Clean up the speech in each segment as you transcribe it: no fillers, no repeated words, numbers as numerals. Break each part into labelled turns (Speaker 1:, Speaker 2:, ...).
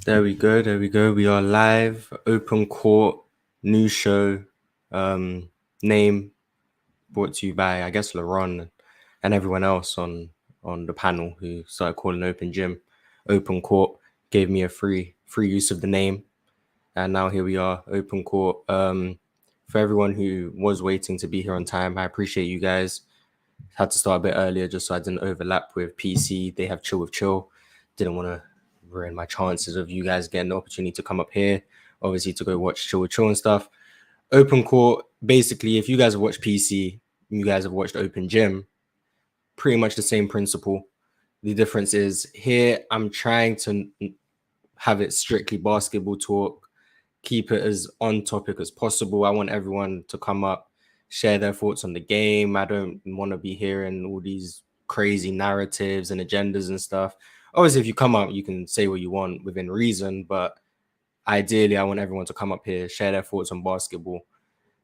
Speaker 1: There we go. There we go. We are live. Open Court, new show. Name brought to you by, I guess, LeBron and everyone else on the panel who started calling Open Gym. Open Court gave me a free use of the name, and now here we are, Open Court. For everyone who was waiting to be here on time, I appreciate you guys. Had to start a bit earlier just so I didn't overlap with PC. They have Chill with Chill. Didn't want to ruin my chances of you guys getting the opportunity to come up here, obviously to go watch Chill with Chill and stuff. Open Court, basically, if you guys have watched PC, you guys have watched Open Gym, pretty much the same principle. The difference is here, I'm trying to have it strictly basketball talk, keep it as on topic as possible. I want everyone to come up, share their thoughts on the game. I don't want to be hearing all these crazy narratives and agendas and stuff. Obviously, if you come up, you can say what you want within reason, but ideally, I want everyone to come up here, share their thoughts on basketball.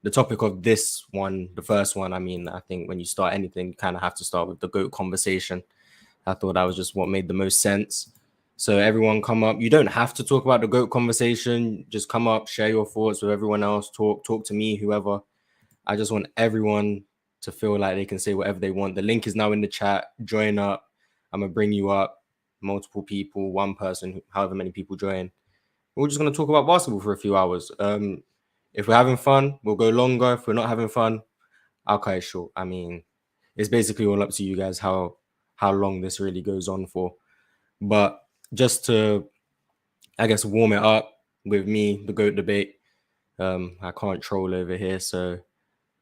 Speaker 1: The topic of this one, the first one, I think when you start anything, you kind of have to start with the GOAT conversation. I thought that was just what made the most sense. So everyone come up. You don't have to talk about the GOAT conversation. Just come up, share your thoughts with everyone else. Talk to me, whoever. I just want everyone to feel like they can say whatever they want. The link is now in the chat. Join up. I'm going to bring you up. Multiple people, one person, however many people join. We're just going to talk about basketball for a few hours. If we're having fun, we'll go longer. If we're not having fun, I'll cut it short. I mean, it's basically all up to you guys how long this really goes on for. But just to, I guess, warm it up with me, the GOAT debate. I can't troll over here, so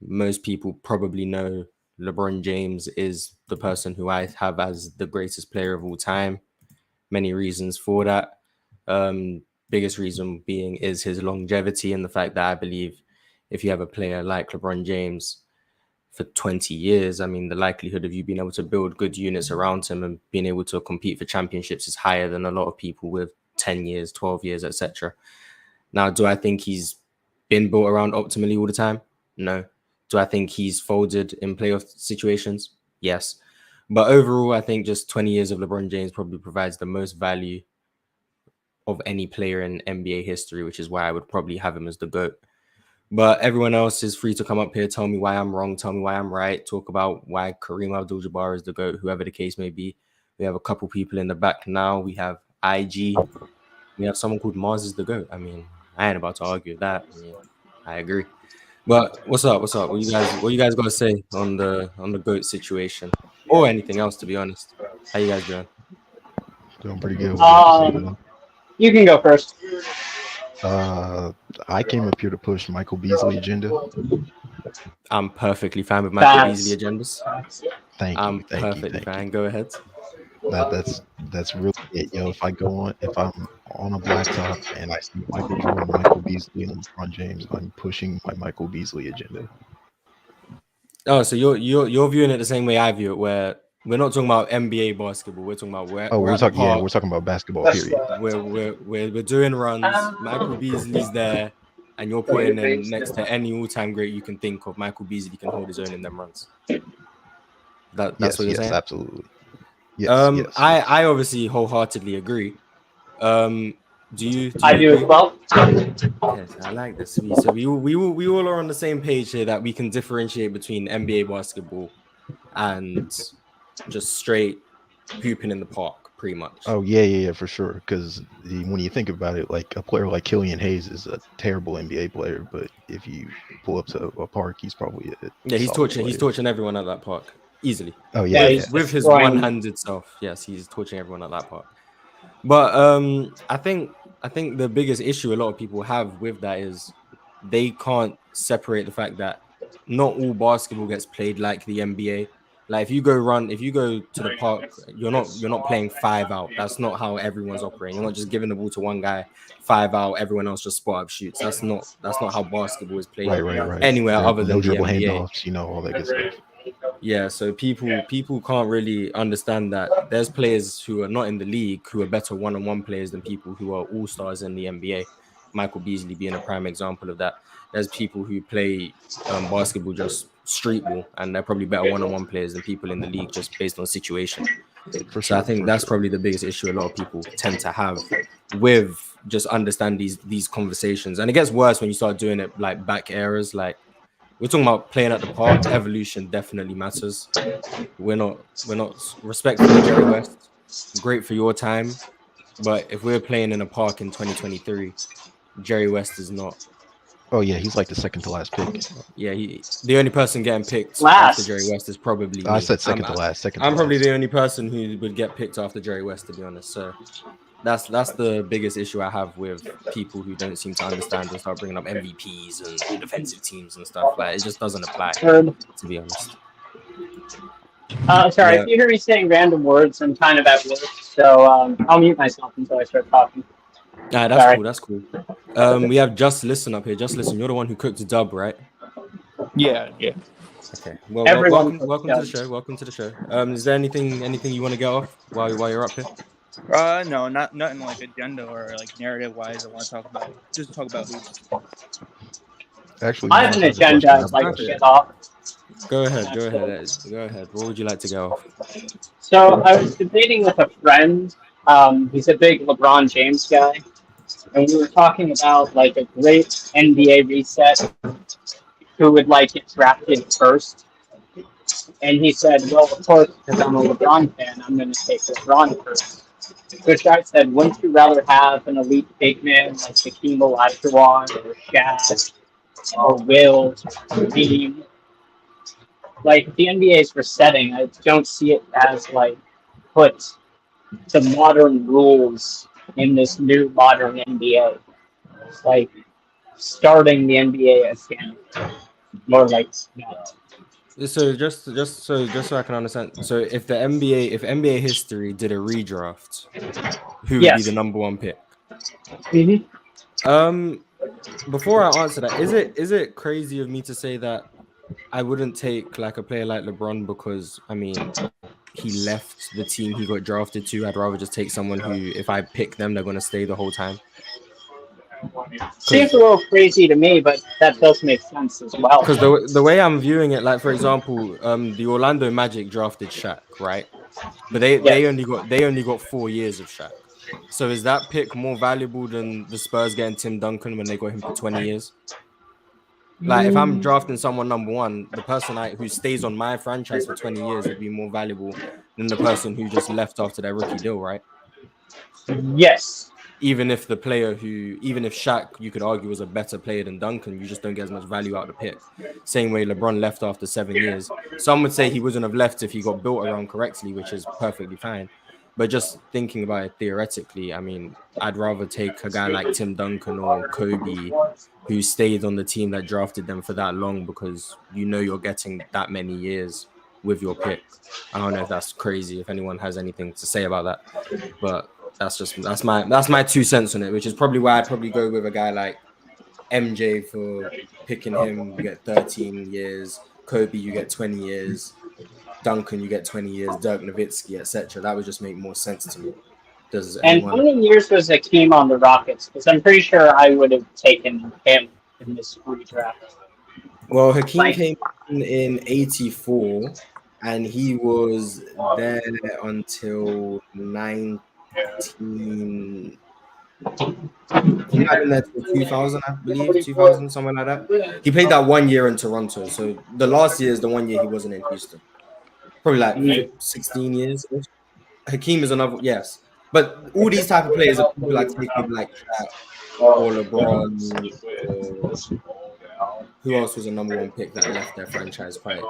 Speaker 1: most people probably know LeBron James is the person who I have as the greatest player of all time. Many reasons for that. Biggest reason being is his longevity and the fact that I believe if you have a player like LeBron James for 20 years, I mean, the likelihood of you being able to build good units around him and being able to compete for championships is higher than a lot of people with 10 years, 12 years, etc. Now, do I think he's been built around optimally all the time? No. Do I think he's folded in playoff situations? Yes. But overall, I think just 20 years of LeBron James probably provides the most value of any player in NBA history, which is why I would probably have him as the GOAT. But everyone else is free to come up here, tell me why I'm wrong, tell me why I'm right, talk about why Kareem Abdul-Jabbar is the GOAT, whoever the case may be. We have a couple people in the back now. We have IG. We have someone called Mars is the GOAT. I mean, I ain't about to argue with that. I mean, I agree. But what's up? What's up? What you guys got to say on the GOAT situation or anything else? To be honest, how you guys doing?
Speaker 2: Doing pretty good.
Speaker 3: You can go first.
Speaker 2: I came up here to push Michael Beasley agenda.
Speaker 1: I'm perfectly fine with Michael Beasley agendas.
Speaker 2: Thank you.
Speaker 1: I'm perfectly fine. Go ahead.
Speaker 2: That's really it, yo. If I'm on a blacktop and I see Michael Jordan, Michael Beasley, and LeBron James, I'm pushing my Michael Beasley agenda.
Speaker 1: Oh, so you're viewing it the same way I view it, where we're not talking about NBA basketball. We're talking about
Speaker 2: we're talking about basketball. Period.
Speaker 1: We're doing runs. Michael Beasley's there, and you're putting him next to any all-time great you can think of. Michael Beasley can hold his own in them runs. That's what you're saying?
Speaker 2: Yes, absolutely. Yes,
Speaker 1: I obviously wholeheartedly agree. Do you
Speaker 3: I do as well.
Speaker 1: Yes, I like this. So we all are on the same page here that we can differentiate between NBA basketball and just straight hooping in the park, pretty much.
Speaker 2: Oh yeah, for sure. Because when you think about it, like a player like Killian Hayes is a terrible NBA player, but if you pull up to a park, he's probably
Speaker 1: he's torching everyone at that park easily.
Speaker 2: Oh yeah,
Speaker 1: with his one-handed self. Yes, he's torching everyone at that park. But I think the biggest issue a lot of people have with that is they can't separate the fact that not all basketball gets played like the NBA. Like if you go to the park, you're not playing 5 out. That's not how everyone's operating. You're not just giving the ball to one guy 5 out, everyone else just spot up shoots. That's not how basketball is played
Speaker 2: right.
Speaker 1: anywhere other than
Speaker 2: no dribble
Speaker 1: the NBA.
Speaker 2: Handoffs, all that good stuff.
Speaker 1: Yeah, so people can't really understand that there's players who are not in the league who are better one-on-one players than people who are all-stars in the NBA. Michael Beasley being a prime example of that. There's people who play basketball just street ball, and they're probably better one-on-one players than people in the league just based on situation.
Speaker 2: For
Speaker 1: So I
Speaker 2: sure.
Speaker 1: think
Speaker 2: For
Speaker 1: that's
Speaker 2: sure.
Speaker 1: probably the biggest issue a lot of people tend to have with just understand these conversations. And it gets worse when you start doing it like back eras. Like we're talking about playing at the park. Evolution definitely matters. We're not respectfully Jerry West. Great for your time, but if we're playing in a park in 2023, Jerry West is not.
Speaker 2: Oh yeah, he's like the second to last pick.
Speaker 1: Yeah, the only person getting picked after Jerry
Speaker 3: Last.
Speaker 1: West is probably
Speaker 2: I
Speaker 1: me.
Speaker 2: said second to last. Second to
Speaker 1: I'm probably
Speaker 2: last.
Speaker 1: the only person who would get picked after Jerry West, to be honest. So that's the biggest issue I have with people who don't seem to understand and start bringing up MVPs and defensive teams and stuff. Like it just doesn't apply,
Speaker 3: Third.
Speaker 1: to be honest.
Speaker 3: Sorry,
Speaker 1: Yeah,
Speaker 3: if you hear me saying random words, I'm kind of at work, so I'll mute myself until I start talking.
Speaker 1: that's
Speaker 3: Sorry.
Speaker 1: cool. That's cool. We have Just Listen up here. Just Listen, you're the one who cooked the dub, right?
Speaker 4: Yeah.
Speaker 1: Okay. Well,
Speaker 3: Everyone
Speaker 1: welcome to the show. Welcome to the show. Is there anything you want to get off while you're up here?
Speaker 4: No, nothing like agenda or like narrative wise. I want to talk about just talk about hoops.
Speaker 2: Actually,
Speaker 3: I have an agenda I'd like to get off.
Speaker 1: Go ahead. What would you like to go off?
Speaker 3: So I was debating with a friend. He's a big LeBron James guy, and we were talking about like a great NBA reset. Who would like get drafted first? And he said, "Well, of course, because I'm a LeBron fan, I'm going to take LeBron first." Which I said, "Wouldn't you rather have an elite big man like Hakeem Olajuwon or Shaq or Will or Dean?" Like the NBA is resetting. I don't see it as like put the modern rules in this new modern NBA. It's like starting the NBA again, more like that.
Speaker 1: So just so I can understand. So if NBA history did a redraft, who would be the
Speaker 3: Yes.
Speaker 1: number one pick?
Speaker 3: Mm-hmm.
Speaker 1: Before I answer that, is it crazy of me to say that I wouldn't take like a player like LeBron because I mean he left the team he got drafted to. I'd rather just take someone who, if I pick them, they're going to stay the whole time.
Speaker 3: Seems a little crazy to me, but that does make sense as well.
Speaker 1: Because the way I'm viewing it, like for example, the Orlando Magic drafted Shaq, right? But they only got 4 years of Shaq. So is that pick more valuable than the Spurs getting Tim Duncan when they got him for 20 years? Like if I'm drafting someone number one, the person who stays on my franchise for 20 years would be more valuable than the person who just left after their rookie deal, right?
Speaker 3: Yes.
Speaker 1: Even if Shaq, you could argue, was a better player than Duncan, you just don't get as much value out of the pick. Same way LeBron left after 7 years. Some would say he wouldn't have left if he got built around correctly, which is perfectly fine. But just thinking about it theoretically, I mean, I'd rather take a guy like Tim Duncan or Kobe who stayed on the team that drafted them for that long because you know you're getting that many years with your pick. I don't know if that's crazy, if anyone has anything to say about that. But that's my 2 cents on it, which is probably why I'd probably go with a guy like MJ for picking him. You get 13 years. Kobe, you get 20 years. Duncan, you get 20 years. Dirk Nowitzki, etc. That would just make more sense to me.
Speaker 3: And how many years was Hakeem on the Rockets? Because I'm pretty sure I would have taken him in this redraft.
Speaker 1: Well, Hakeem came in 84, and he was there until 19. He might have been there till 2000, I believe, 2000, something like that. He played that 1 year in Toronto. So the last year is the 1 year he wasn't in Houston. Probably like 16 years. Hakeem is another, yes. But all these type of players are people like taking like Shaq or LeBron or who else was a number one pick that left their franchise quite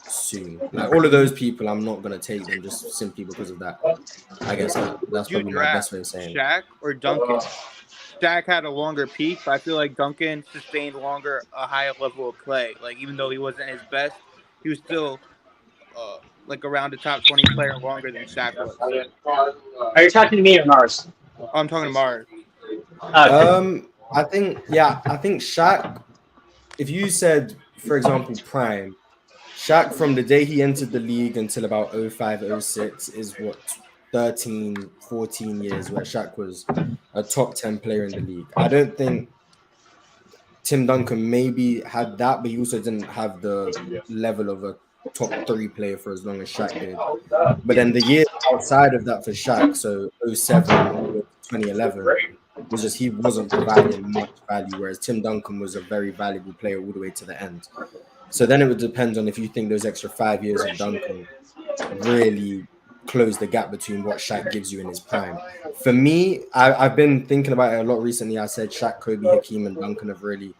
Speaker 1: soon. Like all of those people, I'm not gonna take them just simply because of that. I guess that's probably my best way of saying it.
Speaker 4: Shaq or Duncan? Shaq had a longer peak, but I feel like Duncan sustained longer a higher level of play. Like even though he wasn't his best, he was still like around the top 20 player longer than Shaq was.
Speaker 3: Are you talking to me or Mars?
Speaker 4: Oh, I'm talking to Mars.
Speaker 1: I think Shaq, if you said, for example, prime, Shaq from the day he entered the league until about 05, 06 is what, 13, 14 years where Shaq was a top 10 player in the league. I don't think Tim Duncan maybe had that, but he also didn't have the level of a top 3 player for as long as Shaq did. But then the year outside of that for Shaq, so 07 all the way to 2011, was just he wasn't providing much value, whereas Tim Duncan was a very valuable player all the way to the end. So then it would depend on if you think those extra 5 years of Duncan really close the gap between what Shaq gives you in his prime. For me, I've been thinking about it a lot recently. I said Shaq, Kobe, Hakeem, and Duncan have really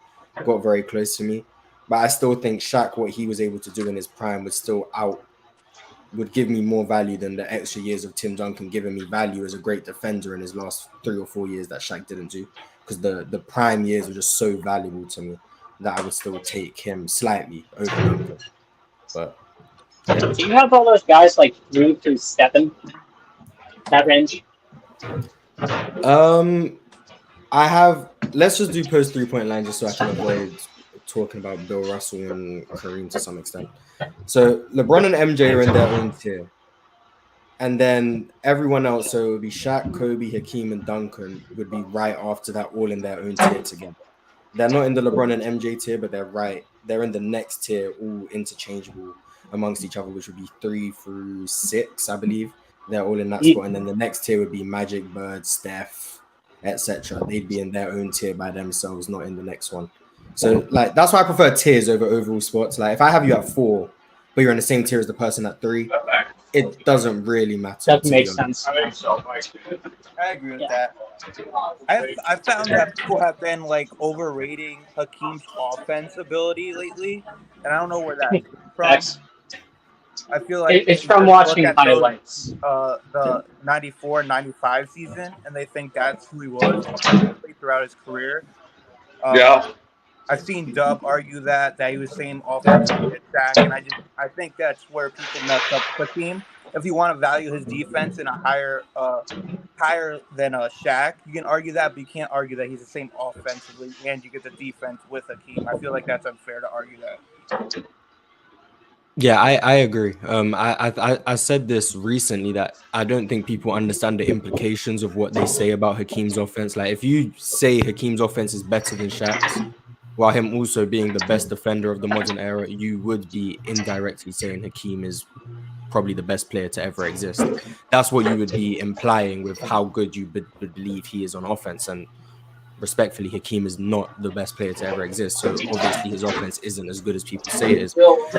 Speaker 1: got very close to me. But I still think Shaq, what he was able to do in his prime would give me more value than the extra years of Tim Duncan giving me value as a great defender in his last 3 or 4 years that Shaq didn't do. Because the prime years were just so valuable to me that I would still take him slightly over Duncan. But
Speaker 3: do you have all those guys like 3 through 7? That range?
Speaker 1: I have. Let's just do post 3-point line just so I can avoid talking about Bill Russell and Kareem to some extent. So LeBron and MJ are in their own tier, and then everyone else. So it would be Shaq, Kobe, Hakeem, and Duncan would be right after that, all in their own tier together. They're not in the LeBron and MJ tier, but they're in the next tier, all interchangeable amongst each other, which would be 3 through 6, I believe. They're all in that spot, and then the next tier would be Magic, Bird, Steph, etc. They'd be in their own tier by themselves, not in the next one. So, like, that's why I prefer tiers over overall spots. Like, if I have you at 4, but you're in the same tier as the person at 3, it doesn't really matter.
Speaker 3: Doesn't make sense.
Speaker 4: I agree with that. I found that people have been like overrating Hakeem's offense ability lately, and I don't know where that's from. I feel like
Speaker 3: it's from watching highlights.
Speaker 4: The 94-95 season, and they think that's who he was throughout his career. I've seen Dub argue that he was same offensive as Shaq, and I think that's where people mess up Hakeem. If you want to value his defense in a higher than Shaq, you can argue that, but you can't argue that he's the same offensively and you get the defense with Hakeem. I feel like that's unfair to argue that.
Speaker 1: Yeah, I agree. I said this recently that I don't think people understand the implications of what they say about Hakeem's offense. Like, if you say Hakeem's offense is better than Shaq's, while him also being the best defender of the modern era, you would be indirectly saying Hakeem is probably the best player to ever exist. That's what you would be implying with how good you believe he is on offense. And respectfully, Hakeem is not the best player to ever exist. So obviously his offense isn't as good as people say it is.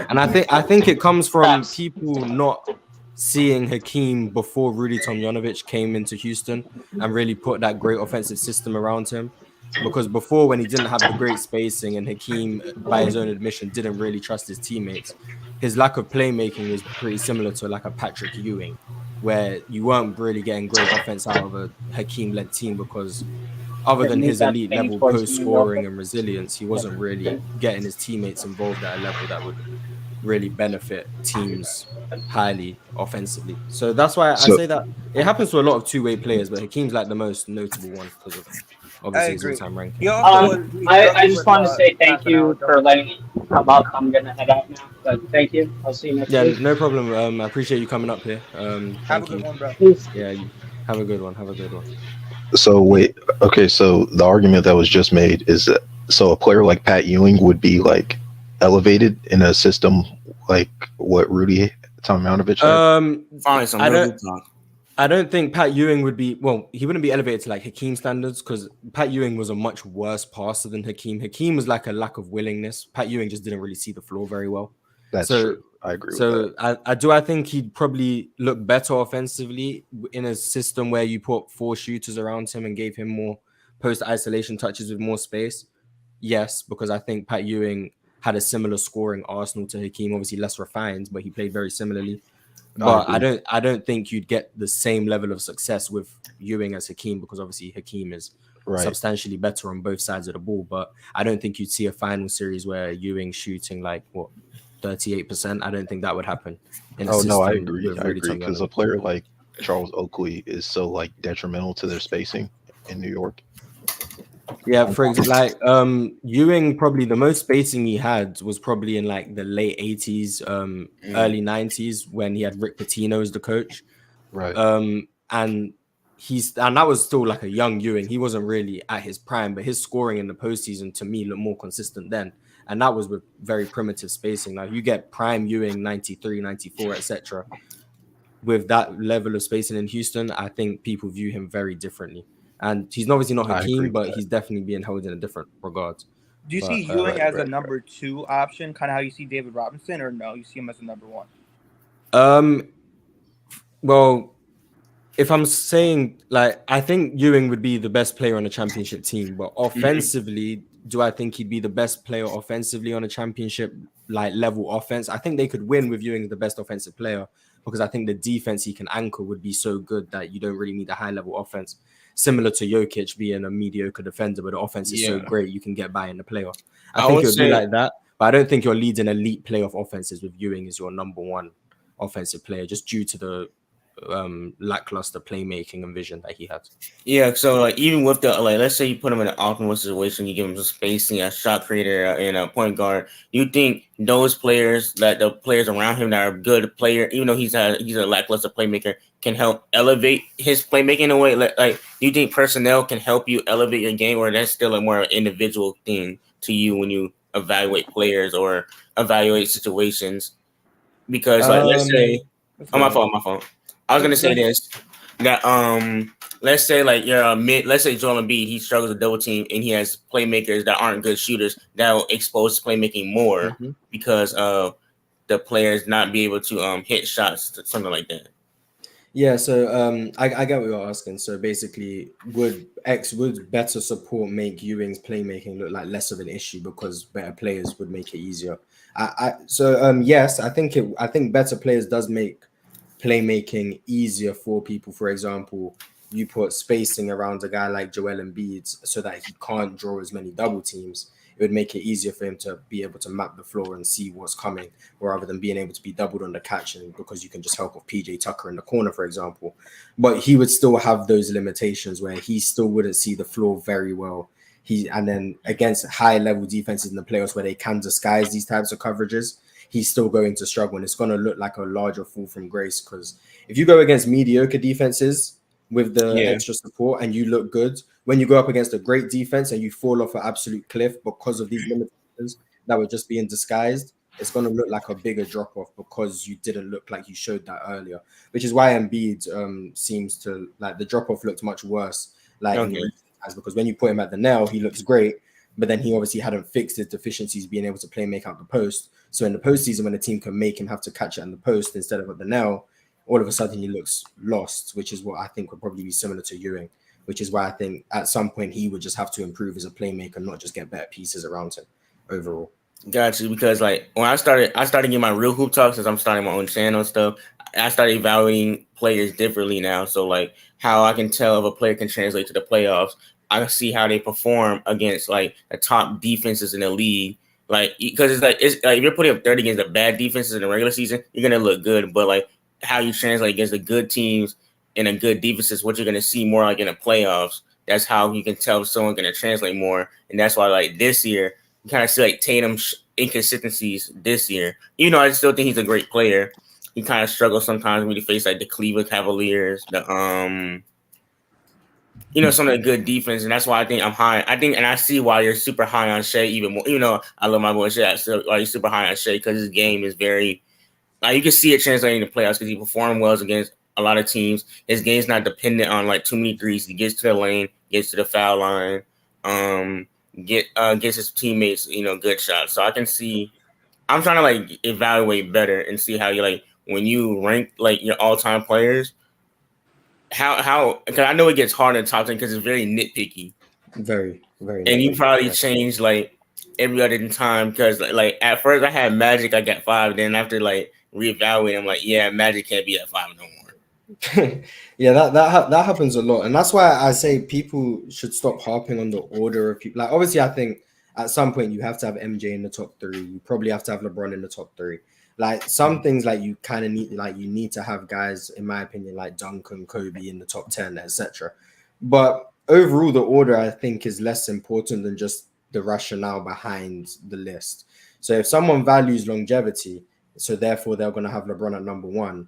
Speaker 1: And I think it comes from people not seeing Hakeem before Rudy Tomjanovich came into Houston and really put that great offensive system around him. Because before, when he didn't have the great spacing and Hakeem, by his own admission, didn't really trust his teammates, his lack of playmaking was pretty similar to like a Patrick Ewing, where you weren't really getting great offense out of a Hakeem-led team because other than his elite level post scoring and resilience, he wasn't really getting his teammates involved at a level that would really benefit teams highly offensively. So that's why I say that it happens to a lot of two-way players, but Hakeem's like the most notable one because of obviously his all-time ranking.
Speaker 3: I just want to say thank you for letting me come up. I'm gonna head out now, but thank you. I'll see you next week.
Speaker 1: Yeah, no problem. I appreciate you coming up here.
Speaker 4: Have a good one, bro.
Speaker 1: Yeah, have a good one. Have a good one.
Speaker 2: So wait, okay. So the argument that was just made is that a player like Pat Ewing would be like elevated in a system like what Rudy Tomjanovich had.
Speaker 5: Finally, some real talk.
Speaker 1: I don't think Pat Ewing would be, well, he wouldn't be elevated to like Hakeem standards because Pat Ewing was a much worse passer than Hakeem. Hakeem was like a lack of willingness. Pat Ewing just didn't really see the floor very well.
Speaker 2: That's true. I agree with that.
Speaker 1: So I think he'd probably look better offensively in a system where you put 4 shooters around him and gave him more post isolation touches with more space. Yes, because I think Pat Ewing had a similar scoring arsenal to Hakeem, obviously less refined, but he played very similarly. But I don't think you'd get the same level of success with Ewing as Hakeem because obviously Hakeem is substantially better on both sides of the ball. But I don't think you'd see a final series where Ewing shooting like 38%. I don't think that would happen.
Speaker 2: No, I agree. I agree because a player like Charles Oakley is so like detrimental to their spacing in New York.
Speaker 1: Yeah, for example, like Ewing, probably the most spacing he had was probably in like the late 80s, early 90s when he had Rick Pitino as the coach.
Speaker 2: Right.
Speaker 1: And that was still like a young Ewing. He wasn't really at his prime, but his scoring in the postseason to me looked more consistent then. And that was with very primitive spacing. Now, you get prime Ewing, 93, 94, etc. With that level of spacing in Houston, I think people view him very differently. And he's obviously not
Speaker 2: I agree
Speaker 1: Hakeem,
Speaker 2: with
Speaker 1: but
Speaker 2: that.
Speaker 1: he's definitely being held in a different regard.
Speaker 4: Do you see
Speaker 1: But
Speaker 4: Ewing as a
Speaker 2: right.
Speaker 4: number 2 option, kind of how you see David Robinson, or no? You see him as a number 1?
Speaker 1: Well, if I'm saying, like, I think Ewing would be the best player on a championship team, but offensively, do I think he'd be the best player offensively on a championship like level offense? I think they could win with Ewing the best offensive player, because I think the defense he can anchor would be so good that you don't really need a high level offense. Similar to Jokic being a mediocre defender, but the offense is so great you can get by in the playoff. I think it would be like that, but I don't think you're leading elite playoff offenses with Ewing as your number one offensive player, just due to the lackluster playmaking and vision that he had.
Speaker 5: Yeah, so like even with the like, let's say you put him in an optimal situation, you give him some spacing, a shot creator, and a point guard. You think those players, that the players around him that are good player, even though he's a lackluster playmaker, can help elevate his playmaking in a way? Like, do you think personnel can help you elevate your game, or that's still a more individual thing to you when you evaluate players or evaluate situations? Because like, let's say, my fault. I was gonna say this, that let's say like you're a mid, let's say Joel Embiid, he struggles with double team and he has playmakers that aren't good shooters that will expose playmaking more because of the players not be able to hit shots, something like that.
Speaker 1: Yeah, so I get what you're asking. So basically, would better support make Ewing's playmaking look like less of an issue because better players would make it easier? Yes, I think better players does make playmaking easier for people. For example, you put spacing around a guy like Joel Embiid so that he can't draw as many double teams. It would make it easier for him to be able to map the floor and see what's coming, rather than being able to be doubled on the catch, and because you can just help with PJ Tucker in the corner, for example. But he would still have those limitations where he still wouldn't see the floor very well. And then against high level defenses in the playoffs where they can disguise these types of coverages, he's still going to struggle, and it's going to look like a larger fall from grace. Because if you go against mediocre defenses with the extra support and you look good, when you go up against a great defense and you fall off an absolute cliff because of these limitations that were just being disguised, it's going to look like a bigger drop off because you didn't look like you showed that earlier. Which is why Embiid seems to, like, the drop off looked much worse. Because when you put him at the nail, he looks great, but then he obviously hadn't fixed his deficiencies being able to make out the post. So in the postseason, when the team can make him have to catch it in the post instead of at the nail, all of a sudden he looks lost, which is what I think would probably be similar to Ewing, which is why I think at some point he would just have to improve as a playmaker, not just get better pieces around him overall.
Speaker 5: Got you, because like when I started getting my real hoop talk, since I'm starting my own channel and stuff, I started evaluating players differently now. So like how I can tell if a player can translate to the playoffs, I can see how they perform against like the top defenses in the league. Like, because it's like if you're putting up 30 against the bad defenses in the regular season, you're gonna look good. But like how you translate against the good teams and the good defenses, what you're gonna see more like in the playoffs. That's how you can tell if someone's gonna translate more. And that's why like this year, you kind of see like Tatum's inconsistencies this year. Even though I still think he's a great player, he kind of struggles sometimes when he face like the Cleveland Cavaliers, some of the good defense, and that's why I think I'm high. I think, and I see why you're super high on Shea even more. Even though I love my boy Shea, so why you're super high on Shea, because his game is very, like, you can see it translating to playoffs because he performed well against a lot of teams. His game's not dependent on like too many threes. He gets to the lane, gets to the foul line, gets his teammates, good shots. So I can see. I'm trying to like evaluate better and see how you like when you rank like your all-time players. How because I know it gets hard in the top 10 because it's very nitpicky.
Speaker 1: Very, very.
Speaker 5: And you probably change like every other time because like at first I had Magic, I got 5. Then after like reevaluating, I'm like, yeah, Magic can't be at 5 no more.
Speaker 1: Yeah, that happens a lot, and that's why I say people should stop harping on the order of people. Like, obviously, I think at some point you have to have MJ in the top 3. You probably have to have LeBron in the top 3. Like, some things, like, you kind of need, like, you need to have guys, in my opinion, like Duncan, Kobe in the top 10, etc. But overall, the order I think is less important than just the rationale behind the list. So if someone values longevity, so therefore they're going to have LeBron at number 1.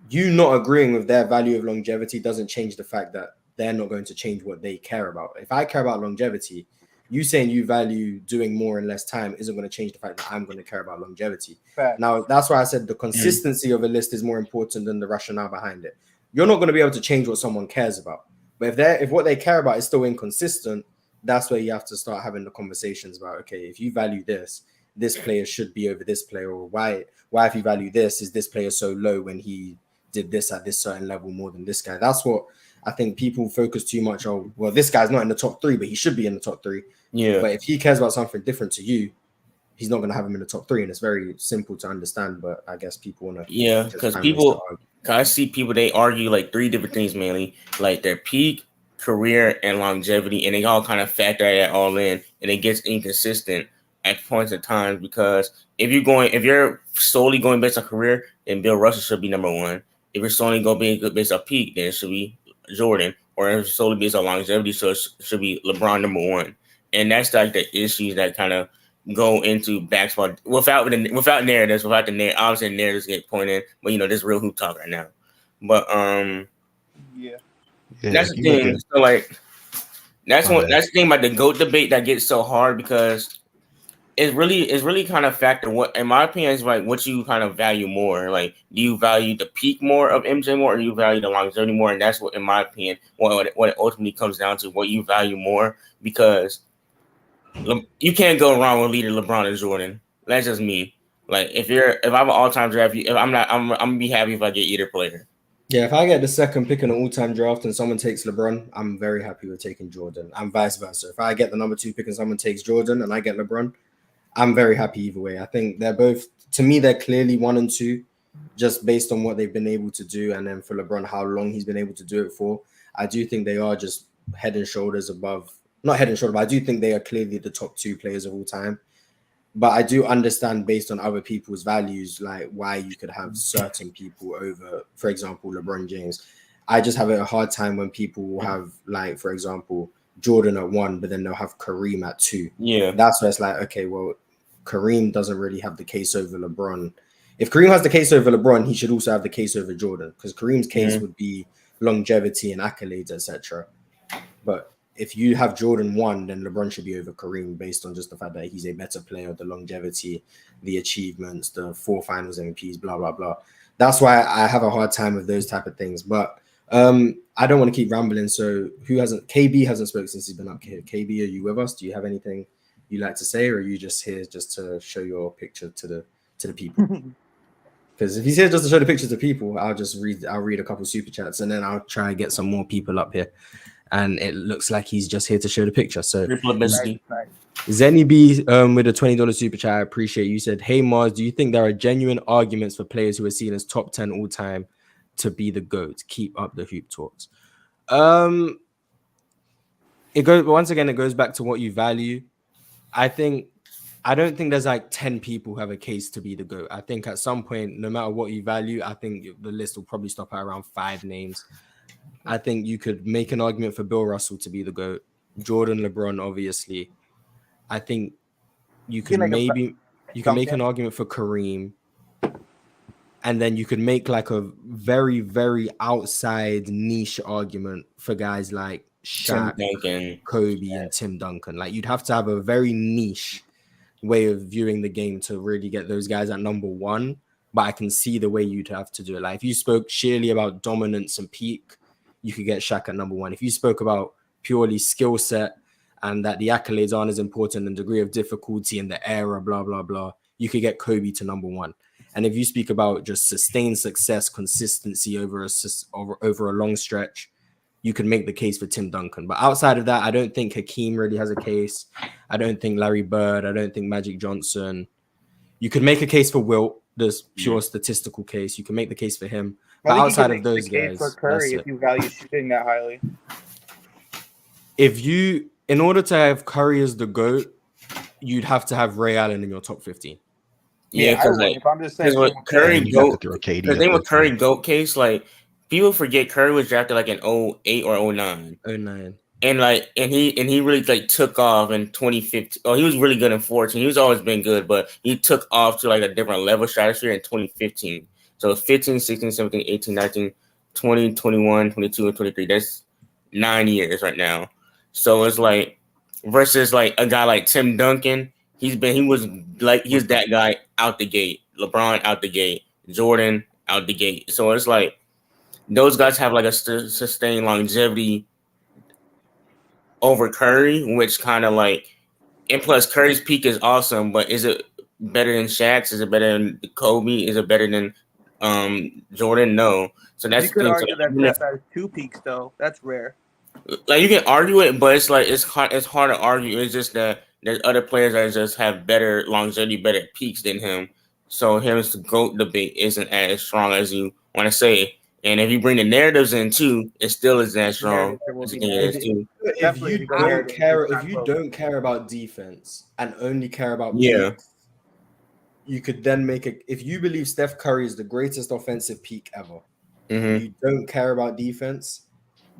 Speaker 1: You not agreeing with their value of longevity doesn't change the fact that they're not going to change what they care about. If I care about longevity, you saying you value doing more in less time isn't going to change the fact that I'm going to care about longevity.
Speaker 6: Fact.
Speaker 1: Now, that's why I said the consistency of a list is more important than the rationale behind it. You're not going to be able to change what someone cares about. But if what they care about is still inconsistent, that's where you have to start having the conversations about, okay, if you value this player should be over this player, or why if you value this, is this player so low when he did this at this certain level more than this guy? That's what I think people focus too much on. Well, this guy's not in the top 3, but he should be in the top 3.
Speaker 5: Yeah.
Speaker 1: But if he cares about something different to you, he's not going to have him in the top 3, and it's very simple to understand. But I guess people want to.
Speaker 5: Yeah, because I see people, they argue like 3 different things mainly, like their peak, career, and longevity, and they all kind of factor that all in, and it gets inconsistent at points in time. Because if you're solely going based on career, then Bill Russell should be number 1. If you're solely going based on peak, then it should be Jordan, or if it's solely based on longevity, so it should be LeBron number 1. And that's like the issues that kind of go into basketball without narratives, obviously narratives get pointed, but this real hoop talk right now. But
Speaker 6: yeah,
Speaker 5: that's the thing. So like that's the thing about the GOAT debate that gets so hard, because it's really kind of factor what, in my opinion, is like what you kind of value more. Like, do you value the peak more of MJ more, or do you value the longevity more? And that's what, in my opinion, what it ultimately comes down to, what you value more, because you can't go wrong with leader LeBron and Jordan. That's just me. Like, if I'm an all-time draft, I'm gonna be happy if I get either player.
Speaker 1: Yeah, if I get the second pick in an all-time draft and someone takes LeBron, I'm very happy with taking Jordan, and vice versa. If I get the number 2 pick and someone takes Jordan and I get LeBron, I'm very happy either way. I think they're both, to me, they're clearly 1 and 2, just based on what they've been able to do, and then for LeBron, how long he's been able to do it for. I do think they are just head and shoulders above. Not head and shoulder, but I do think they are clearly the top 2 players of all time. But I do understand, based on other people's values, like why you could have certain people over, for example, LeBron James. I just have a hard time when people will have, like, for example, Jordan at 1, but then they'll have Kareem at 2.
Speaker 5: Yeah.
Speaker 1: That's where it's like, okay, well, Kareem doesn't really have the case over LeBron. If Kareem has the case over LeBron, he should also have the case over Jordan, because Kareem's case would be longevity and accolades, etc. But if you have Jordan 1, then LeBron should be over Kareem, based on just the fact that he's a better player, the longevity, the achievements, the 4 finals MVPs, blah, blah, blah. That's why I have a hard time with those type of things. But I don't want to keep rambling. So KB hasn't spoken since he's been up here. KB, are you with us? Do you have anything you'd like to say, or are you just here just to show your picture to the people? Because if he's here just to show the pictures to people, I'll read a couple super chats, and then I'll try and get some more people up here. And it looks like he's just here to show the picture. So Zenny B with a $20 super chat, I appreciate you. Said, hey Mars, do you think there are genuine arguments for players who are seen as top 10 all time to be the GOAT? Keep up the hoop talks. It goes back to what you value. I don't think there's like 10 people who have a case to be the GOAT. I think at some point, no matter what you value, I think the list will probably stop at around 5 names. I think you could make an argument for Bill Russell to be the GOAT. Jordan, LeBron, obviously. I think you could make an argument for Kareem. And then you could make like a very, very outside niche argument for guys like Shaq, Kobe, and Tim Duncan. Like, you'd have to have a very niche way of viewing the game to really get those guys at number 1. But I can see the way you'd have to do it. Like, if you spoke sheerly about dominance and peak, you could get Shaq at number 1. If you spoke about purely skill set and that the accolades aren't as important and degree of difficulty and the era, blah, blah, blah, you could get Kobe to number 1. And if you speak about just sustained success, consistency over a long stretch, you can make the case for Tim Duncan. But outside of that, I don't think Hakeem really has a case. I don't think Larry Bird. I don't think Magic Johnson. You could make a case for Wilt, this pure statistical case. You can make the case for him. But outside of those guys,
Speaker 6: for Curry, if you value shooting that highly,
Speaker 1: in order to have Curry as the GOAT, you'd have to have Ray Allen in your top 15.
Speaker 5: Yeah, because
Speaker 6: if I'm just saying,
Speaker 5: with Curry GOAT,
Speaker 2: the
Speaker 5: thing with Curry GOAT case, like, people forget Curry was drafted like in 08 or 09.
Speaker 1: 09.
Speaker 5: And he really like took off in 2015. Oh, he was really good in 14. He's always been good, but he took off to like a different level stratosphere in 2015. So 15, 16, 17, 18, 19, 20, 21, 22, and 23. That's 9 years right now. So it's like, versus like a guy like Tim Duncan. He's that guy out the gate. LeBron out the gate. Jordan out the gate. So it's like those guys have like a sustained longevity over Curry, which kind of like, and plus Curry's peak is awesome, but is it better than Shaq's? Is it better than Kobe? Is it better than Jordan? No. So that's
Speaker 6: You
Speaker 5: the
Speaker 6: could
Speaker 5: thing.
Speaker 6: argue
Speaker 5: So
Speaker 6: that Steph has 2 peaks, though. That's rare.
Speaker 5: like you can argue it, but it's like it's hard to argue. It's just that there's other players that just have better longevity, better peaks than him. So his GOAT debate isn't as strong as you want to say. And if you bring the narratives in too, it still isn't as strong
Speaker 6: There will
Speaker 5: as you
Speaker 6: be
Speaker 5: think it is too.
Speaker 1: If
Speaker 6: Definitely,
Speaker 1: you
Speaker 6: if you go
Speaker 1: don't
Speaker 6: narrative,
Speaker 1: care,
Speaker 6: it's
Speaker 1: if
Speaker 6: not
Speaker 1: you
Speaker 6: close.
Speaker 1: don't care about defense and only care about
Speaker 5: Yeah.
Speaker 1: peaks, you could then make a. If you believe Steph Curry is the greatest offensive peak ever,
Speaker 5: Mm-hmm.
Speaker 1: you don't care about defense.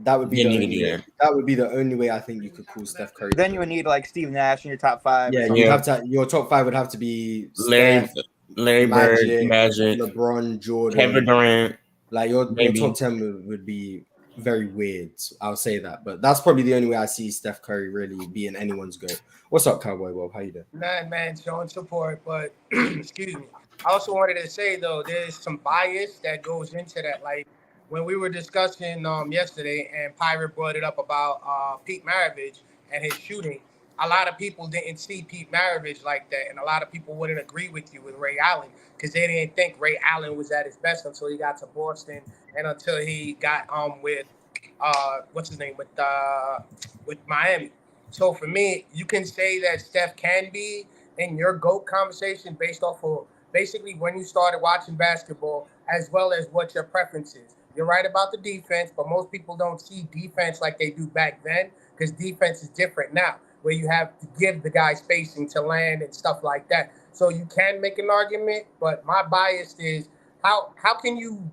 Speaker 1: That would be
Speaker 5: Didn't
Speaker 1: the
Speaker 5: need to
Speaker 1: only
Speaker 5: be
Speaker 1: way.
Speaker 5: there.
Speaker 1: That would be the only way I think you could call Steph Curry.
Speaker 6: Then you would need like Steve Nash in your top 5.
Speaker 1: Yeah,
Speaker 6: or
Speaker 1: you'd
Speaker 6: something.
Speaker 1: have to. Your top 5 would have to be
Speaker 5: Larry
Speaker 1: Steph,
Speaker 5: Bird, Magic,
Speaker 1: LeBron, Jordan,
Speaker 5: Kevin Durant.
Speaker 1: Like your
Speaker 5: Maybe.
Speaker 1: top 10 would be very weird. I'll say that, but that's probably the only way I see Steph Curry really being anyone's go. What's up, Cowboy Bob? How you doing?
Speaker 7: Man, showing support, but excuse me. I also wanted to say though, there's some bias that goes into that. Like when we were discussing yesterday, and Pirate brought it up about Pete Maravich and his shooting. A lot of people didn't see Pete Maravich like that, and a lot of people wouldn't agree with you with Ray Allen because they didn't think Ray Allen was at his best until he got to Boston and until he got with what's his name with Miami. So for me, you can say that Steph can be in your GOAT conversation based off of basically when you started watching basketball, as well as what your preference is. You're right about the defense, but most people don't see defense like they do back then because defense is different now, where you have to give the guy spacing to land and stuff like that. So you can make an argument, but my bias is how can you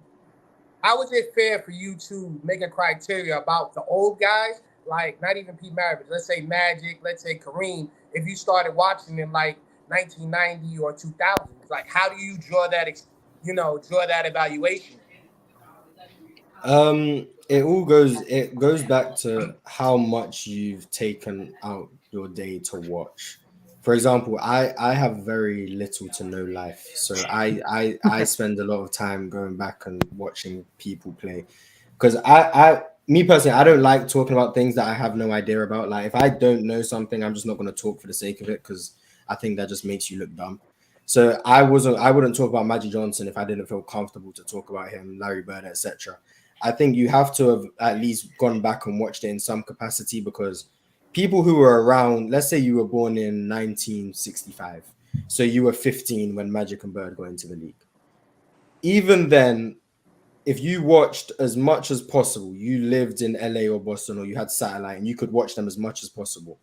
Speaker 7: how is it fair for you to make a criteria about the old guys, like not even Pete Maravich, let's say Magic, let's say Kareem, if you started watching them like 1990 or 2000, like how do you draw that, draw that evaluation?
Speaker 1: It goes back to how much you've taken out your day to watch. For example, I have very little to no life, so I spend a lot of time going back and watching people play, because me personally, I don't like talking about things that I have no idea about. Like if I don't know something, I'm just not going to talk for the sake of it, because I think that just makes you look dumb. So I wouldn't talk about Magic Johnson if I didn't feel comfortable to talk about him, Larry Bird, etc. I think you have to have at least gone back and watched it in some capacity, because people who were around, let's say you were born in 1965, so you were 15 when Magic and Bird got into the league. Even then, if you watched as much as possible, you lived in LA or Boston, or you had satellite and you could watch them as much as possible.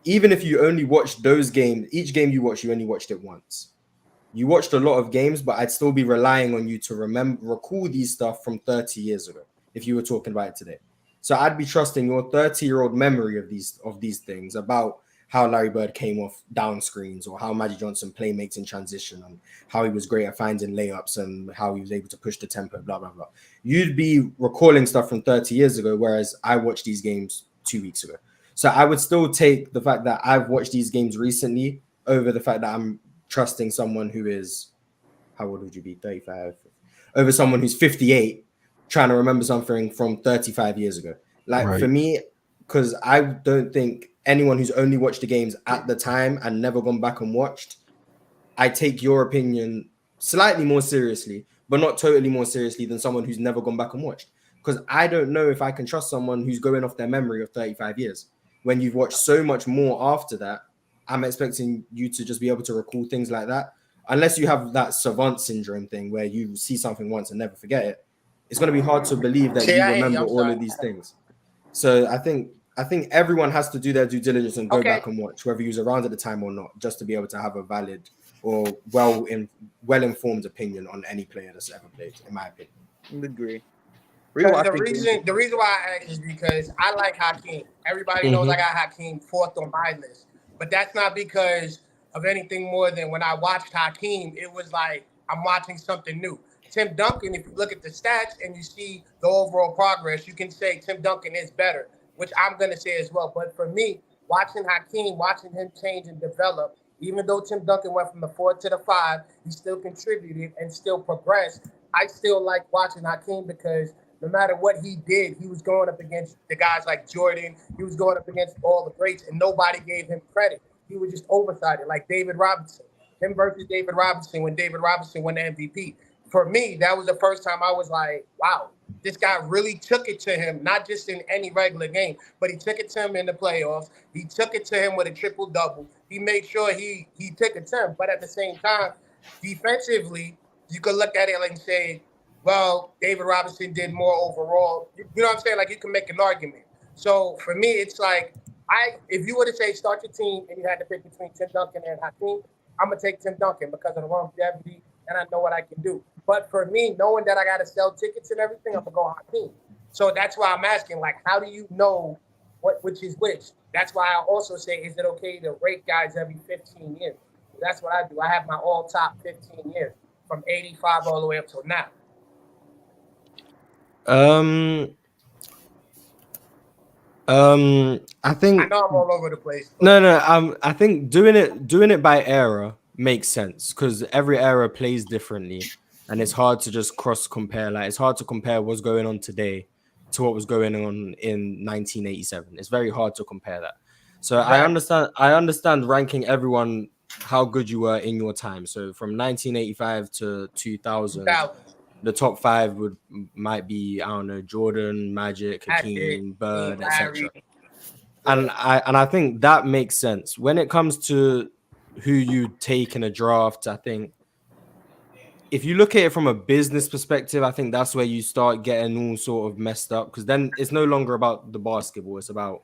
Speaker 1: Even if you only watched those games, each game you watched, you only watched it once. You watched a lot of games, but I'd still be relying on you to recall these stuff from 30 years ago if you were talking about it today. So I'd be trusting your 30-year-old memory of these things, about how Larry Bird came off down screens, or how Magic Johnson playmates in transition, and how he was great at finding layups, and how he was able to push the tempo, blah, blah, blah. You'd be recalling stuff from 30 years ago, whereas I watched these games 2 weeks ago. So I would still take the fact that I've watched these games recently over the fact that I'm trusting someone who is, how old would you be, 35, over someone who's 58 trying to remember something from 35 years ago. Like
Speaker 2: Right.
Speaker 1: for me, because I don't think anyone who's only watched the games at the time and never gone back and watched, I take your opinion slightly more seriously, but not totally more seriously than someone who's never gone back and watched. Because I don't know if I can trust someone who's going off their memory of 35 years. When you've watched so much more after that, I'm expecting you to just be able to recall things like that. Unless you have that savant syndrome thing where you see something once and never forget it, it's going to be hard to believe that you remember all of these things. So I think everyone has to do their due diligence and go back and watch, whether you was around at the time or not, just to be able to have a valid or well-informed opinion on any player that's ever played, in my opinion.
Speaker 6: Agree.
Speaker 7: The reason why I ask is because I like Hakeem. Everybody knows I got Hakeem fourth on my list, but that's not because of anything more than when I watched Hakeem, it was like I'm watching something new. Tim Duncan, if you look at the stats and you see the overall progress, you can say Tim Duncan is better, which I'm going to say as well. But for me, watching Hakeem, watching him change and develop. Even though Tim Duncan went from the 4 to the 5, he still contributed and still progressed. I still like watching Hakeem because no matter what he did, he was going up against the guys like Jordan. He was going up against all the greats, and nobody gave him credit. He was just oversighted, like David Robinson. Him versus David Robinson when David Robinson won the MVP. For me, that was the first time I was like, wow, this guy really took it to him, not just in any regular game, but he took it to him in the playoffs. He took it to him with a triple-double. He made sure he took it to him. But at the same time, defensively, you could look at it and say, well, David Robinson did more overall. You know what I'm saying? Like, you can make an argument. So for me, it's like, if you were to say start your team and you had to pick between Tim Duncan and Hakeem, I'm going to take Tim Duncan because of the longevity and I know what I can do. But for me, knowing that I got to sell tickets and everything, I'm going to go Hakeem. So that's why I'm asking, like, how do you know which is which? That's why I also say, is it okay to rate guys every 15 years? That's what I do. I have my all top 15 years from 85 all the way up till now.
Speaker 1: I think
Speaker 7: I know I'm all over the place.
Speaker 1: No. I think doing it by era makes sense because every era plays differently, and it's hard to just cross compare. Like, it's hard to compare what's going on today to what was going on in 1987. It's very hard to compare that. So exactly. I understand ranking everyone how good you were in your time. So from 1985 to 2000. The top 5 might be, I don't know, Jordan, Magic, Hakeem, Bird, etc. And I think that makes sense. When it comes to who you take in a draft, I think if you look at it from a business perspective, I think that's where you start getting all sort of messed up, because then it's no longer about the basketball. It's about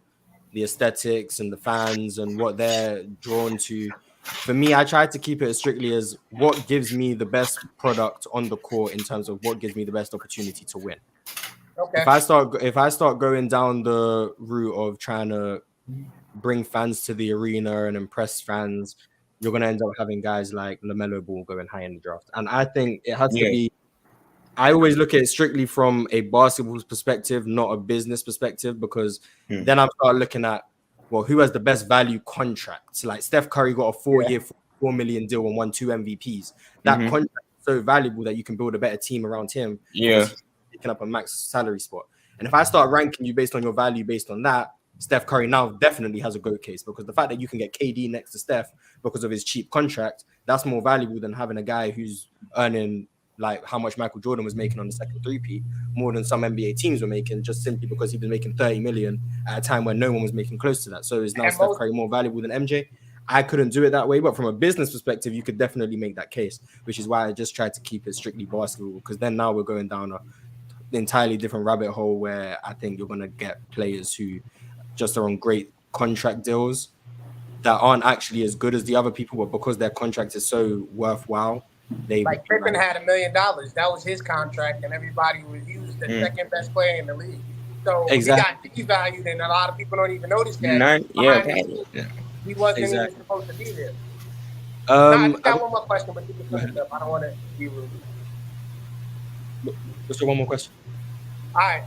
Speaker 1: the aesthetics and the fans and what they're drawn to. For me, I try to keep it as strictly as what gives me the best product on the court in terms of what gives me the best opportunity to win. Okay. If I start going down the route of trying to bring fans to the arena and impress fans, you're going to end up having guys like LaMelo Ball going high in the draft. And I think it has to be, I always look at it strictly from a basketball perspective, not a business perspective, because then I start looking at, well, who has the best value contracts? Like Steph Curry got a 4-year, $4 million deal and won 2 MVPs. That contract is so valuable that you can build a better team around him. Yeah. Picking up a max salary spot. And if I start ranking you based on your value, based on that, Steph Curry now definitely has a GOAT case, because the fact that you can get KD next to Steph because of his cheap contract, that's more valuable than having a guy who's earning like how much Michael Jordan was making on the second three-peat, more than some NBA teams were making, just simply because he was making $30 million at a time when no one was making close to that. So is now Steph Curry more valuable than MJ? I couldn't do it that way, but from a business perspective, you could definitely make that case, which is why I just tried to keep it strictly basketball, because then now we're going down an entirely different rabbit hole where I think you're going to get players who just are on great contract deals that aren't actually as good as the other people, but because their contract is so worthwhile, they
Speaker 7: like Pippen had $1 million. That was his contract, and everybody he was the second best player in the league. So he got devalued, and a lot of people don't even notice that. He wasn't even supposed to be there. I just got one more question, but you can finish up. I don't want to be rude.
Speaker 1: What's your one more question?
Speaker 7: All right.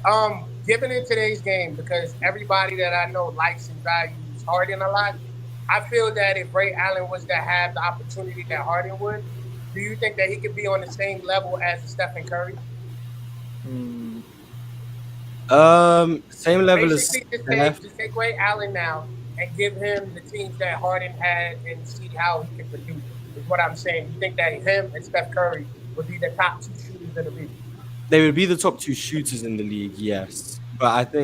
Speaker 7: Given in today's game, because everybody that I know likes and values Harden a lot, I feel that if Ray Allen was to have the opportunity that Harden would, do you think that he could be on the same level as Stephen Curry?
Speaker 1: Same level
Speaker 7: basically, as just take Ray Allen now and give him the teams that Harden had and see how he can produce. Is what I'm saying. You think that him and Steph Curry would be the top 2 shooters in the league?
Speaker 1: They would be the top 2 shooters in the league, yes. But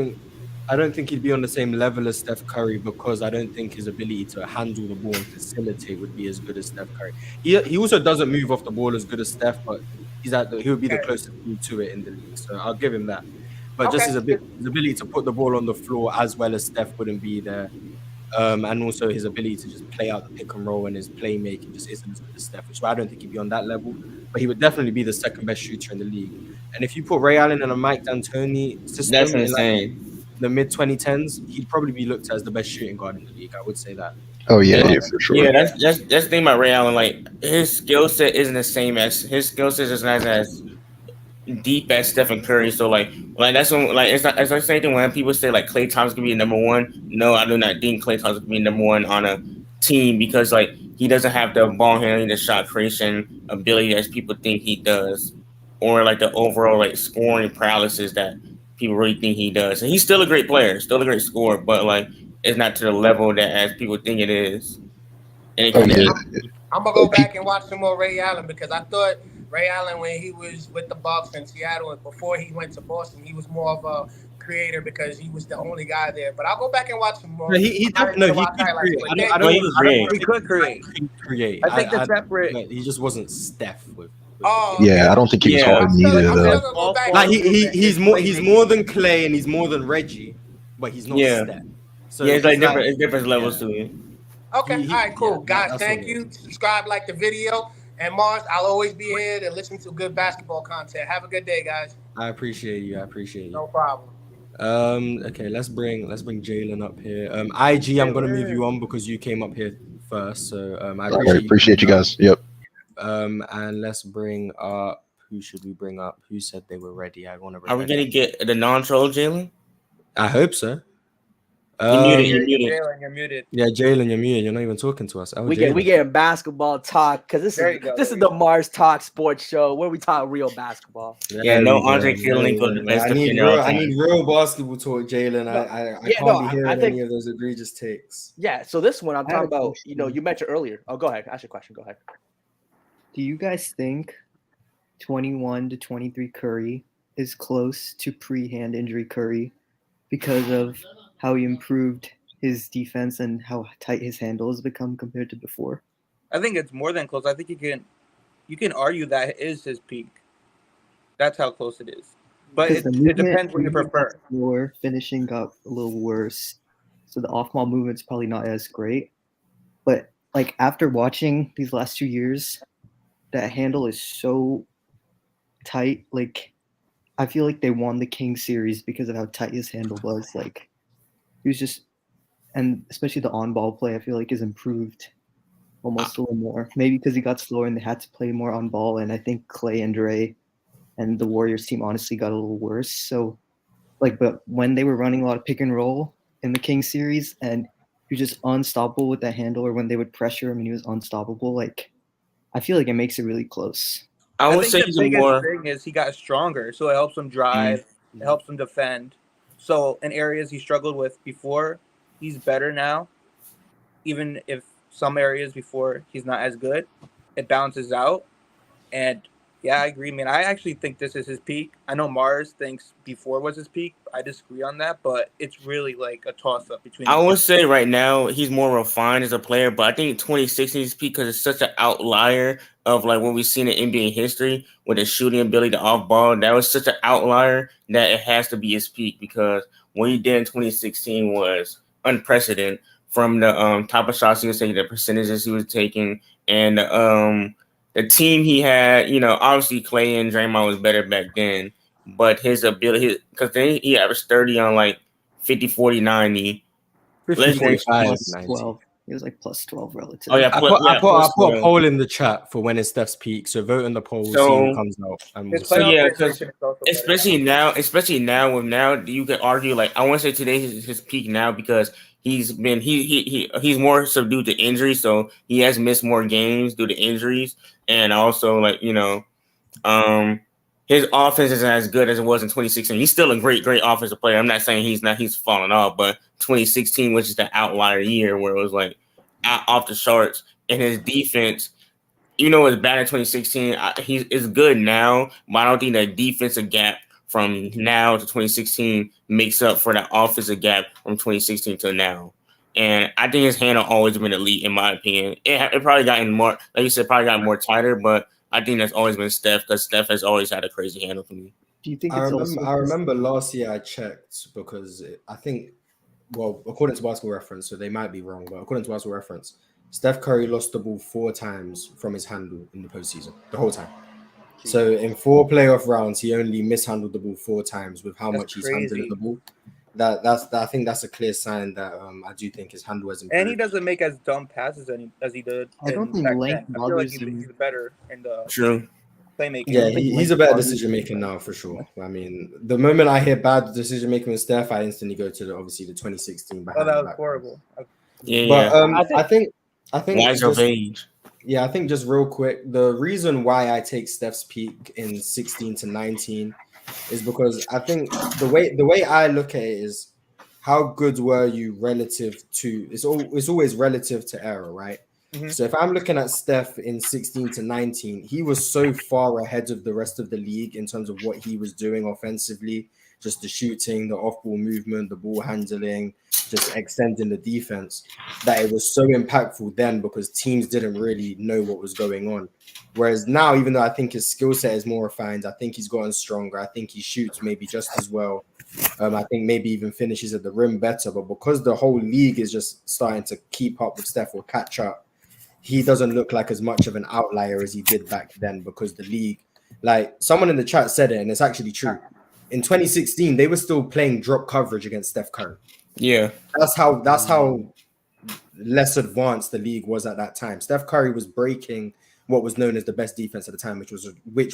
Speaker 1: I don't think he'd be on the same level as Steph Curry, because I don't think his ability to handle the ball and facilitate would be as good as Steph Curry. He also doesn't move off the ball as good as Steph, but he would be the closest to it in the league. So I'll give him that. But just his ability to put the ball on the floor as well as Steph wouldn't be there. And also his ability to just play out the pick and roll and his playmaking just isn't as good as Steph, which I don't think he'd be on that level. But he would definitely be the second best shooter in the league. And if you put Ray Allen in a Mike D'Antoni system,
Speaker 5: that's insane.
Speaker 1: The mid 2010s, he'd probably be looked at as the best shooting guard in the league. I would say that.
Speaker 2: Oh yeah, for sure.
Speaker 5: Yeah, that's the thing about Ray Allen. Like, his skill set isn't the same as deep as Stephen Curry. So like that's when like it's not it's like the same thing when people say like Klay Thompson can be number one. No, I do not think Klay Thompson can be number one on a team because like he doesn't have the ball handling, the shot creation ability as people think he does, or like the overall like scoring paralysis that people really think he does. And he's still a great player, still a great scorer, but like it's not to the level that as people think it is. And it
Speaker 2: Oh
Speaker 5: kind of
Speaker 2: yeah.
Speaker 7: I'm gonna go back and watch some more Ray Allen because I thought Ray Allen, when he was with the Bucks in Seattle and before he went to Boston, he was more of a creator because he was the only guy there. But I'll go back and watch some more.
Speaker 1: No, he
Speaker 7: I'm not even
Speaker 1: no,
Speaker 7: gonna
Speaker 1: he
Speaker 7: watch
Speaker 1: could
Speaker 7: highlights,
Speaker 1: create.
Speaker 7: but
Speaker 1: I
Speaker 7: yeah,
Speaker 1: don't,
Speaker 5: Well,
Speaker 1: I
Speaker 5: he
Speaker 1: don't,
Speaker 5: was
Speaker 1: I don't
Speaker 5: great.
Speaker 6: He could create.
Speaker 1: create.
Speaker 6: I think the separate.
Speaker 1: But he just wasn't Steph with
Speaker 7: Oh,
Speaker 1: the
Speaker 7: okay.
Speaker 2: Yeah, I don't think he was
Speaker 5: Yeah.
Speaker 2: hard neither
Speaker 7: I'm
Speaker 2: though.
Speaker 7: still gonna go back.
Speaker 1: like
Speaker 7: And
Speaker 1: he's more than Clay and he's more than Reggie, but he's not
Speaker 5: Yeah.
Speaker 1: Steph. So
Speaker 5: Yeah, it's like
Speaker 1: it's
Speaker 5: different. It's different levels
Speaker 1: yeah.
Speaker 5: to it.
Speaker 7: Okay, all right, cool. Guys,
Speaker 1: That's
Speaker 7: thank
Speaker 1: what it
Speaker 7: you.
Speaker 1: is.
Speaker 7: Subscribe, like the video. And Mars, I'll always be here to listen to good basketball content. Have a good day, guys.
Speaker 1: I appreciate you.
Speaker 7: No problem.
Speaker 1: Okay, let's bring Jalen up here. IG, I'm gonna move you on because you came up here first. So I
Speaker 2: All right, appreciate you guys. Yep.
Speaker 1: And let's bring up, who should we bring up? Who said they were ready? I want to bring
Speaker 5: Are we gonna get the non-troll Jalen?
Speaker 1: I hope so.
Speaker 5: You muted. You muted.
Speaker 6: Jalen, you're muted.
Speaker 1: Yeah, Jalen, you're muted. You're not even talking to us. Oh,
Speaker 8: we
Speaker 1: Jalen.
Speaker 8: get basketball talk because this is the Mars Talk Sports Show where we talk real basketball.
Speaker 5: Yeah, no Andre Kirilenko, the best defender all
Speaker 1: I
Speaker 5: time.
Speaker 1: need real basketball talk, Jalen.
Speaker 8: No.
Speaker 1: I can't be hearing any of those egregious takes.
Speaker 8: Yeah, so this one I'm talking about. You know, you mentioned earlier. Oh, go ahead. Ask your question. Go ahead.
Speaker 9: Do you guys think 21 to 23 Curry is close to pre-hand injury Curry because of how he improved his defense and how tight his handle has become compared to before?
Speaker 6: I think it's more than close. I think you can argue that it is his peak. That's how close it is. But it depends what you prefer.
Speaker 9: More finishing got a little worse, so the off-ball movement's probably not as great. But like after watching these last 2 years, that handle is so tight. Like I feel like they won the King series because of how tight his handle was. Like he was just, and especially the on-ball play, I feel like is improved almost a little more. Maybe because he got slower and they had to play more on ball. And I think Clay and Dre and the Warriors team honestly got a little worse. So, like, but when they were running a lot of pick and roll in the King series, and he was just unstoppable with that handle, or when they would pressure him and he was unstoppable, like I feel like it makes it really close.
Speaker 5: I would
Speaker 6: think
Speaker 5: say
Speaker 6: the
Speaker 5: he's
Speaker 6: biggest
Speaker 5: more.
Speaker 6: thing is he got stronger, so it helps him drive, it helps him defend. So in areas he struggled with before, he's better now. Even if some areas before he's not as good, it balances out. And yeah, I agree, man. I actually think this is his peak. I know Mars thinks before was his peak. I disagree on that, but it's really like a toss-up between.
Speaker 5: I would say right now he's more refined as a player, but I think 2016 is peak because it's such an outlier of like what we've seen in NBA history with his shooting ability, the off ball. That was such an outlier that it has to be his peak because what he did in 2016 was unprecedented from the type of shots he was taking, the percentages he was taking, and the team he had. You know, obviously Clay and Draymond was better back then, but his ability, because then he averaged 30 on like 50, 40, 90.
Speaker 1: 50, 45,
Speaker 9: plus
Speaker 1: 90.
Speaker 9: 12. It was like plus 12 relative.
Speaker 5: Oh yeah,
Speaker 1: I put a poll in the chat for when is Steph's peak. So vote in the poll, see who comes out. And we'll
Speaker 5: so yeah, because especially now you can argue like I want to say today is his peak now because he's more subdued to injuries, so he has missed more games due to injuries, and also like his offense isn't as good as it was in 2016. He's still a great offensive player. I'm not saying he's fallen off, but 2016 was just an outlier year where it was like off the charts. And his defense, it was bad in 2016. He's good now, but I don't think that defensive gap from now to 2016 makes up for that offensive gap from 2016 to now. And I think his handle always been elite, in my opinion. It probably gotten more, like you said, more tighter, but I think that's always been Steph because Steph has always had a crazy handle for me.
Speaker 9: Do you think
Speaker 1: I remember last year I checked because I think, well, according to Basketball Reference, so they might be wrong, but according to Basketball Reference, Steph Curry lost the ball 4 times from his handle in the postseason, the whole time. So in 4 playoff rounds, he only mishandled the ball 4 times with how much he's handling the ball. I think that's a clear sign that I do think his handle has improved.
Speaker 6: And he doesn't make as dumb passes as he did.
Speaker 9: I don't think length bothers him.
Speaker 6: He's better in the
Speaker 5: True.
Speaker 6: playmaking.
Speaker 1: Yeah, he's a better decision maker now for sure. I mean, the moment I hear bad decision making with Steph, I instantly go to obviously the 2016 behind.
Speaker 6: Oh, that was horrible.
Speaker 5: Yeah,
Speaker 1: but I think
Speaker 5: wise of age.
Speaker 1: Yeah, I think just real quick, the reason why I take Steph's peak in 16 to 19 is because I think the way I look at it is how good were you relative to it's always relative to era, right?
Speaker 6: Mm-hmm.
Speaker 1: So if I'm looking at Steph in 16 to 19, he was so far ahead of the rest of the league in terms of what he was doing offensively, just the shooting, the off-ball movement, the ball handling, just extending the defense, that it was so impactful then because teams didn't really know what was going on. Whereas now, even though I think his skill set is more refined, I think he's gotten stronger. I think he shoots maybe just as well. I think maybe even finishes at the rim better. But because the whole league is just starting to keep up with Steph or catch up, he doesn't look like as much of an outlier as he did back then because the league, like someone in the chat said it, and it's actually true. In 2016, they were still playing drop coverage against Steph Curry.
Speaker 5: Yeah.
Speaker 1: That's how less advanced the league was at that time. Steph Curry was breaking what was known as the best defense at the time, which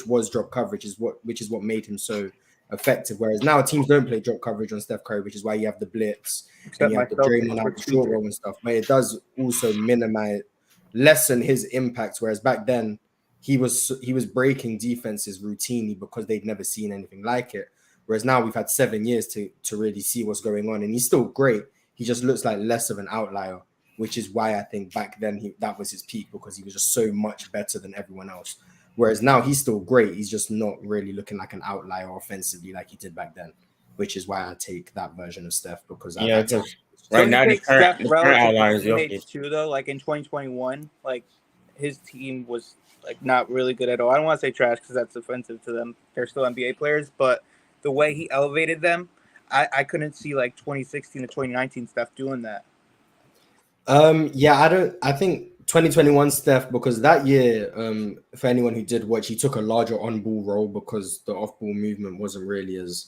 Speaker 1: was drop coverage, which is what made him so effective. Whereas now teams don't play drop coverage on Steph Curry, which is why you have the blitz and you have the Draymond out the short roll and stuff. But it does also lessen his impact. Whereas back then he was breaking defenses routinely because they'd never seen anything like it. Whereas now we've had 7 years to really see what's going on, and he's still great. He just looks like less of an outlier, which is why I think back then that was his peak because he was just so much better than everyone else. Whereas now he's still great. He's just not really looking like an outlier offensively like he did back then, which is why I take that version of Steph because
Speaker 5: right now the current outlier is Jokic
Speaker 6: too, though. Like in 2021, like his team was like not really good at all. I don't want to say trash because that's offensive to them. They're still NBA players, but the way he elevated them, I couldn't see like 2016 to 2019 Steph doing that.
Speaker 1: I think 2021 Steph, because that year, for anyone who did watch, he took a larger on-ball role because the off-ball movement wasn't really as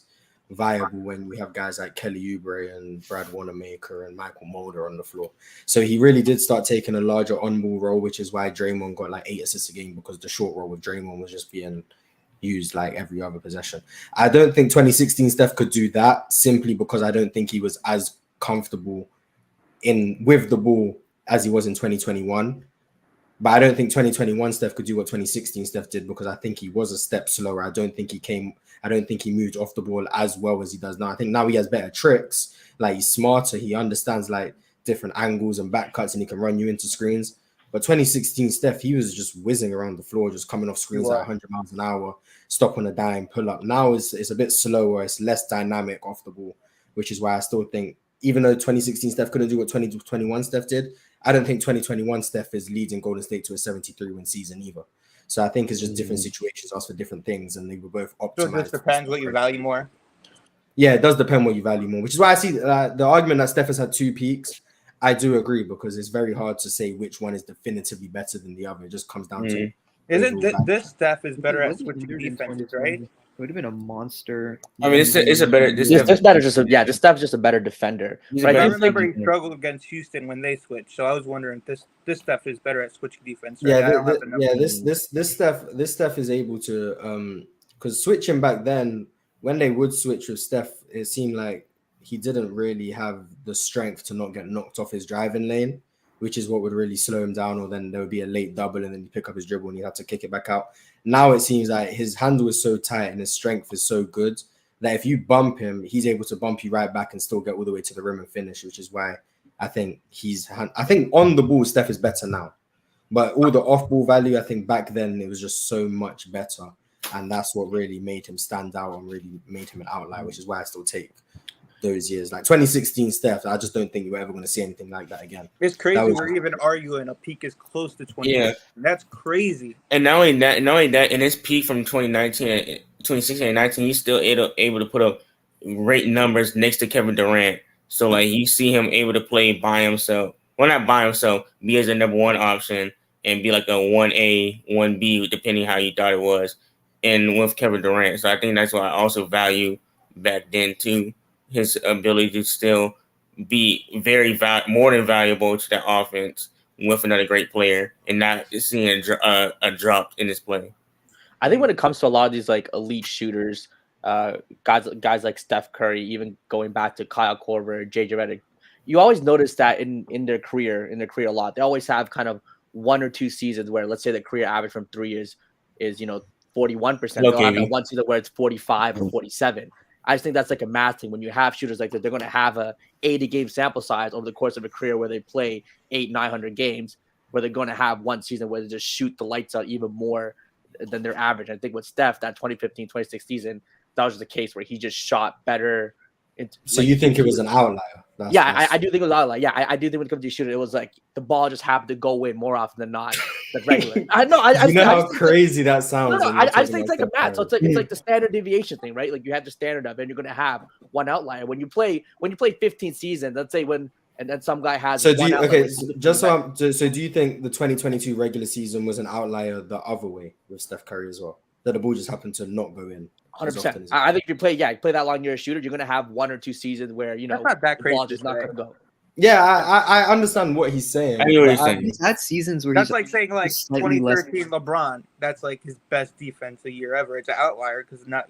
Speaker 1: viable when we have guys like Kelly Oubre and Brad Wanamaker and Michael Mulder on the floor. So he really did start taking a larger on-ball role, which is why Draymond got like 8 assists a game because the short role with Draymond was just being used like every other possession. I don't think 2016 Steph could do that simply because I don't think he was as comfortable with the ball as he was in 2021. But I don't think 2021 Steph could do what 2016 Steph did because I think he was a step slower. I don't think he moved off the ball as well as he does now. I think now he has better tricks. Like he's smarter. He understands like different angles and back cuts and he can run you into screens. But 2016 Steph, he was just whizzing around the floor, just coming off screens at 100 miles an hour, stop on a dime, pull up. Now it's a bit slower. It's less dynamic off the ball, which is why I still think, even though 2016 Steph couldn't do what 2021 Steph did, I don't think 2021 Steph is leading Golden State to a 73-win season either. So I think it's just different situations ask for different things, and they were both optimized.
Speaker 6: So it just depends what you value more.
Speaker 1: Yeah, it does depend what you value more, which is why I see the argument that Steph has had 2 peaks. I do agree because it's very hard to say which one is definitively better than the other. It just comes down to.
Speaker 6: Isn't this Steph is better at switching defenses, right?
Speaker 9: It would have been a monster.
Speaker 5: I mean, it's a better.
Speaker 8: This Steph's just a better defender.
Speaker 6: But I remember he struggled against Houston when they switched, so I was wondering if this Steph is better at switching defense. Right?
Speaker 1: This Steph is able to because switching back then when they would switch with Steph, it seemed like he didn't really have the strength to not get knocked off his driving lane, which is what would really slow him down, or then there would be a late double and then you pick up his dribble and you have to kick it back out. Now it seems like his handle is so tight and his strength is so good that if you bump him, he's able to bump you right back and still get all the way to the rim and finish, which is why I think on the ball, Steph is better now. But all the off-ball value, I think back then it was just so much better. And that's what really made him stand out and really made him an outlier, which is why I still take those years. Like 2016 Steph, I just don't think you're ever going to see anything like that again.
Speaker 6: It's crazy. We're even arguing a peak is close to 20.
Speaker 5: Yeah.
Speaker 6: That's crazy.
Speaker 5: And not only that, in his peak from 2016 and 19, he's still able to put up great numbers next to Kevin Durant. So like you see him able to play by himself. Well, not by himself, be as a number 1 option and be like a 1A, 1B, depending how you thought it was. And with Kevin Durant. So I think that's what I also value back then too. His ability to still be more than valuable to that offense with another great player and not seeing a drop in his play.
Speaker 8: I think when it comes to a lot of these like elite shooters, guys like Steph Curry, even going back to Kyle Korver, JJ Redick, you always notice that in their career a lot. They always have kind of 1 or 2 seasons where, let's say, the career average from 3 years is 41%. They'll have that one season where it's 45 or 47. I just think that's like a math thing. When you have shooters like that, they're going to have a 80-game sample size over the course of a career where they play 800-900 games, where they're going to have one season where they just shoot the lights out even more than their average. I think with Steph, that 2015-26 season, that was just the case where he just shot better.
Speaker 1: So you think it was an outlier?
Speaker 8: I do think it was an outlier. Yeah, I do think when it comes to shooting, it was like the ball just happened to go in more often than not. That's regular. I know. I
Speaker 1: know how crazy that sounds.
Speaker 8: No, I just think it's like a math. So it's like the standard deviation thing, right? Like you have the standard of it, and you're going to have one outlier. When you play 15 seasons, let's say and then some guy has.
Speaker 1: So do you think the 2022 regular season was an outlier the other way with Steph Curry as well? That the ball just happened to not go in.
Speaker 8: 100%. I think if you play that long, you're a shooter. You're going to have 1 or 2 seasons where that's
Speaker 6: not that crazy.
Speaker 8: The ball just not going to go.
Speaker 1: Yeah, I understand what he's saying.
Speaker 5: I know what he's saying.
Speaker 9: He's had seasons where
Speaker 6: that's like saying like 2013 LeBron. That's like his best defense a year ever. It's an outlier because not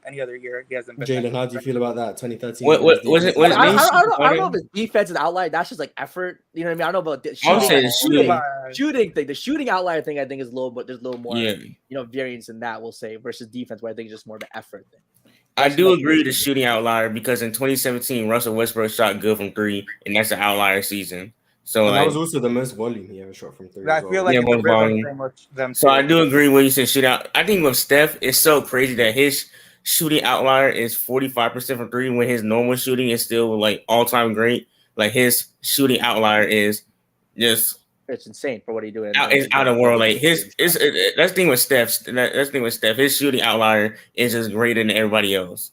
Speaker 6: any other year he hasn't been.
Speaker 1: Jalen, how do you feel about that? 2013.
Speaker 5: What was it?
Speaker 8: I don't know if his defense is outlier. That's just like effort. You know what I mean? I don't know about the shooting thing. The shooting outlier thing, I think, is a little, but there's a little more, variance in that. We'll say versus defense, where I think it's just more of an effort thing.
Speaker 5: I do agree with the shooting outlier because in 2017, Russell Westbrook shot good from 3, and that's an outlier season. So
Speaker 1: that was also the most volume he ever shot from 3.
Speaker 6: I feel like
Speaker 5: most volume. So I do agree when you said shootout. I think with Steph, it's so crazy that his shooting outlier is 45% from 3 when his normal shooting is still like all-time great. Like his shooting outlier is just.
Speaker 8: It's insane for what he's doing.
Speaker 5: It's out of world. Like that's the thing with Steph. That's the thing with Steph. His shooting outlier is just greater than everybody else.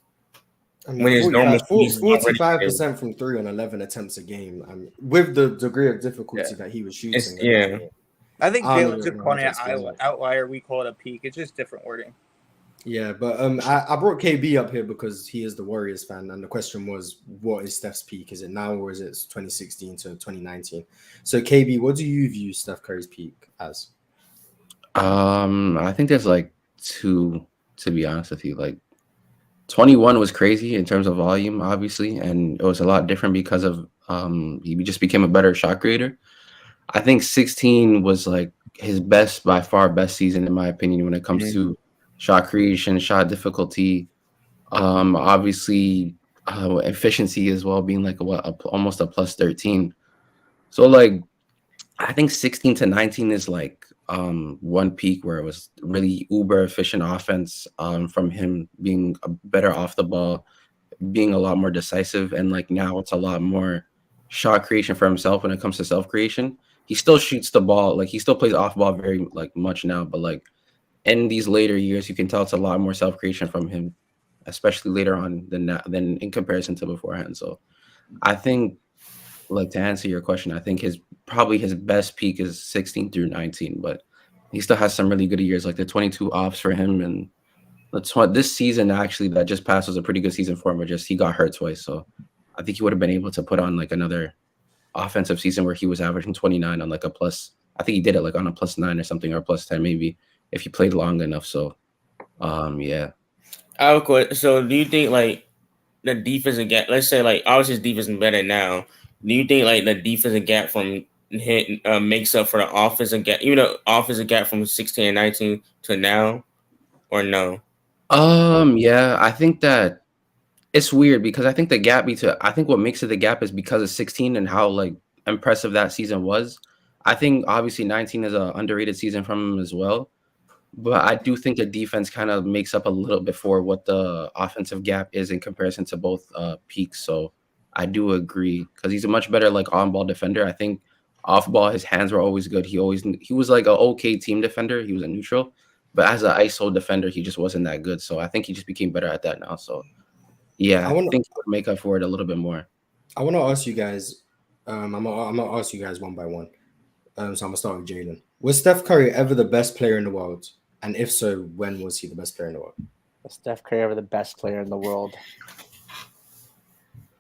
Speaker 1: I mean, when his normal 45% from 3 on 11 attempts a game. I mean, with the degree of difficulty that he was shooting.
Speaker 6: I think Jalen's just calling it an outlier. We call it a peak. It's just different wording.
Speaker 1: Yeah, but I brought KB up here because he is the Warriors fan, and the question was, what is Steph's peak? Is it now or is it 2016 to 2019? So KB, what do you view Steph Curry's peak as?
Speaker 10: I think there's like 2, to be honest with you. Like 21 was crazy in terms of volume, obviously, and it was a lot different because of he just became a better shot creator. I think 16 was like his by far best season in my opinion when it comes to shot creation, shot difficulty, obviously efficiency as well, being like almost a plus 13. So like I think 16 to 19 is like one peak where it was really uber efficient offense from him being better off the ball, being a lot more decisive, and like now it's a lot more shot creation for himself when it comes to self creation. He still shoots the ball, like he still plays off ball very like much now, but like in these later years, you can tell it's a lot more self-creation from him, especially later on than in comparison to beforehand. So I think, like, to answer your question, I think his best peak is 16 through 19, but he still has some really good years, like the 22 offs for him. And this season, actually, that just passed was a pretty good season for him, but just he got hurt twice. So I think he would have been able to put on like another offensive season where he was averaging 29 on like a plus. I think he did it like on a +9 or something, or +10 maybe, if he played long enough. So, yeah.
Speaker 5: I have a question. So, do you think like the defensive gap? Let's say like obviously his defense is better now. Do you think like the defensive gap from hit makes up for the offensive gap? Even the offensive gap from 16 and 19 to now, or no?
Speaker 10: Yeah, I think that it's weird because I think the gap I think what makes it the gap is because of 16 and how like impressive that season was. I think obviously 19 is an underrated season from him as well. But I do think the defense kind of makes up a little bit for what the offensive gap is in comparison to both peaks. So I do agree because he's a much better like on-ball defender. I think off-ball, his hands were always good. He was like an okay team defender. He was a neutral. But as an ISO defender, he just wasn't that good. So I think he just became better at that now. So, yeah, I think he would make up for it a little bit more.
Speaker 1: I want to ask you guys, I'm gonna ask you guys one by one. So I'm going to start with Jalen. Was Steph Curry ever the best player in the world? And if so, when was he the best player in the world?
Speaker 8: Was Steph Curry ever the best player in the world?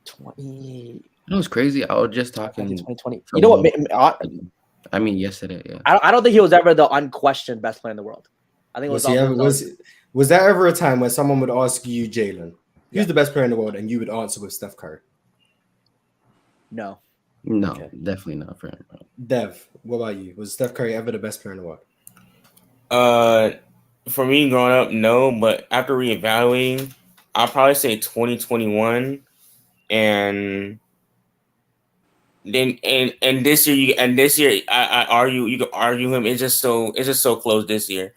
Speaker 8: 20.
Speaker 10: It was crazy. I was just talking.
Speaker 8: 2020. You know what?
Speaker 10: I mean, yesterday, yeah.
Speaker 8: I don't think he was ever the unquestioned best player in the world. I think it was
Speaker 1: Was there ever a time where someone would ask you, Jalen, who's
Speaker 8: Yeah.
Speaker 1: the best player in the world, and you would answer with Steph Curry?
Speaker 8: No.
Speaker 10: No,
Speaker 1: Okay.
Speaker 10: definitely not for him.
Speaker 1: Dev, what about you? Was Steph Curry ever the best player in the world?
Speaker 5: For me growing up, no. But after reevaluating, I'll probably say 2021, and then and this year I argue you could argue him. It's just so close this year.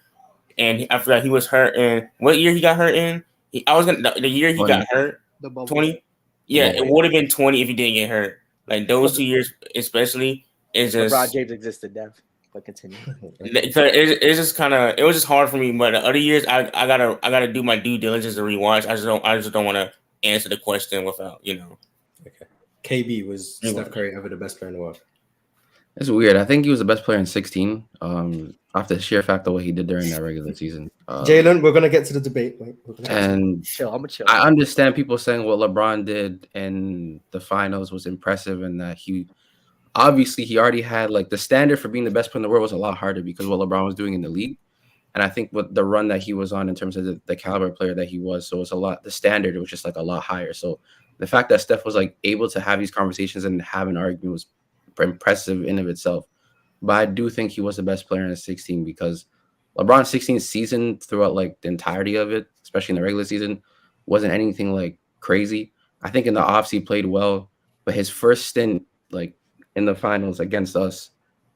Speaker 5: And I forgot he was hurt. And what year he got hurt in? The year he
Speaker 10: 20.
Speaker 5: got hurt.
Speaker 9: The bubble.
Speaker 5: 20. Yeah,
Speaker 10: Yeah.
Speaker 5: it would have been 20 if he didn't get hurt. Like those 2 years, especially, it's just
Speaker 8: LeBron James existed, Dev. But continue.
Speaker 5: it's just kind of it was just hard for me. But the other years, I gotta do my due diligence to rewatch. I just don't want to answer the question without
Speaker 1: Okay. KB, was Steph Curry ever the best player in the world?
Speaker 10: It's weird. I think he was the best player in 16. After the sheer fact of what he did during that regular season.
Speaker 1: Jalen, we're gonna get to the debate.
Speaker 10: And
Speaker 8: chill. I'm gonna chill.
Speaker 10: I understand people saying what LeBron did in the finals was impressive, and that he already had like the standard for being the best player in the world was a lot harder because what LeBron was doing in the league. And I think with the run that he was on in terms of the caliber player that he was, so it's the standard was just like a lot higher. So the fact that Steph was like able to have these conversations and have an argument was impressive in of itself. But I do think he was the best player in the 16 because LeBron's 16 season throughout like the entirety of it, especially in the regular season, wasn't anything like crazy. I think in the offs he played well, but his first stint like in the finals against us,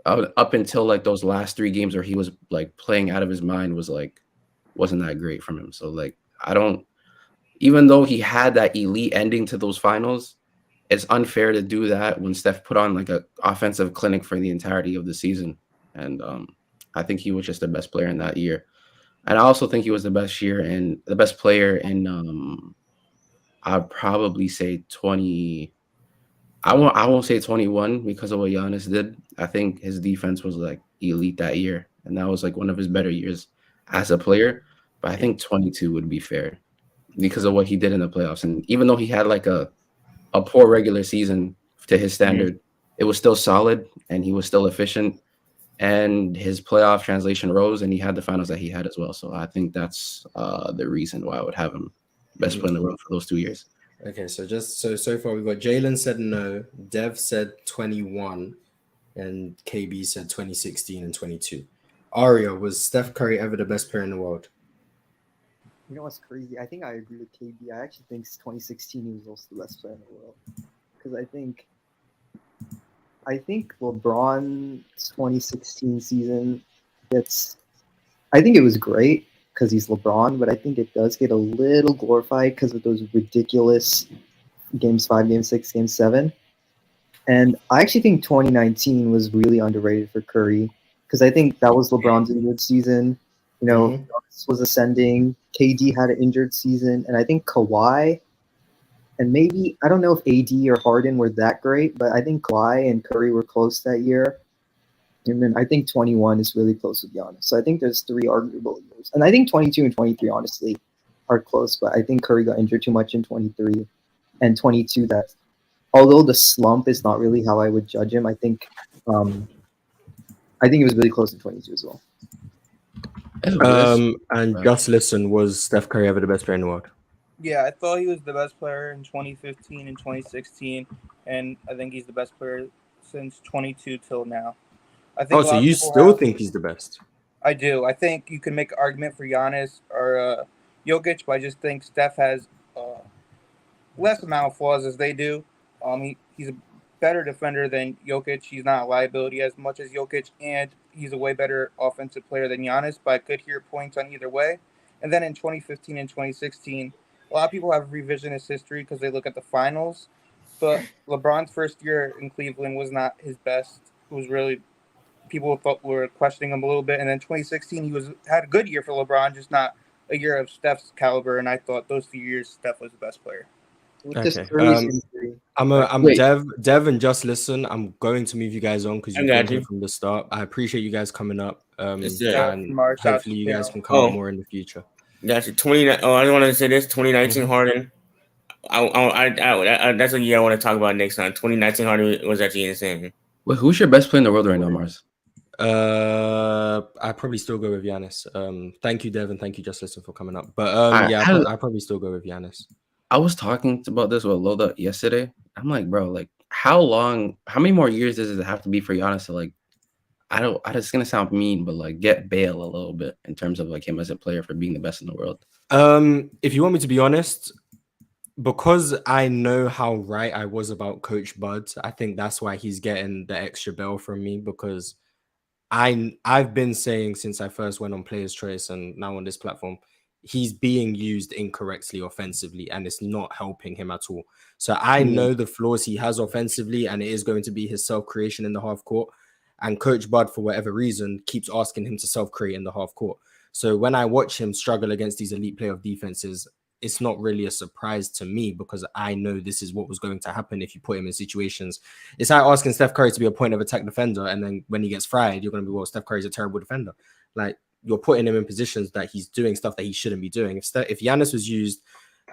Speaker 10: up until like those last 3 games where he was like playing out of his mind wasn't that great from him. So like even though he had that elite ending to those finals, it's unfair to do that when Steph put on like a offensive clinic for the entirety of the season. And I think he was just the best player in that year. And I also think he was the best player in I'd probably say 20. I won't say 21 because of what Giannis did. I think his defense was like elite that year, and that was like one of his better years as a player. But I think 22 would be fair because of what he did in the playoffs. And even though he had like a poor regular season to his standard, it was still solid and he was still efficient. And his playoff translation rose, and he had the finals that he had as well. So I think that's the reason why I would have him best player in the world for those 2 years.
Speaker 1: Okay, so so far we've got Jalen said no, Dev said 21, and KB said 2016 and 22. Aria, was Steph Curry ever the best player in the world?
Speaker 9: You know what's crazy? I think I agree with KB. I actually think 2016 he was also the best player in the world because I think LeBron's 2016 season I think it was great because he's LeBron, but I think it does get a little glorified because of those ridiculous games 5, game 6, game 7. And I actually think 2019 was really underrated for Curry because I think that was LeBron's injured season. You know, Giannis was ascending. KD had an injured season. And I think Kawhi and maybe, I don't know if AD or Harden were that great, but I think Kawhi and Curry were close that year. And then I think 21 is really close with Giannis. So I think there's 3 arguable years. And I think 22 and 23, honestly, are close. But I think Curry got injured too much in 23. And 22, although the slump is not really how I would judge him, I think it was really close in 22 as well.
Speaker 1: And just listen, was Steph Curry ever the best player in the world?
Speaker 6: Yeah, I thought he was the best player in 2015 and 2016, and I think he's the best player since 22 till now. I think
Speaker 1: so you still think he's the best?
Speaker 6: I do. I think you can make an argument for Giannis or Jokic, but I just think Steph has less amount of flaws as they do. He's a better defender than Jokic. He's not a liability as much as Jokic, and he's a way better offensive player than Giannis, but I could hear points on either way. And then in 2015 and 2016, a lot of people have revisionist history because they look at the finals, but LeBron's first year in Cleveland was not his best. It was really people thought were questioning him a little bit, and then 2016 he had a good year for LeBron, just not a year of Steph's caliber. And I thought those 2 years Steph was the best player.
Speaker 1: Okay. Dev and Just Listen. I'm going to move you guys on because you've been here from the start. I appreciate you guys coming up. And hopefully you guys can come up more in the future.
Speaker 5: Gotcha. I want to say this: 2019 Harden. That's a year I want to talk about next time. 2019 Harden was actually insane.
Speaker 10: Wait, who's your best player in the world right now, Mars?
Speaker 1: I'd probably still go with Giannis. Thank you, Devin. Thank you, Just Listen, for coming up. But yeah, I'd probably still go with Giannis.
Speaker 10: I was talking about this with Loda yesterday. I'm like, bro, like, how many more years does it have to be for Giannis to, like, it's gonna sound mean, but like get bail a little bit in terms of like him as a player for being the best in the world?
Speaker 1: If you want me to be honest, because I know how right I was about Coach Bud, I think that's why he's getting the extra bail from me, because I've been saying since I first went on Players Choice and now on this platform, he's being used incorrectly offensively and it's not helping him at all. So I know the flaws he has offensively, and it is going to be his self-creation in the half court. And Coach Bud, for whatever reason, keeps asking him to self-create in the half court. So when I watch him struggle against these elite playoff defenses, it's not really a surprise to me, because I know this is what was going to happen if you put him in situations. It's like asking Steph Curry to be a point of attack defender, and then when he gets fried, you're going to be, well, Steph Curry's a terrible defender. Like, you're putting him in positions that he's doing stuff that he shouldn't be doing. If Giannis was used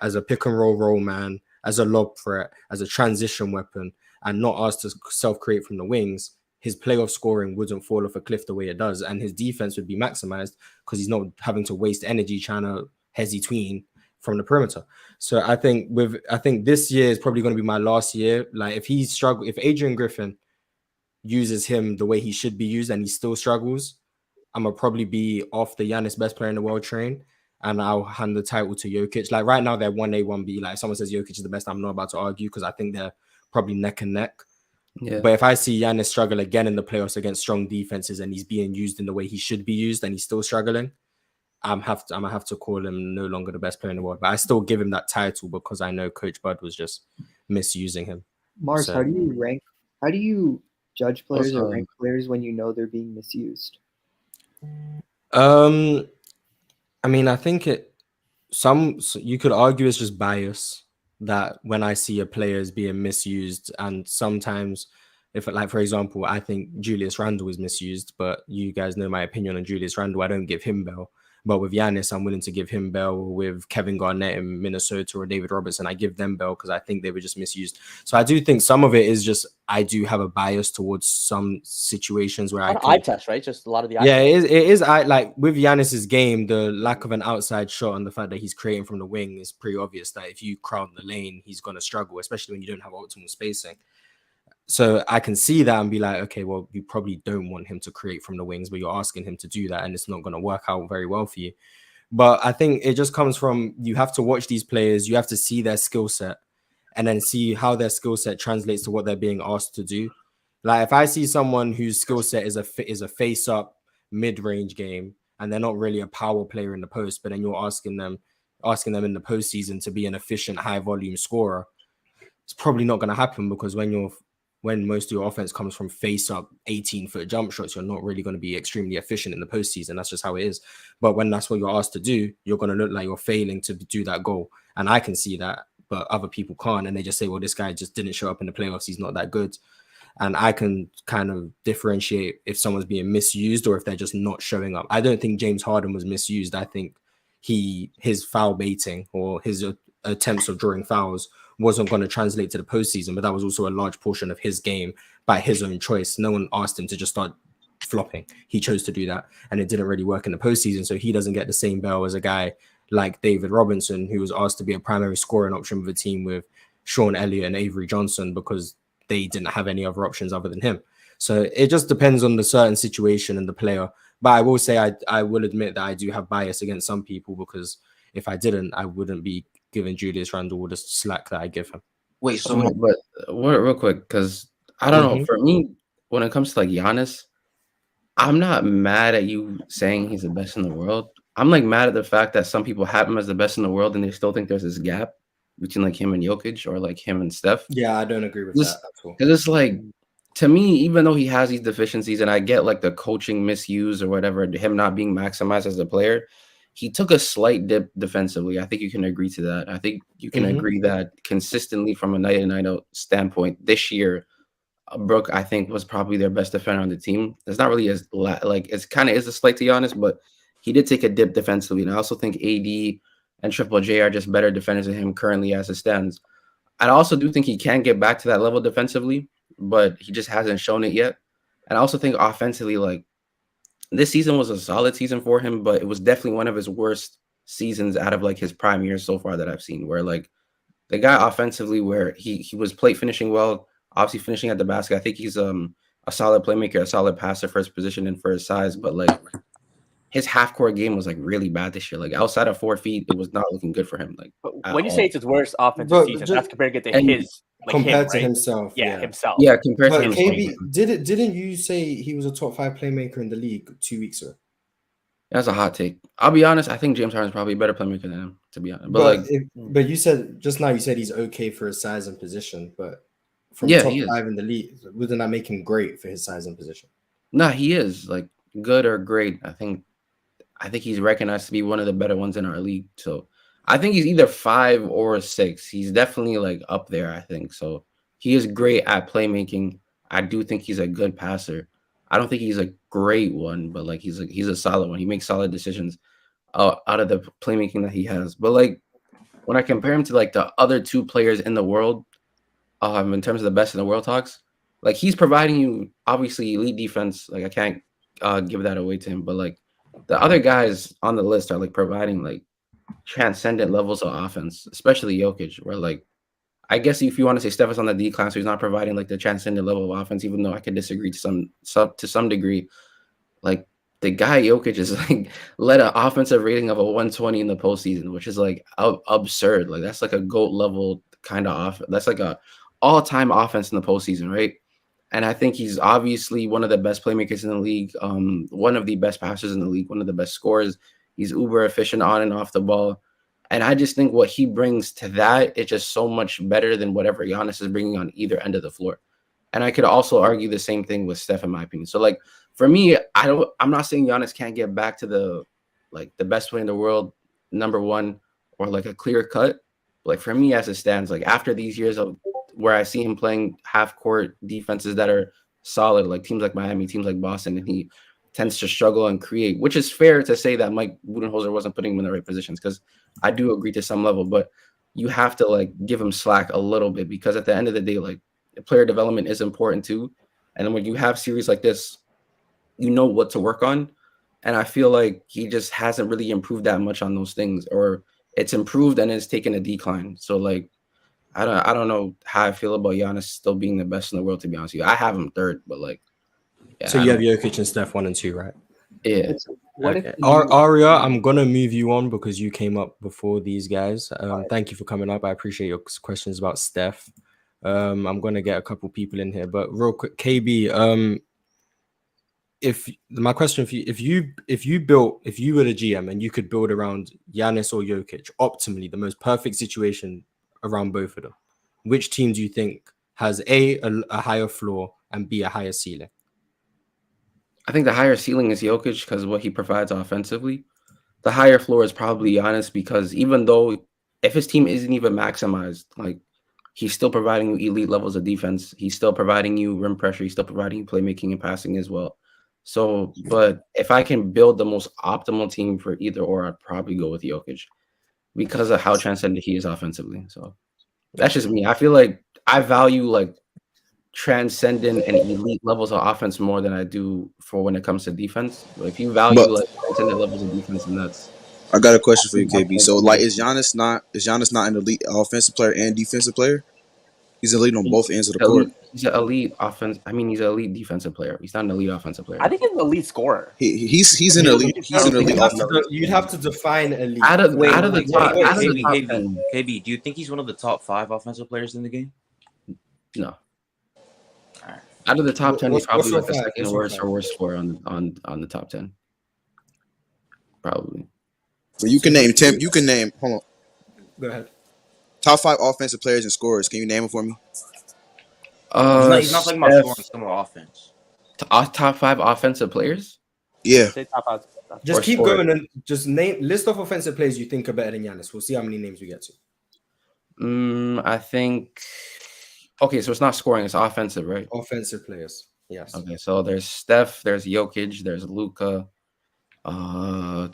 Speaker 1: as a pick and roll man, as a lob threat, as a transition weapon, and not asked to self-create from the wings, his playoff scoring wouldn't fall off a cliff the way it does, and his defense would be maximized because he's not having to waste energy trying to hezzy tween from the perimeter. So I think this year is probably going to be my last year. Like, if Adrian Griffin uses him the way he should be used and he still struggles, I'm gonna probably be off the Giannis best player in the world train, and I'll hand the title to Jokic. Like, right now they're 1A, 1B. Like, if someone says Jokic is the best, I'm not about to argue, because I think they're probably neck and neck. Yeah. But if I see Giannis struggle again in the playoffs against strong defenses and he's being used in the way he should be used and he's still struggling, I'm gonna have to call him no longer the best player in the world. But I still give him that title because I know Coach Bud was just misusing him.
Speaker 9: Mars, how do you judge players or rank players when you know they're being misused?
Speaker 1: I mean, I think you could argue it's just bias, that when I see a player is being misused, and sometimes, if, like, for example, I think Julius Randle is misused, but you guys know my opinion on Julius Randle. I don't give him bail. But with Giannis, I'm willing to give him bail. With Kevin Garnett in Minnesota or David Robertson, I give them bail because I think they were just misused. So I do think some of it is just, I do have a bias towards some situations where
Speaker 8: eye test, right? Just a lot of the eye
Speaker 1: test. It is. Like, with Giannis's game, the lack of an outside shot and the fact that he's creating from the wing is pretty obvious that if you crowd the lane, he's going to struggle, especially when you don't have optimal spacing. So I can see that and be like, okay, well, you probably don't want him to create from the wings, but you're asking him to do that, and it's not going to work out very well for you. But I think it just comes from, you have to watch these players, you have to see their skill set, and then see how their skill set translates to what they're being asked to do. Like, if I see someone whose skill set is a face-up mid-range game, and they're not really a power player in the post, but then you're asking them in the postseason to be an efficient, high-volume scorer, it's probably not going to happen, because when most of your offense comes from face-up 18-foot jump shots, you're not really going to be extremely efficient in the postseason. That's just how it is. But when that's what you're asked to do, you're going to look like you're failing to do that goal. And I can see that, but other people can't. And they just say, well, this guy just didn't show up in the playoffs, he's not that good. And I can kind of differentiate if someone's being misused or if they're just not showing up. I don't think James Harden was misused. I think his foul baiting or his attempts of drawing fouls wasn't going to translate to the postseason, but that was also a large portion of his game by his own choice. No one asked him to just start flopping. He chose to do that, and it didn't really work in the postseason, so he doesn't get the same bail as a guy like David Robinson, who was asked to be a primary scoring option with a team with Sean Elliott and Avery Johnson because they didn't have any other options other than him. So it just depends on the certain situation and the player. But I will say I will admit that I do have bias against some people, because if I didn't, I wouldn't be giving Julius Randle the slack that I give him.
Speaker 10: Wait, so but real quick, because I don't know. For me, when it comes to like Giannis, I'm not mad at you saying he's the best in the world. I'm like mad at the fact that some people have him as the best in the world and they still think there's this gap between like him and Jokic or like him and Steph.
Speaker 1: Yeah, I don't agree with that at all.
Speaker 10: Because it's like, to me, even though he has these deficiencies, and I get like the coaching misuse or whatever, him not being maximized as a player, he took a slight dip defensively. I think you can agree to that. I think you can agree that consistently from a night in, night out standpoint, this year, Brook, I think, was probably their best defender on the team. It's not really as like, it's kind of is a slight, to be honest, but he did take a dip defensively. And I also think AD and Triple J are just better defenders than him currently as it stands. I also do think he can get back to that level defensively, but he just hasn't shown it yet. And I also think offensively, like, this season was a solid season for him, but it was definitely one of his worst seasons out of like his prime years so far that I've seen. Where like the guy offensively, where he was plate finishing well, obviously finishing at the basket. I think he's a solid playmaker, a solid passer for his position and for his size, but like his half court game was like really bad this year. Like outside of 4 feet, it was not looking good for him. Like
Speaker 8: when you say it's his worst offensive season, that's compared to his
Speaker 1: compared to
Speaker 8: right?
Speaker 1: himself.
Speaker 8: Yeah, himself.
Speaker 10: Yeah, compared
Speaker 1: but
Speaker 10: to
Speaker 1: KB, didn't you say he was a top 5 playmaker in the league 2 weeks ago?
Speaker 10: That's a hot take. I'll be honest. I think James Harden's probably a better playmaker than him, to be honest.
Speaker 1: But you said just now, you said he's okay for his size and position, but from
Speaker 10: Yeah,
Speaker 1: top
Speaker 10: he is.
Speaker 1: 5 in the league, wouldn't that make him great for his size and position?
Speaker 10: No, he is like good or great. I think he's recognized to be one of the better ones in our league. So I think he's either 5 or 6. He's definitely like up there, I think. So he is great at playmaking. I do think he's a good passer. I don't think he's a great one, but like he's a solid one. He makes solid decisions out of the playmaking that he has. But like when I compare him to like the other 2 players in the world, in terms of the best in the world talks, like he's providing you obviously elite defense. Like I can't give that away to him, but like the other guys on the list are like providing like transcendent levels of offense, especially Jokic, where like I guess if you want to say Steph is on the decline, so he's not providing like the transcendent level of offense, even though I could disagree to some degree. Like the guy Jokic is like led an offensive rating of a 120 in the postseason, which is like absurd. Like that's like a GOAT level kind of offense. That's like a all-time offense in the postseason, right? And I think he's obviously one of the best playmakers in the league, one of the best passers in the league, one of the best scorers. He's uber efficient on and off the ball. And I just think what he brings to that is just so much better than whatever Giannis is bringing on either end of the floor. And I could also argue the same thing with Steph, in my opinion. So, like, for me, I'm not saying Giannis can't get back to the best player in the world, number 1, or like a clear cut. But like for me, as it stands, like after these years of where I see him playing half court defenses that are solid, like teams like Miami, teams like Boston, and he tends to struggle and create, which is fair to say that Mike Budenholzer wasn't putting him in the right positions, because I do agree to some level, but you have to like give him slack a little bit, because at the end of the day, like player development is important too. And when you have series like this, you know what to work on. And I feel like he just hasn't really improved that much on those things, or it's improved and it's taken a decline. So like, I don't know how I feel about Giannis still being the best in the world, to be honest with you. I have him 3rd, but like,
Speaker 1: yeah, so you have Jokic and Steph 1 and 2, right?
Speaker 10: Yeah.
Speaker 1: Okay. Aria, I'm gonna move you on because you came up before these guys. Thank you for coming up. I appreciate your questions about Steph. I'm gonna get a couple people in here, but real quick, KB. If my question for you, if you were the GM and you could build around Giannis or Jokic optimally, the most perfect situation around both of them, which team do you think has a higher floor and B, a higher ceiling?
Speaker 10: I think the higher ceiling is Jokic because of what he provides offensively. The higher floor is probably Giannis, because even though if his team isn't even maximized, like he's still providing you elite levels of defense. He's still providing you rim pressure. He's still providing you playmaking and passing as well. So, but if I can build the most optimal team for either or, I'd probably go with Jokic because of how transcendent he is offensively. So that's just me. I feel like I value like transcendent and elite levels of offense more than I do for when it comes to defense. But if you value like transcendent levels of defense, then that's.
Speaker 11: I got a question for you, KB. So, like, is Giannis not an elite offensive player and defensive player? He's elite on both ends of the court.
Speaker 10: He's an elite offense. I mean, he's an elite defensive player. He's not an elite offensive player.
Speaker 8: I think he's an elite scorer.
Speaker 11: He's an elite. He's an elite.
Speaker 1: You'd have to define elite.
Speaker 10: Out of the top,
Speaker 12: KB, do you think he's one of the top 5 offensive players in the game?
Speaker 10: No. Out of the top 10, he's probably like the second worst or worst scorer on the top 10. Probably.
Speaker 11: So you can name 10. You can name. Hold on.
Speaker 1: Go ahead.
Speaker 11: Top 5 offensive players and scorers. Can you name them for me?
Speaker 12: He's not talking about scoring. He's talking about offense.
Speaker 10: Top 5 offensive players?
Speaker 11: Yeah.
Speaker 1: Just keep going and just list off offensive players you think are better than Giannis. We'll see how many names we get to.
Speaker 10: I think. Okay, so it's not scoring; it's offensive, right?
Speaker 1: Offensive players, yes.
Speaker 10: Okay, so there's Steph, there's Jokic, there's Luka. Are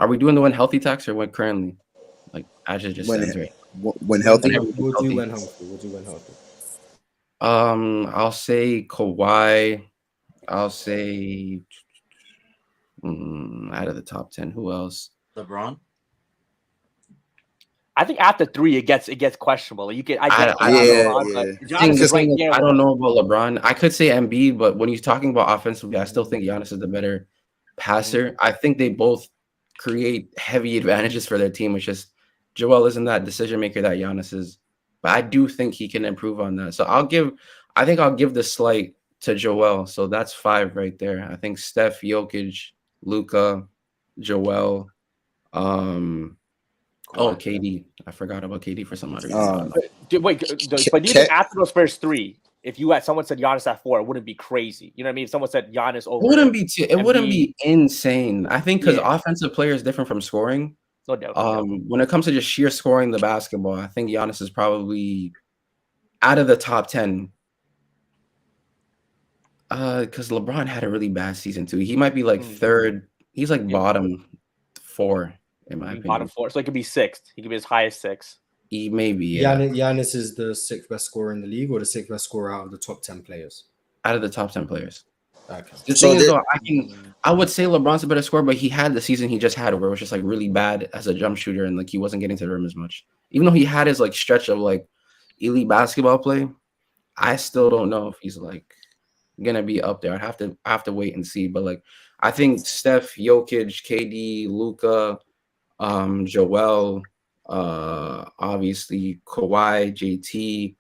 Speaker 10: we doing the when healthy tax or when currently? Like as it just says, right?
Speaker 11: When healthy.
Speaker 1: We'll do when healthy.
Speaker 10: I'll say Kawhi. I'll say Out of the top 10, who else?
Speaker 12: LeBron.
Speaker 8: I think after 3, it gets questionable. You can, I get
Speaker 10: LeBron,
Speaker 8: but Giannis is right there.
Speaker 10: I don't know about LeBron. I could say Embiid, but when you're talking about offensively, I still think Giannis is the better passer. I think they both create heavy advantages for their team. It's just Joel isn't that decision maker that Giannis is, but I do think he can improve on that. So I think I'll give the slight to Joel. So that's 5 right there. I think Steph, Jokic, Luka, Joel, KD. I forgot about KD for some other reason.
Speaker 8: But do you think after those first 3, if you had someone said Giannis at 4, it wouldn't be crazy? You know what I mean? If someone said Giannis over,
Speaker 10: it wouldn't be insane. I think because offensive player is different from scoring.
Speaker 8: No doubt.
Speaker 10: When it comes to just sheer scoring the basketball, I think Giannis is probably out of the top 10. Because LeBron had a really bad season too. He might be like 3rd. He's like bottom 4 in my opinion.
Speaker 8: Bottom 4, so it could be 6th. He could be as high as 6.
Speaker 10: He may be.
Speaker 1: Giannis is the 6th best scorer in the league, or the 6th best scorer out of the top 10 players.
Speaker 10: Out of the top 10 players.
Speaker 1: Okay.
Speaker 10: The thing is, though, I would say LeBron's a better scorer, but he had the season he just had where it was just like really bad as a jump shooter, and like he wasn't getting to the rim as much. Even though he had his like stretch of like elite basketball play, I still don't know if he's like gonna be up there. I have to wait and see. But like I think Steph, Jokic, KD, Luka, Joel, obviously Kawhi, JT,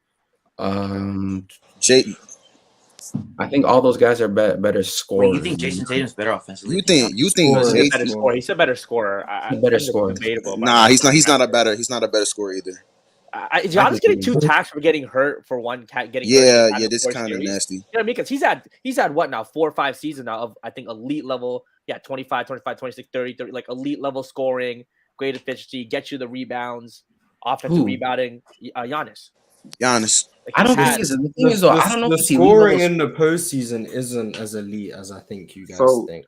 Speaker 10: I think all those guys are better scorers.
Speaker 12: Wait, you think Jason Tatum's better offensively?
Speaker 11: You think
Speaker 8: He's a better scorer.
Speaker 10: Better scorer.
Speaker 8: Debatable,
Speaker 11: nah, he's not a better scorer either.
Speaker 8: Giannis getting 2 tags for getting hurt for one cat getting
Speaker 11: hurt. Yeah, this is kind of nasty.
Speaker 8: You know what I mean? Because he's had what now 4 or 5 seasons now of I think elite level. 25, 26, 30, like elite level scoring, great efficiency, get you the rebounds, offensive rebounding. Giannis.
Speaker 11: I
Speaker 1: don't think the thing is though, I don't know if scoring in the postseason isn't as elite as I think you guys think.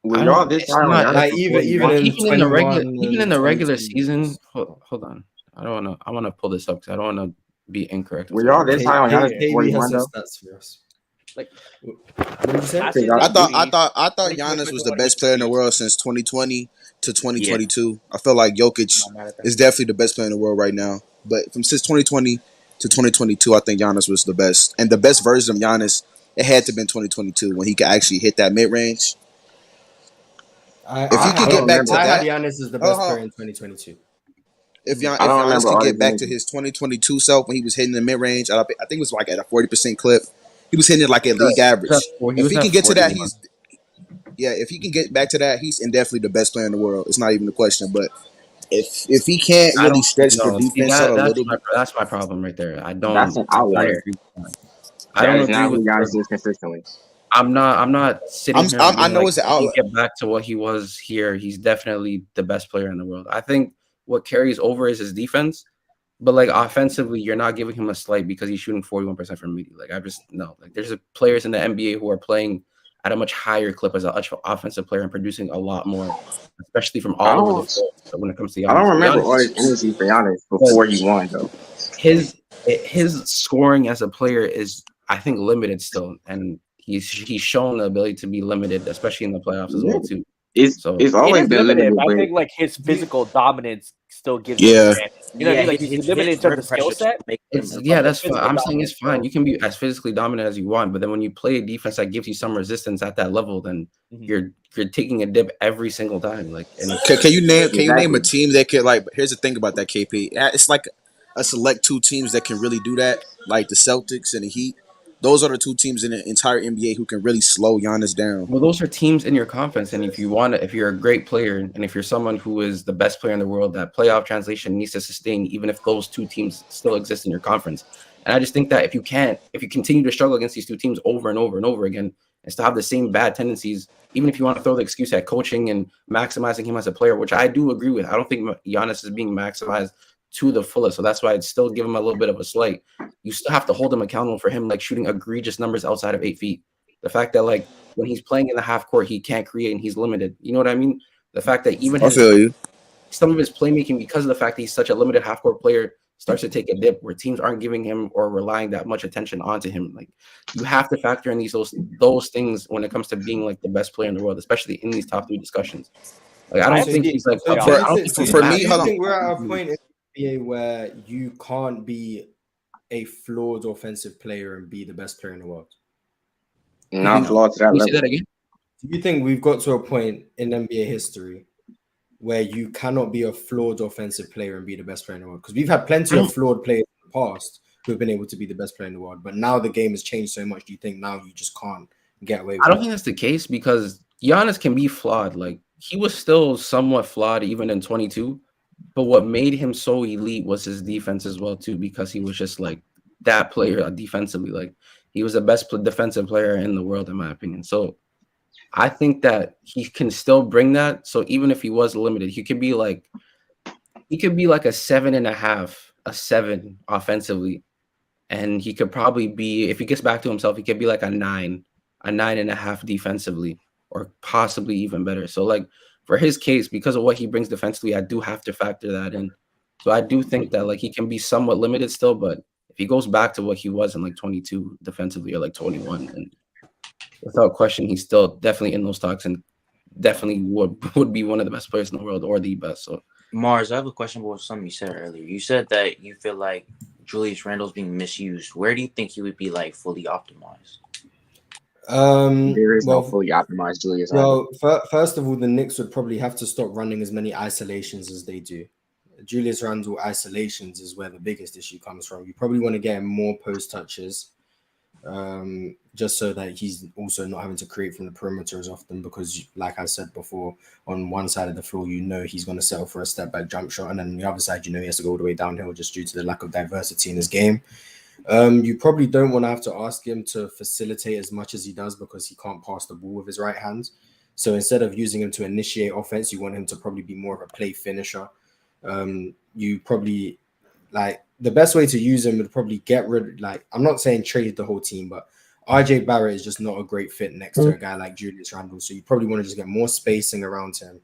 Speaker 13: When y'all this time,
Speaker 1: like even in
Speaker 10: the regular season. Hold on. I want to pull this up because I don't want to be incorrect.
Speaker 13: Were y'all this high on Giannis 41 though?
Speaker 8: Like,
Speaker 1: what did you say?
Speaker 11: I thought Giannis was the best player in the world since 2020 to 2022. Yeah. I feel like Jokic is definitely the best player in the world right now. But since 2020 to 2022, I think Giannis was the best. And the best version of Giannis, it had to have been 2022 when he could actually hit that mid range.
Speaker 1: If you could get back to that, Giannis is the best player in 2022.
Speaker 11: If Giannis could get back to his 2022 self when he was hitting the mid range, I think it was like at a 40% clip. He was hitting it like at league average. If he can get to that, if he can get back to that, he's definitely the best player in the world. It's not even a question. But if he can't really stretch the defense out a little bit,
Speaker 10: that's my problem right there. I don't.
Speaker 13: That's an outlier.
Speaker 10: I don't agree
Speaker 13: not
Speaker 10: with
Speaker 13: Giannis is consistently.
Speaker 10: I'm not sitting here.
Speaker 11: I know it's an outlier.
Speaker 10: Get back to what he was here. He's definitely the best player in the world. I think what carries over is his defense. But like offensively, you're not giving him a slight because he's shooting 41% from midi. Like I just no. Like there's players in the NBA who are playing at a much higher clip as an offensive player and producing a lot more, especially from all over the field. So when it comes to Giannis,
Speaker 13: I don't remember all his energy for Giannis before he won though.
Speaker 10: His scoring as a player is, I think, limited still, and he's shown the ability to be limited, especially in the playoffs as well too.
Speaker 13: It's always been limited.
Speaker 8: I think like his physical dominance still gives him an advantage. You know what I mean? Like he's limited in terms of skill set.
Speaker 10: That's fine. I'm saying it's fine. You can be as physically dominant as you want, but then when you play a defense that gives you some resistance at that level, then you're taking a dip every single time. Like,
Speaker 11: can you name a team that could like? Here's the thing about that, KP. It's like a select 2 teams that can really do that, like the Celtics and the Heat. Those are the 2 teams in the entire NBA who can really slow Giannis down.
Speaker 10: Well, those are teams in your conference, and if you're a great player, and if you're someone who is the best player in the world, that playoff translation needs to sustain, even if those 2 teams still exist in your conference. And I just think that if you continue to struggle against these 2 teams over and over and over again, and still have the same bad tendencies, even if you want to throw the excuse at coaching and maximizing him as a player, which I do agree with, I don't think Giannis is being maximized to the fullest. So that's why I'd still give him a little bit of a slight. You still have to hold him accountable for him like shooting egregious numbers outside of 8 feet. The fact that like when he's playing in the half court, he can't create and he's limited. You know what I mean? The fact that even some of his playmaking, because of the fact that he's such a limited half court player, starts to take a dip where teams aren't giving him or relying that much attention onto him. Like you have to factor in those things when it comes to being like the best player in the world, especially in these top 3 discussions. Like I don't think he's like
Speaker 1: for me. I think we're at a point in the NBA where you can't be a flawed offensive player and be the best player in the world.
Speaker 13: Not flawed to that level.
Speaker 10: That again?
Speaker 1: Do you think we've got to a point in NBA history where you cannot be a flawed offensive player and be the best player in the world? Because we've had plenty of flawed players in the past who have been able to be the best player in the world, but now the game has changed so much. Do you think now you just can't get away with
Speaker 10: I don't think that's the case because Giannis can be flawed. Like he was still somewhat flawed even in 22, but what made him so elite was his defense as well too, because he was just like that player defensively. Like he was the best defensive player in the world in my opinion. So I think that he can still bring that. So even if he was limited, he could be like a 7.5, a 7 offensively. And he could probably be, if he gets back to himself, he could be like a 9.5 defensively, or possibly even better. So like for his case, because of what he brings defensively, I do have to factor that in. So I do think that like he can be somewhat limited still, but if he goes back to what he was in like 22 defensively or like 21, and without question, he's still definitely in those talks and definitely would be one of the best players in the world or the best. So
Speaker 12: Mars, I have a question about something you said earlier. You said that you feel like Julius Randle's being misused. Where do you think he would be like fully optimized?
Speaker 13: There is no fully optimized Julius Randle.
Speaker 1: Well, first of all, the Knicks would probably have to stop running as many isolations as they do. Julius Randle isolations is where the biggest issue comes from. You probably want to get him more post touches, just so that he's also not having to create from the perimeter as often, because like I said before, on one side of the floor, he's going to settle for a step back jump shot, and then on the other side, he has to go all the way downhill just due to the lack of diversity in his game. You probably don't want to have to ask him to facilitate as much as he does because he can't pass the ball with his right hand. So instead of using him to initiate offense, you want him to probably be more of a play finisher. You probably like the best way to use him would probably get rid, like, I'm not saying trade the whole team, but RJ Barrett is just not a great fit next to a guy like Julius Randle. So you probably want to just get more spacing around him,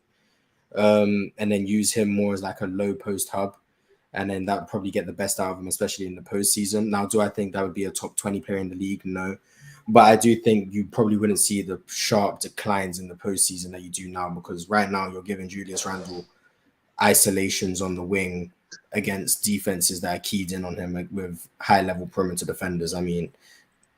Speaker 1: and then use him more as like a low post hub. And then that would probably get the best out of him, especially in the postseason. Now, do I think that would be a top 20 player in the league? No. But I do think you probably wouldn't see the sharp declines in the postseason that you do now, because right now you're giving Julius Randle isolations on the wing against defenses that are keyed in on him, like with high-level perimeter defenders. I mean,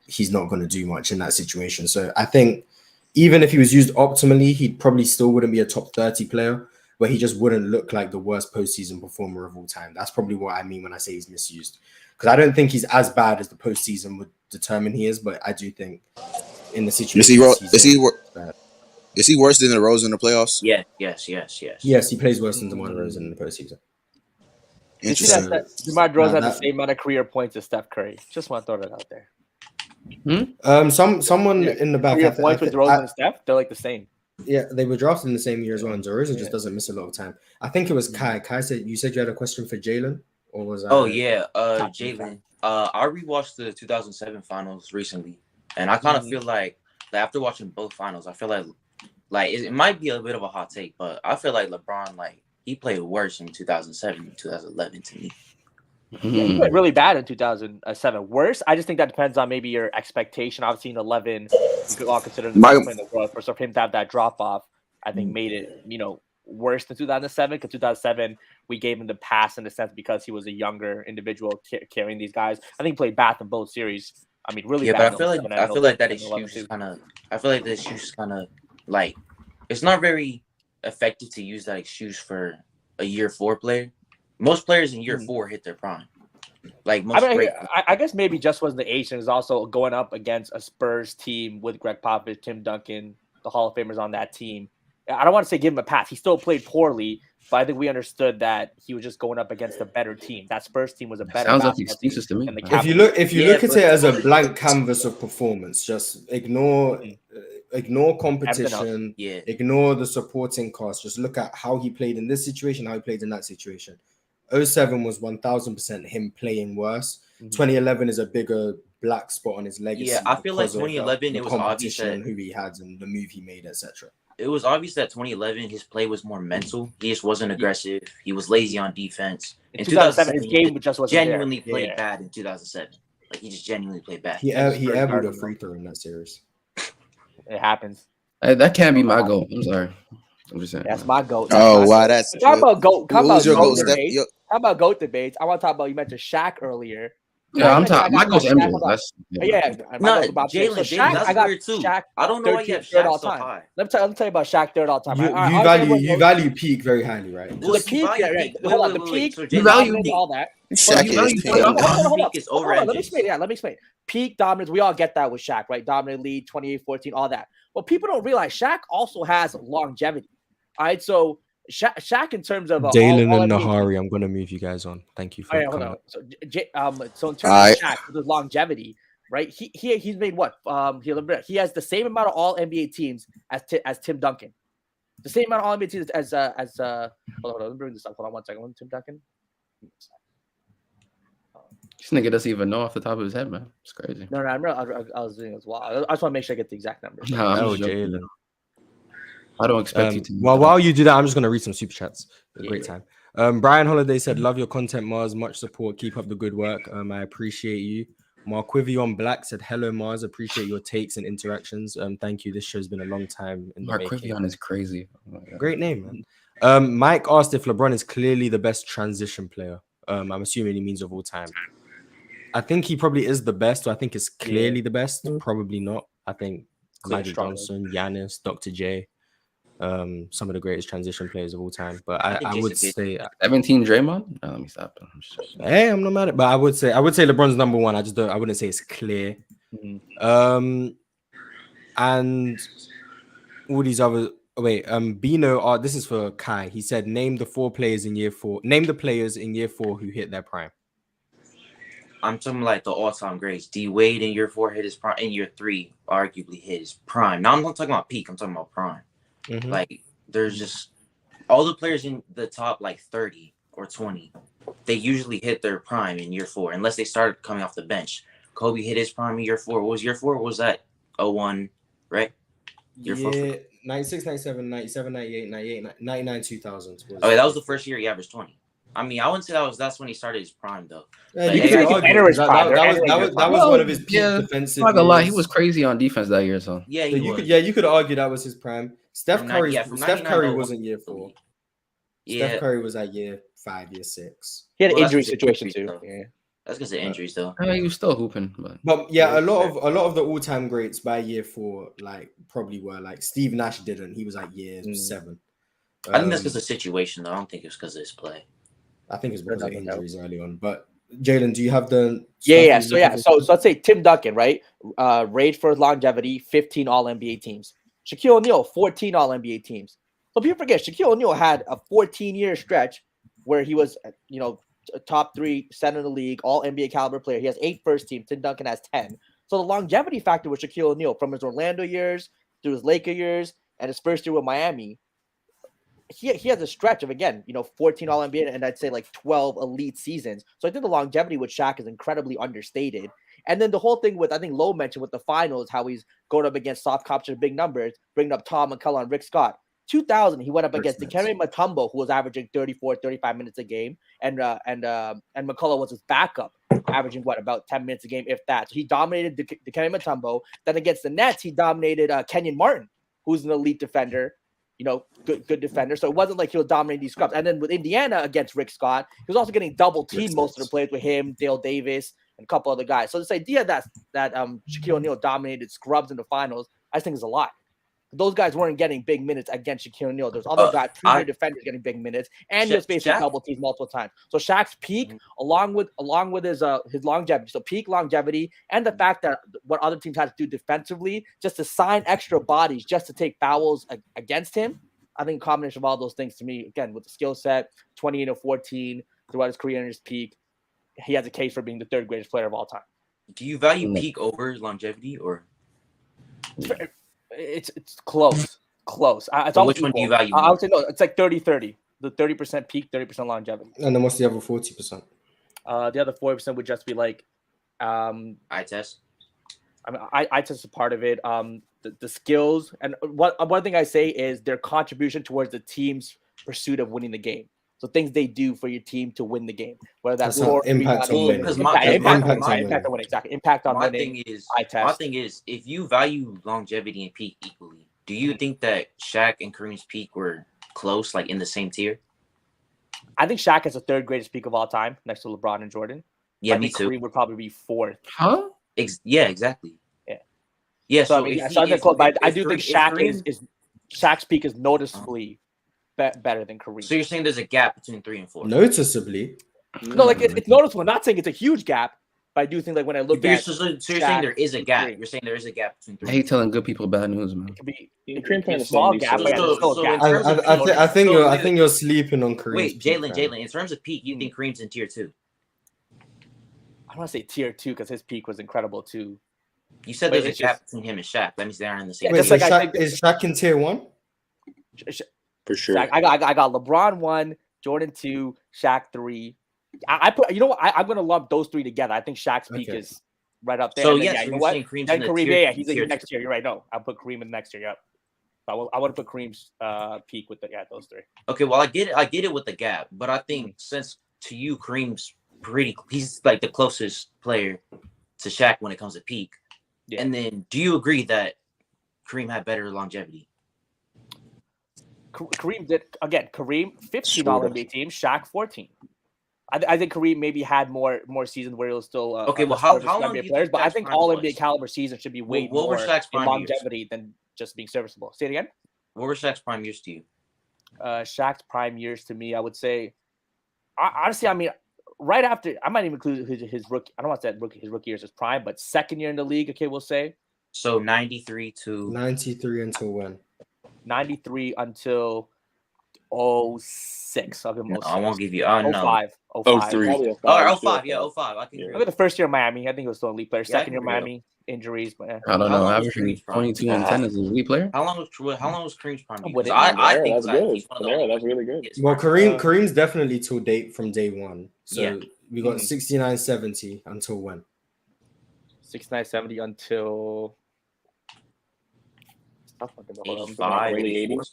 Speaker 1: he's not going to do much in that situation. So I think even if he was used optimally, he probably still wouldn't be a top 30 player, but he just wouldn't look like the worst postseason performer of all time. That's probably what I mean when I say he's misused, because I don't think he's as bad as the postseason would determine he is, but I do think in the situation
Speaker 11: is he worse than DeRozan in the playoffs?
Speaker 12: Yes,
Speaker 1: he plays worse than DeMar DeRozan in the postseason.
Speaker 8: Interesting. DeMar DeRozan had the same amount of career points as Steph Curry. Just want to throw that out there.
Speaker 1: Someone in the back.
Speaker 8: Career points with DeRozan and Steph, they're like the same.
Speaker 1: Yeah, they were drafted in the same year as well. And DeRozan just doesn't miss a lot of time. I think it was Kai. Kai said you had a question for Jalen, or was that?
Speaker 12: Jalen. I rewatched the 2007 finals recently, and I kind of feel like after watching both finals, I feel like it might be a bit of a hot take, but I feel like LeBron, like, he played worse in 2007 and 2011 to me.
Speaker 8: Yeah, he played really bad in 2007. Worse, I just think that depends on maybe your expectation. Obviously, in 11, you could all consider the best player in the world. For him to have that drop off, I think made it worse than 2007. Because 2007, we gave him the pass in a sense because he was a younger individual carrying these guys. I think he played bad in both series. I mean, really bad.
Speaker 12: But I feel like that excuse is kind of. I feel like the excuse is kind of like it's not very effective to use that excuse for a year 4 player. Most players in year 4 hit their prime. Like most
Speaker 8: I guess maybe just wasn't the age, and is also going up against a Spurs team with Greg Popovich, Tim Duncan, the Hall of Famers on that team. I don't want to say give him a pass. He still played poorly, but I think we understood that he was just going up against a better team. That Spurs team was a better.
Speaker 10: Sounds like excuses to me.
Speaker 1: If you look at it as a blank canvas of performance, just ignore competition, ignore the supporting cast. Just look at how he played in this situation, how he played in that situation. 07 was 1000% him playing worse. 2011 is a bigger black spot on his legacy.
Speaker 12: Yeah, I feel like 2011 it was obvious
Speaker 1: who he had and the move he made, etc.
Speaker 12: it was obvious that 2011 his play was more mental. He just wasn't aggressive. He was lazy on defense.
Speaker 8: In 2007, his game just wasn't
Speaker 12: genuinely
Speaker 8: there.
Speaker 12: played bad in 2007. Like he just genuinely played bad.
Speaker 1: He airballed a free throw in that series.
Speaker 8: It happens.
Speaker 10: Hey, that can't be my goal. I'm sorry. I'm just saying.
Speaker 8: That's my goat.
Speaker 11: Wow, that's.
Speaker 8: Talk about goat.
Speaker 11: Who's your goat, Steph?
Speaker 8: How about goat debates? I want to talk about. You mentioned Shaq earlier.
Speaker 10: Yeah, I'm talking. My goat's MJ.
Speaker 8: No,
Speaker 12: Jalen.
Speaker 8: Shaq,
Speaker 12: That's
Speaker 8: I got
Speaker 12: weird too.
Speaker 8: Shaq.
Speaker 12: I don't know why you have
Speaker 8: third
Speaker 12: Shaq
Speaker 8: all
Speaker 12: so
Speaker 8: time.
Speaker 12: high.
Speaker 8: Let me tell you about Shaq third all time.
Speaker 1: You value peak very highly, right?
Speaker 8: The peak, hold on, the peak.
Speaker 10: You value
Speaker 8: all that.
Speaker 11: Shaq
Speaker 12: is over.
Speaker 8: Let me explain. Peak dominance. We all get that with Shaq, right? Dominant lead, 28-14, all that. What people don't realize, Shaq also has longevity. All right, so Shaq in terms of
Speaker 1: Dalen and Nahari, I'm gonna move you guys on. Thank you for coming.
Speaker 8: So in terms of Shaq, with his longevity, right? He's made what? He has the same amount of all NBA teams as Tim Duncan. The same amount of all NBA teams as hold on, let me bring this up. Hold on 1 second. Tim Duncan.
Speaker 10: This nigga doesn't even know off the top of his head, man. It's crazy.
Speaker 8: No, I was doing it as well. I just want to make sure I get the exact numbers.
Speaker 10: No, Jalen. I don't expect you to.
Speaker 1: Well, while you do that, I'm just gonna read some super chats. Great time. Brian Holiday said, "Love your content, Mars. Much support. Keep up the good work. I appreciate you." Marquivion Black said, "Hello, Mars. Appreciate your takes and interactions. Thank you. This show's been a long time in the making."
Speaker 10: Marquivion is crazy.
Speaker 1: Great name, man. Mike asked if LeBron is clearly the best transition player. I'm assuming he means of all time. I think he probably is the best. So I think it's clearly the best. Probably not. I think Magic Johnson, Giannis, Dr. J. Some of the greatest transition players of all time, but I would say
Speaker 10: 17 Draymond. No, let me stop.
Speaker 1: Hey, I'm not mad at it, but I would say LeBron's number one. I wouldn't say it's clear. And all these other Bino. This is for Kai. He said, name the players in year 4 who hit their prime.
Speaker 12: I'm talking like the all-time greats. D Wade in year 4 hit his prime. In year 3, arguably hit his prime. Now I'm not talking about peak. I'm talking about prime. Like there's just all the players in the top like 30 or 20, they usually hit their prime in year 4 unless they started coming off the bench. Kobe hit his prime in year 4. What was year 4? What was that 01, right? Year 4.
Speaker 1: 96, 97, 97, 98, 98, 99, 2000.
Speaker 12: Okay, that was the first year he averaged 20. I mean, I wouldn't say that's when he started his prime though.
Speaker 1: Yeah, you could enter his prime. That was one of his peak defensive.
Speaker 10: Not gonna lie, he was crazy on defense that year. So
Speaker 12: yeah,
Speaker 1: you could argue that was his prime. Steph Curry wasn't year 4.
Speaker 12: Yeah.
Speaker 1: Steph Curry was at year 5, year 6.
Speaker 8: He had an injury situation too. Yeah.
Speaker 12: That's because of injuries though.
Speaker 10: I mean, he was still hooping,
Speaker 1: but yeah, a lot of the all-time greats by year 4 like probably were like Steve Nash didn't. He was like year 7.
Speaker 12: I think that's because of the situation though. I don't think it's because of his play.
Speaker 1: I think it's because of injuries early on. But Jalen, do you have the
Speaker 8: So let's say Tim Duncan, right? Rated for longevity, 15 all NBA teams. Shaquille O'Neal, 14 all NBA teams. So people forget Shaquille O'Neal had a 14-year stretch where he was, a top 3 center in the league, all NBA caliber player. He has 8 first team. Tim Duncan has 10. So the longevity factor with Shaquille O'Neal from his Orlando years to his Laker years and his first year with Miami, he has a stretch of 14 all NBA and I'd say like 12 elite seasons. So I think the longevity with Shaq is incredibly understated. And then the whole thing with, I think Lowe mentioned with the finals, how he's going up against soft competition, big numbers, bringing up Tom McCullough and Rick Scott. 2000, he went up against Dikembe Mutombo, who was averaging 34, 35 minutes a game, and McCullough was his backup, averaging about 10 minutes a game, if that. So he dominated Dikembe Mutombo. Then against the Nets, he dominated Kenyon Martin, who's an elite defender. Good defender. So it wasn't like he was dominating these scrubs. And then with Indiana against Rick Scott, he was also getting double teamed most of the plays with him, Dale Davis, and a couple other guys. So this idea that Shaquille O'Neal dominated scrubs in the finals, I think is a lie. Those guys weren't getting big minutes against Shaquille O'Neal. There's other guys, premier defenders getting big minutes, and he was facing double teams multiple times. So Shaq's peak, along with his longevity, so peak longevity, and the fact that what other teams had to do defensively, just to sign extra bodies, just to take fouls against him. I think a combination of all those things to me, again, with the skill set, 28-14 throughout his career and his peak, he has a case for being the 3rd greatest player of all time.
Speaker 12: Do you value peak over longevity, or?
Speaker 8: It's close.
Speaker 12: Which one do you value?
Speaker 8: I would say no. It's like 30-30. The 30% peak, 30% longevity.
Speaker 1: And then what's the other 40%?
Speaker 8: The other 40% would just be like
Speaker 12: eye test.
Speaker 8: I mean, eye test is a part of it. the skills. And one thing I say is their contribution towards the team's pursuit of winning the game. So things they do for your team to win the game, whether that's
Speaker 1: impact on winning.
Speaker 8: Impact on winning, exactly. Impact on winning.
Speaker 12: My thing is, if you value longevity and peak equally, do you think that Shaq and Kareem's peak were close, like in the same tier?
Speaker 8: I think Shaq is the third greatest peak of all time, next to LeBron and Jordan.
Speaker 12: Yeah, me too.
Speaker 8: Kareem would probably be fourth.
Speaker 10: Huh?
Speaker 12: Yeah, exactly.
Speaker 8: Yeah.
Speaker 12: Yeah.
Speaker 8: So I do think Shaq's peak is noticeably better than Kareem.
Speaker 12: So you're saying there's a gap between 3 and 4?
Speaker 1: Noticeably.
Speaker 8: No, like it's noticeable. I'm not saying it's a huge gap, but I do think like when I look at
Speaker 12: so you're saying there is a gap. You're saying there is a gap between 3.
Speaker 10: I hate telling good people bad news, man.
Speaker 8: It could be a small gap.
Speaker 1: I think you're sleeping on Kareem.
Speaker 12: Wait, Jalen. In terms of peak, you think Kareem's in tier 2?
Speaker 8: I don't want to say tier 2 because his peak was incredible too.
Speaker 12: You said there's a gap between him and Shaq. That means they aren't in the same.
Speaker 1: Wait, so is Shaq in tier 1?
Speaker 13: For sure.
Speaker 8: I got LeBron 1, Jordan 2, Shaq 3. I put, you know what? I'm gonna lump those 3 together. I think Shaq's peak is right up there.
Speaker 12: So
Speaker 8: then,
Speaker 12: yes,
Speaker 8: you know what? Then Kareem, he's in next tier. You're right. No, I'll put Kareem in the next tier. Yep. I want to put Kareem's peak with those 3.
Speaker 12: Okay, well I get it with the gap, but I think since to you Kareem's he's like the closest player to Shaq when it comes to peak. Yeah. And then do you agree that Kareem had better longevity?
Speaker 8: Kareem did again. Kareem 15 All NBA team, Shaq 14. I think Kareem maybe had more seasons where he was still
Speaker 12: okay. Well, how long do you
Speaker 8: players? But I think all NBA caliber season should be way more in longevity than just being serviceable. Say it again.
Speaker 12: What were Shaq's prime years to you?
Speaker 8: Shaq's prime years to me, I would say. Honestly, I mean, right after I might even include his rookie. I don't want to say his rookie years as prime, but second year in the league. Okay, we'll say.
Speaker 12: So 93
Speaker 1: until when?
Speaker 8: 93 until 06. I'll give him 06.
Speaker 12: I won't give you.
Speaker 8: 05.
Speaker 13: 03.
Speaker 12: Oh, 05. Yeah, 05. I can
Speaker 8: Look at the first year of Miami. I think he was still a league player. Second year Miami, injuries. But
Speaker 10: I don't know. Averaging 22 and 10 as a league player.
Speaker 12: How long was Kareem's prime?
Speaker 13: I think that's good. That's really good.
Speaker 1: Well, Kareem's definitely till from day one. So we got 69-70 until when?
Speaker 8: 69-70 until
Speaker 13: 85, early 80s.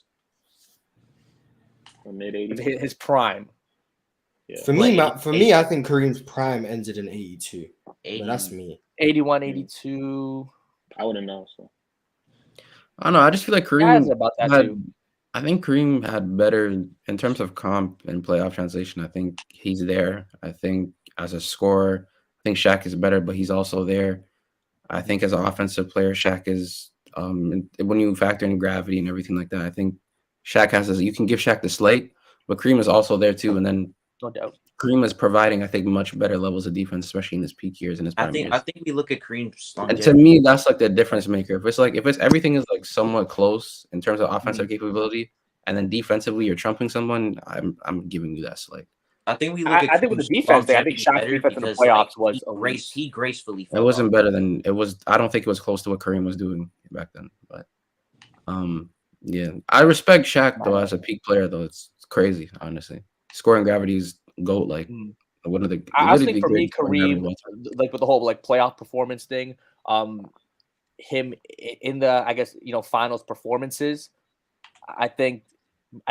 Speaker 13: Or mid 80s.
Speaker 8: His prime.
Speaker 1: Yeah. For me, I think Kareem's prime ended in 82. But that's me.
Speaker 8: 81, 82.
Speaker 13: I wouldn't know. So
Speaker 10: I don't know. I just feel like Kareem
Speaker 8: about that too.
Speaker 10: I think Kareem had better in terms of comp and playoff translation. I think he's there. I think as a scorer, I think Shaq is better, but he's also there. I think as an offensive player, Shaq is when you factor in gravity and everything like that, I think Shaq you can give Shaq the slate, but Kareem is also there too. And then
Speaker 8: no doubt,
Speaker 10: Kareem is providing, I think, much better levels of defense, especially in his peak years and his prime years.
Speaker 12: I think we look at Kareem's
Speaker 10: and to me, that's like the difference maker. If everything is like somewhat close in terms of offensive capability, and then defensively you're trumping someone, I'm giving you that slate.
Speaker 12: I think we look at.
Speaker 8: I think with the defense, I think Shaq's defense in the playoffs was
Speaker 12: he gracefully.
Speaker 10: It wasn't better than it was. I don't think it was close to what Kareem was doing back then. But yeah, I respect Shaq though as a peak player. Though it's crazy, honestly. Scoring gravity is GOAT. Like one of the.
Speaker 8: I think for me, Kareem, like with the whole like playoff performance thing, him in the finals performances, I think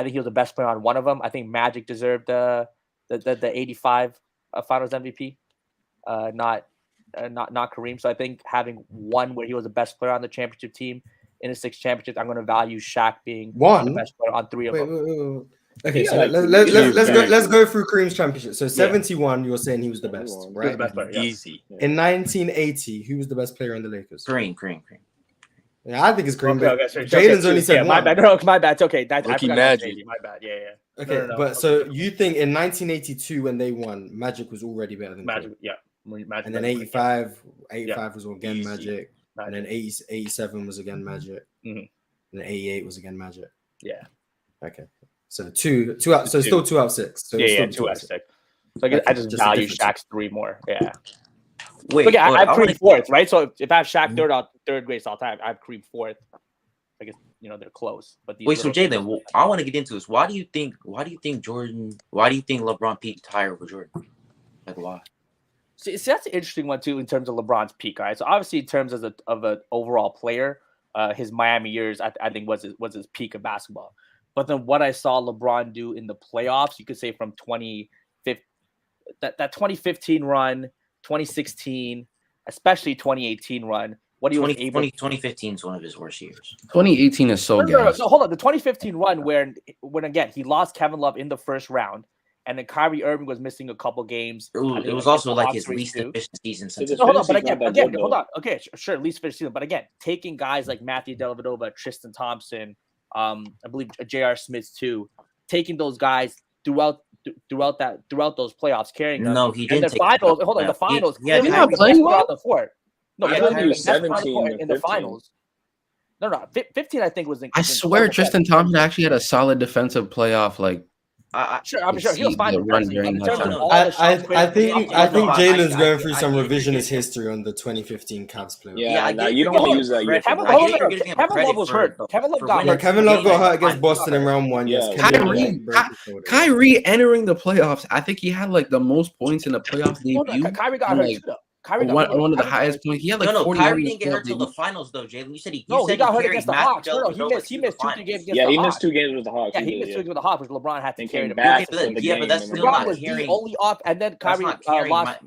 Speaker 8: he was the best player on one of them. I think Magic deserved the 85 Finals MVP, not Kareem. So I think having one where he was the best player on the championship team in the 6 championships, I'm going to value Shaq being the best player on 3 of them.
Speaker 1: Okay, so let's go through Kareem's championship. So 71, you're saying he was the best, right?
Speaker 8: The best player,
Speaker 1: easy. In 1980, who was the best player in the Lakers?
Speaker 12: Kareem.
Speaker 1: Yeah, I think it's Kareem.
Speaker 8: Okay,
Speaker 1: Jaden's only said
Speaker 8: my bad. No, my bad. It's okay.
Speaker 13: Rookie Magic.
Speaker 8: My bad. Yeah.
Speaker 1: Okay, but so you think in 1982 when they won, Magic was already better than
Speaker 8: Magic?
Speaker 1: Kareem.
Speaker 8: Yeah. Magic,
Speaker 1: and then 85 was again Easy. Magic. And then 87 was again Magic.
Speaker 8: Mm-hmm.
Speaker 1: And then 88 was again Magic.
Speaker 8: Yeah.
Speaker 1: Okay. So two out. So still 2 out of 6. So
Speaker 8: yeah, 2 out of 6. So I just value Shaq's 3 more. Yeah.
Speaker 12: Wait,
Speaker 8: but yeah, I have Kareem 4th, right? So if I have Shaq third greatest all time, I have Kareem 4th. I guess they're close. But
Speaker 12: wait, so Jalen, I want to get into this. Why do you think LeBron peaked higher over Jordan? Like why?
Speaker 8: See, that's an interesting one too in terms of LeBron's peak. Right. So obviously in terms of an overall player, his Miami years, I think was his peak of basketball. But then what I saw LeBron do in the playoffs, you could say from 2015 run, 2016, especially 2018 run. What he was able
Speaker 12: 2015 is one of his worst years.
Speaker 10: 2018 is so gas.
Speaker 8: No, hold on. The 2015 run when again he lost Kevin Love in the first round, and then Kyrie Irving was missing a couple games.
Speaker 12: It was also like his least efficient season since.
Speaker 8: Hold on, but again, hold on. Okay, sure, least efficient season. But again, taking guys like Matthew Dellavedova, Tristan Thompson, I believe J.R. Smith too, taking those guys throughout those playoffs, carrying them.
Speaker 12: No, he didn't.
Speaker 8: And the finals. Hold on, the finals.
Speaker 10: He's not playing well.
Speaker 8: The court. No,
Speaker 14: I thought he was 17
Speaker 8: in the finals. No, 15 I think was.
Speaker 10: I swear Tristan Thompson actually had a solid defensive playoff. Like,
Speaker 8: I'm sure he was fine.
Speaker 10: Run during that time.
Speaker 1: I think Jalen's going through some revisionist history on the 2015 Cavs playoff.
Speaker 14: Yeah, you don't want to use that.
Speaker 8: Kevin Love was hurt. Kevin Love got
Speaker 1: hurt against Boston in round 1. Yes,
Speaker 10: Kyrie entering the playoffs. I think he had like the most points in the playoffs debut.
Speaker 8: Kyrie got hurt.
Speaker 10: One of the highest points. He had like 40.
Speaker 12: Kyrie didn't get hurt till the finals, though, Jalen. You said he
Speaker 8: got hurt against the Hawks. No, he missed 2 games against the Hawks.
Speaker 14: Yeah, he missed 2 games with the Hawks.
Speaker 8: Yeah, he missed 2 games with the Hawks, which LeBron had to carry him.
Speaker 12: Yeah, but that's still not
Speaker 8: carrying. Only off, and then Kyrie lost.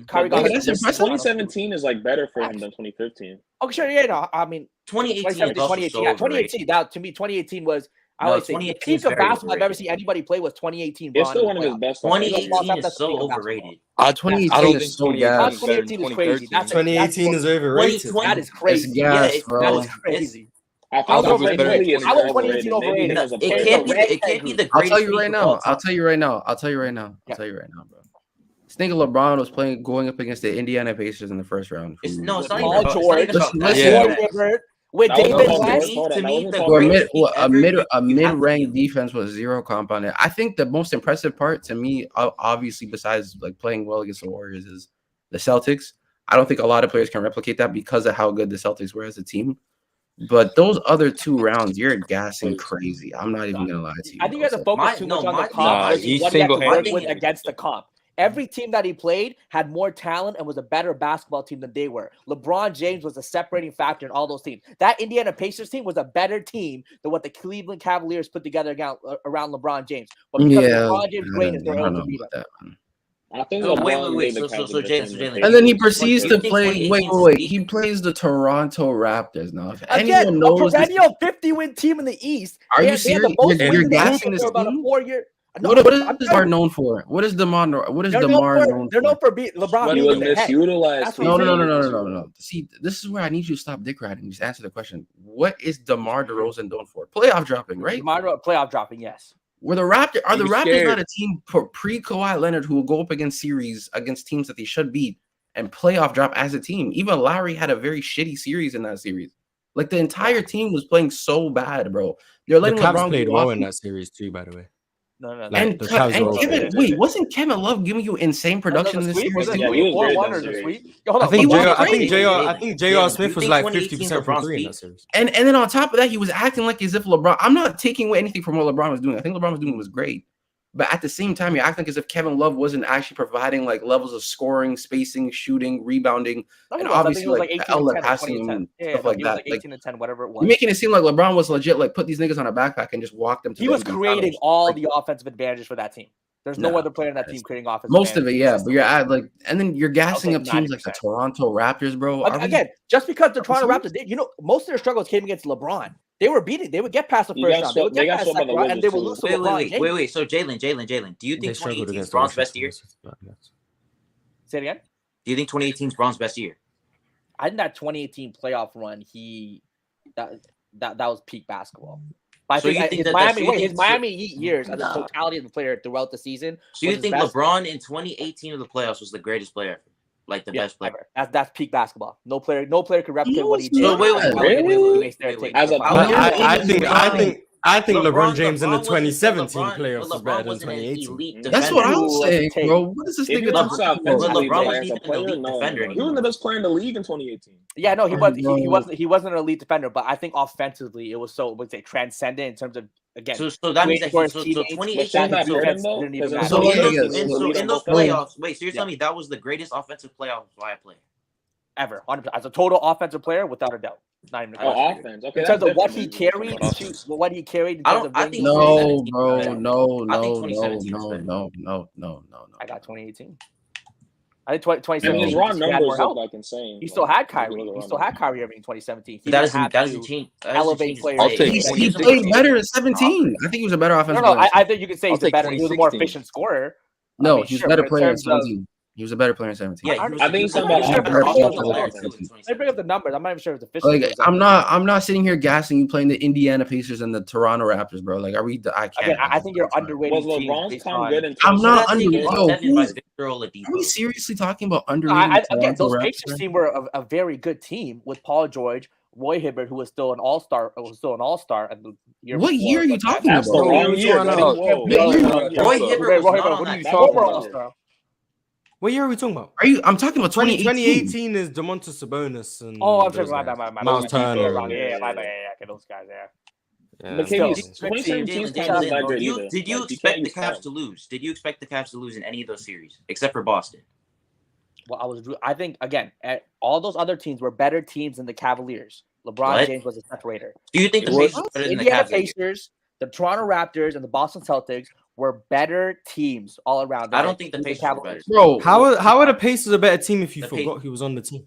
Speaker 8: Kyrie got hurt.
Speaker 14: 2017 is like better for him than 2015.
Speaker 8: Okay, sure. Yeah, no, I mean
Speaker 12: 2018.
Speaker 8: 2018. That to me, 2018 was. I would say the peak of basketball I've ever seen anybody play was 2018.
Speaker 14: It's still one of his best.
Speaker 12: 2018 is so overrated.
Speaker 10: 2018 is so gas.
Speaker 8: 2018 is crazy.
Speaker 1: 2018 is overrated.
Speaker 8: That is crazy.
Speaker 10: Gas, bro.
Speaker 8: That is crazy.
Speaker 14: I was
Speaker 8: 2018 overrated.
Speaker 12: It can't be the greatest.
Speaker 10: I'll tell you right now, bro. This nigga LeBron was going up against the Indiana Pacers in the first round.
Speaker 12: It's not even about
Speaker 8: with David
Speaker 10: a mid-range defense with zero comp on it. I think the most impressive part to me, obviously, besides like playing well against the Warriors, is the Celtics. I don't think a lot of players can replicate that because of how good the Celtics were as a team. But those other 2 rounds, you're gassing crazy. I'm not even gonna lie to you.
Speaker 8: I think you have to focus too much on the comp. He's single-handedly against the comp. Every team that he played had more talent and was a better basketball team than they were. LeBron James was a separating factor in all those teams. That Indiana Pacers team was a better team than what the Cleveland Cavaliers put together around Lebron James. But because LeBron James' greatness, they're able to beat him.
Speaker 14: I think
Speaker 12: wait. So Jalen.
Speaker 10: And then he proceeds to play. Wait. He plays the Toronto Raptors now. If
Speaker 8: again, a perennial 50-win team in the East.
Speaker 10: Are you serious? You're gassing this team? What is DeMar known for? What is DeMar known for?
Speaker 8: They're known for beating LeBron.
Speaker 14: He was misutilized.
Speaker 10: No. See, this is where I need you to stop dick riding. Just answer the question. What is DeMar DeRozan known for? Playoff dropping, right?
Speaker 8: Playoff dropping, yes.
Speaker 10: Were the Raptors not a team pre-Kawhi Leonard who will go up against teams that they should beat and playoff drop as a team? Even Lowry had a very shitty series in that series. Like the entire team was playing so bad, bro. They're letting
Speaker 1: LeBron played well in that series too, by the way.
Speaker 8: No.
Speaker 10: And Kevin, wasn't Kevin Love giving you insane production in this series?
Speaker 14: Yeah, he was
Speaker 1: I think J.R. Smith was like 50% from 3 in that series.
Speaker 10: And then on top of that, he was acting like as if LeBron. I'm not taking away anything from what LeBron was doing. I think LeBron was doing was great. But at the same time, you're acting like as if Kevin Love wasn't actually providing like levels of scoring, spacing, shooting, rebounding, and obviously like outlet passing and stuff like that.
Speaker 8: Like 18 and 10, whatever it was.
Speaker 10: You're making it seem like LeBron was legit, like put these niggas on a backpack and just walk them to.
Speaker 8: He was creating all the offensive advantages for that team. There's no other player in that team creating offensive.
Speaker 10: Most of it, yeah. But you're at like, and then you're gassing up teams like the Toronto Raptors, bro.
Speaker 8: Again, just because the Toronto Raptors, most of their struggles came against LeBron. They were beating. They would get past the first round. They would get past the second round, and they would lose to LeBron.
Speaker 12: Wait. So Jalen, do you think 2018 is Bron's best year?
Speaker 8: Say it again.
Speaker 12: Do you think 2018 is Bron's best year?
Speaker 8: I think that 2018 playoff run, that was peak basketball. I think his Miami Heat years as a totality of the player throughout the season.
Speaker 12: So you think LeBron in 2018 of the playoffs was the greatest player? Like the best player.
Speaker 8: That's peak basketball. No player could replicate what he did.
Speaker 12: So wait.
Speaker 1: I think LeBron James in the 2017 playoffs was better than 2018.
Speaker 10: That's what I'm saying, bro. What is this nigga talking about?
Speaker 12: LeBron wasn't even an elite defender anymore.
Speaker 14: He was the best player in the league in 2018.
Speaker 8: Yeah, no, he wasn't an elite defender, but I think offensively it was so transcendent in terms of again.
Speaker 12: So that means that 2018 in those playoffs. Wait, so you're telling me that was the greatest offensive playoff I played
Speaker 8: ever, 100%, as a total offensive player, without a doubt. Not even
Speaker 14: offense. Okay,
Speaker 8: in
Speaker 14: that's
Speaker 8: terms of what
Speaker 14: different.
Speaker 8: he carried, what he carried in
Speaker 12: I
Speaker 8: terms
Speaker 12: don't.
Speaker 8: of
Speaker 12: I
Speaker 8: rings.
Speaker 12: think
Speaker 10: No,
Speaker 12: 2017 is
Speaker 10: bro.
Speaker 12: better.
Speaker 10: No.
Speaker 12: I think 2017 is better.
Speaker 10: No.
Speaker 8: I got 2018. I think 2017.
Speaker 14: I mean, his
Speaker 10: No.
Speaker 14: raw
Speaker 8: he had more
Speaker 14: numbers look
Speaker 8: help.
Speaker 14: like insane.
Speaker 8: He still had Kyrie.
Speaker 14: Look at
Speaker 8: He
Speaker 14: raw
Speaker 8: still had
Speaker 14: numbers.
Speaker 8: Kyrie Irving in 2017. He
Speaker 12: That
Speaker 8: didn't have
Speaker 12: doesn't
Speaker 8: to
Speaker 12: change. That doesn't
Speaker 8: elevate
Speaker 12: change his
Speaker 8: players.
Speaker 15: I'll
Speaker 12: play.
Speaker 15: take
Speaker 10: He
Speaker 15: 2016.
Speaker 10: played better in 17. I think he was a better offensive
Speaker 8: No.
Speaker 10: player.
Speaker 8: I think you could say
Speaker 15: I'll
Speaker 8: he's a
Speaker 15: take
Speaker 8: better. He was a more
Speaker 15: 2016.
Speaker 8: efficient scorer.
Speaker 10: No,
Speaker 8: I mean,
Speaker 10: he was
Speaker 8: sure,
Speaker 10: a better
Speaker 8: but in
Speaker 10: player in
Speaker 8: terms of
Speaker 10: 17. He was a better player in 17.
Speaker 12: Yeah, he was.
Speaker 14: I think
Speaker 12: he
Speaker 14: he's
Speaker 12: was
Speaker 14: talking
Speaker 12: a
Speaker 14: about
Speaker 12: better
Speaker 14: offensive
Speaker 12: offensive player
Speaker 14: offense.
Speaker 12: too in
Speaker 8: Let me bring up the numbers. I'm not even sure if the efficiency
Speaker 10: Like
Speaker 8: was up.
Speaker 10: I'm not sitting here gassing you playing the Indiana Pacers and the Toronto Raptors, bro. Like, are we? I can't.
Speaker 8: Again, I think you're underrating
Speaker 14: Was
Speaker 8: teams
Speaker 14: LeBron's
Speaker 8: based
Speaker 14: time
Speaker 8: on.
Speaker 14: good in
Speaker 10: I'm not
Speaker 14: 2017?
Speaker 10: under.
Speaker 12: He got
Speaker 10: Yo,
Speaker 12: taken by
Speaker 10: who,
Speaker 12: Victor Oladipo.
Speaker 10: are we seriously talking about underrating the
Speaker 8: Again,
Speaker 10: Toronto
Speaker 8: those
Speaker 10: Raptors?
Speaker 8: Pacers team were a very good team with Paul George, Roy Hibbert, who was still an all-star. At the year
Speaker 10: What
Speaker 8: before,
Speaker 10: year are you
Speaker 8: but
Speaker 10: talking
Speaker 14: That's the
Speaker 10: about?
Speaker 14: wrong year, buddy. Whoa.
Speaker 10: What year?
Speaker 12: Roy Hibbert was not on that team.
Speaker 14: Former
Speaker 8: all-star.
Speaker 1: What year are we talking about?
Speaker 10: I'm talking about 2018.
Speaker 1: 2018 is DeMontis Sabonis and
Speaker 8: Oh, I'm
Speaker 1: those
Speaker 8: sorry,
Speaker 1: guys.
Speaker 8: my
Speaker 1: Miles
Speaker 8: bad.
Speaker 1: Turner.
Speaker 8: Yeah, my bad. Yeah, okay, those guys. Yeah.
Speaker 14: But
Speaker 8: Still,
Speaker 14: KD, 2017
Speaker 8: good team.
Speaker 14: time wasn't that great
Speaker 12: Did you
Speaker 14: either.
Speaker 12: expect
Speaker 14: can't
Speaker 12: the
Speaker 14: use
Speaker 12: Cavs
Speaker 14: time.
Speaker 12: to lose? Did you expect the Cavs to lose in any of those series except for Boston?
Speaker 8: Well, I think again, all those other teams were better teams than the Cavaliers. LeBron
Speaker 12: What?
Speaker 8: James was a separator.
Speaker 12: Do you think the Pacers were better than the
Speaker 8: Indiana
Speaker 12: Cavs? that year?
Speaker 8: Pacers, the Toronto Raptors, and the Boston Celtics were better teams all around.
Speaker 12: I don't think the Pacers were better.
Speaker 1: Bro, how are the Pacers a better team if you forgot who was on the team?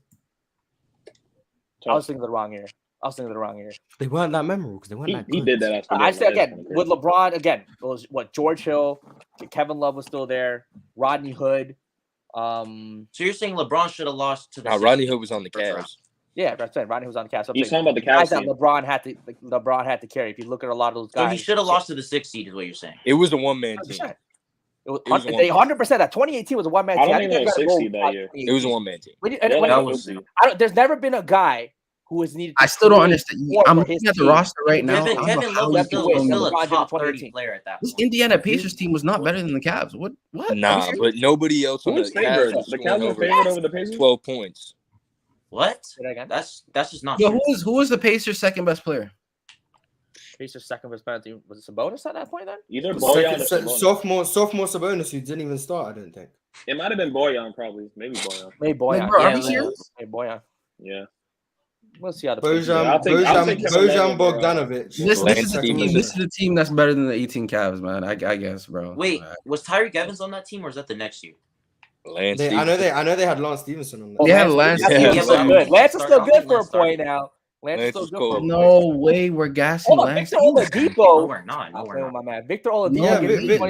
Speaker 8: I was thinking of the wrong year.
Speaker 1: They weren't that memorable because they weren't that good.
Speaker 14: He did that after
Speaker 8: I
Speaker 14: that.
Speaker 8: say again with LeBron. Again, it was what George Hill, Kevin Love was still there, Rodney Hood.
Speaker 12: So you're saying LeBron should have lost to the
Speaker 15: Rodney Hood was on the Cavs.
Speaker 8: Yeah, that's right. Rodney was on the Cavs.
Speaker 14: He's talking about the
Speaker 8: guys
Speaker 14: Cavs
Speaker 8: that
Speaker 14: team.
Speaker 8: LeBron had to carry. If you look at a lot of those guys,
Speaker 12: So he should have lost to the 6th seed, is what you're saying.
Speaker 15: It was a one-man team.
Speaker 8: It was 100%. That 2018 was a one-man
Speaker 14: I
Speaker 8: team.
Speaker 14: don't think they were 6 seed that year.
Speaker 15: It was a one-man team.
Speaker 8: There's never been a guy who has needed.
Speaker 10: I still don't understand. I'm looking at the roster right now.
Speaker 12: Kevin Love was still a top 30 player at that point.
Speaker 10: This Indiana Pacers team was not better than the Cavs. What?
Speaker 15: Nah, but nobody else on the
Speaker 14: Who's favored?
Speaker 15: Cavs
Speaker 14: The Cavs were favored over the Pacers?
Speaker 15: 12 points.
Speaker 12: What? That's just not
Speaker 10: Yo,
Speaker 12: true.
Speaker 10: who was the Pacers' second best player?
Speaker 8: Pacers' second best player was it Sabonis at that point then?
Speaker 14: Either Bojan or Sabonis.
Speaker 1: Sophomore Sabonis, who didn't even start, I don't think.
Speaker 14: It might have been Bojan, probably. Maybe Bojan.
Speaker 8: Maybe Bojan.
Speaker 10: Bro, are we serious?
Speaker 8: Hey, Bojan.
Speaker 14: Yeah.
Speaker 8: We'll see how the
Speaker 1: Bojan Bogdanovic.
Speaker 10: This is the team that's better than the 18 Cavs, man. I guess, bro.
Speaker 12: Wait, was Tyreek Evans on that team, or is that the next year?
Speaker 15: Lance
Speaker 1: I know they had Lance Stevenson on that.
Speaker 10: They had Lance Stevenson.
Speaker 8: Lance is still good for a point now. Lance is still good for a point.
Speaker 10: No way, we're gassing Lance.
Speaker 8: Victor Oladipo.
Speaker 12: No, we're not.
Speaker 8: My man, Victor Oladipo.
Speaker 1: Yeah,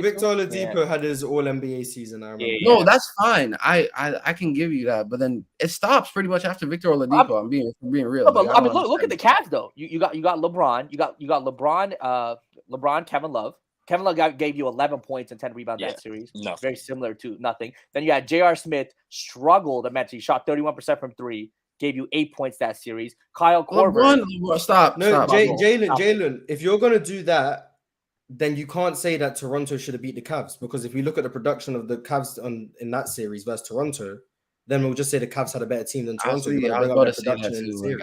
Speaker 1: Victor Oladipo had his All NBA season. I remember.
Speaker 10: No, that's fine. I can give you that, but then it stops pretty much after Victor Oladipo. I'm being real.
Speaker 8: No, but I mean, look at the Cavs though. You got LeBron. You got LeBron. LeBron, Kevin Love. Kevin Love gave you 11 points and 10 rebounds that series.
Speaker 15: Nothing.
Speaker 8: Very similar to nothing. Then you had J.R. Smith struggled immensely. Shot 31% from three. Gave you 8 points that series. Kyle Korver.
Speaker 10: Stop.
Speaker 1: Jalen, if you're going to do that, then you can't say that Toronto should have beat the Cavs, because if we look at the production of the Cavs in that series versus Toronto, then we'll just say the Cavs had a better team than Toronto.
Speaker 10: I was about to say that too.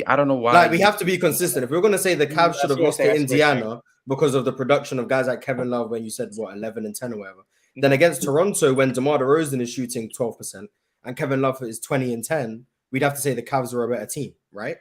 Speaker 10: I don't know why.
Speaker 1: Like, we have to be consistent. If we're going to say the Cavs should have lost to Indiana because of the production of guys like Kevin Love, when you said 11 and 10 or whatever, then against Toronto, when DeMar DeRozan is shooting 12% and Kevin Love is 20 and 10, we'd have to say the Cavs were a better team, right?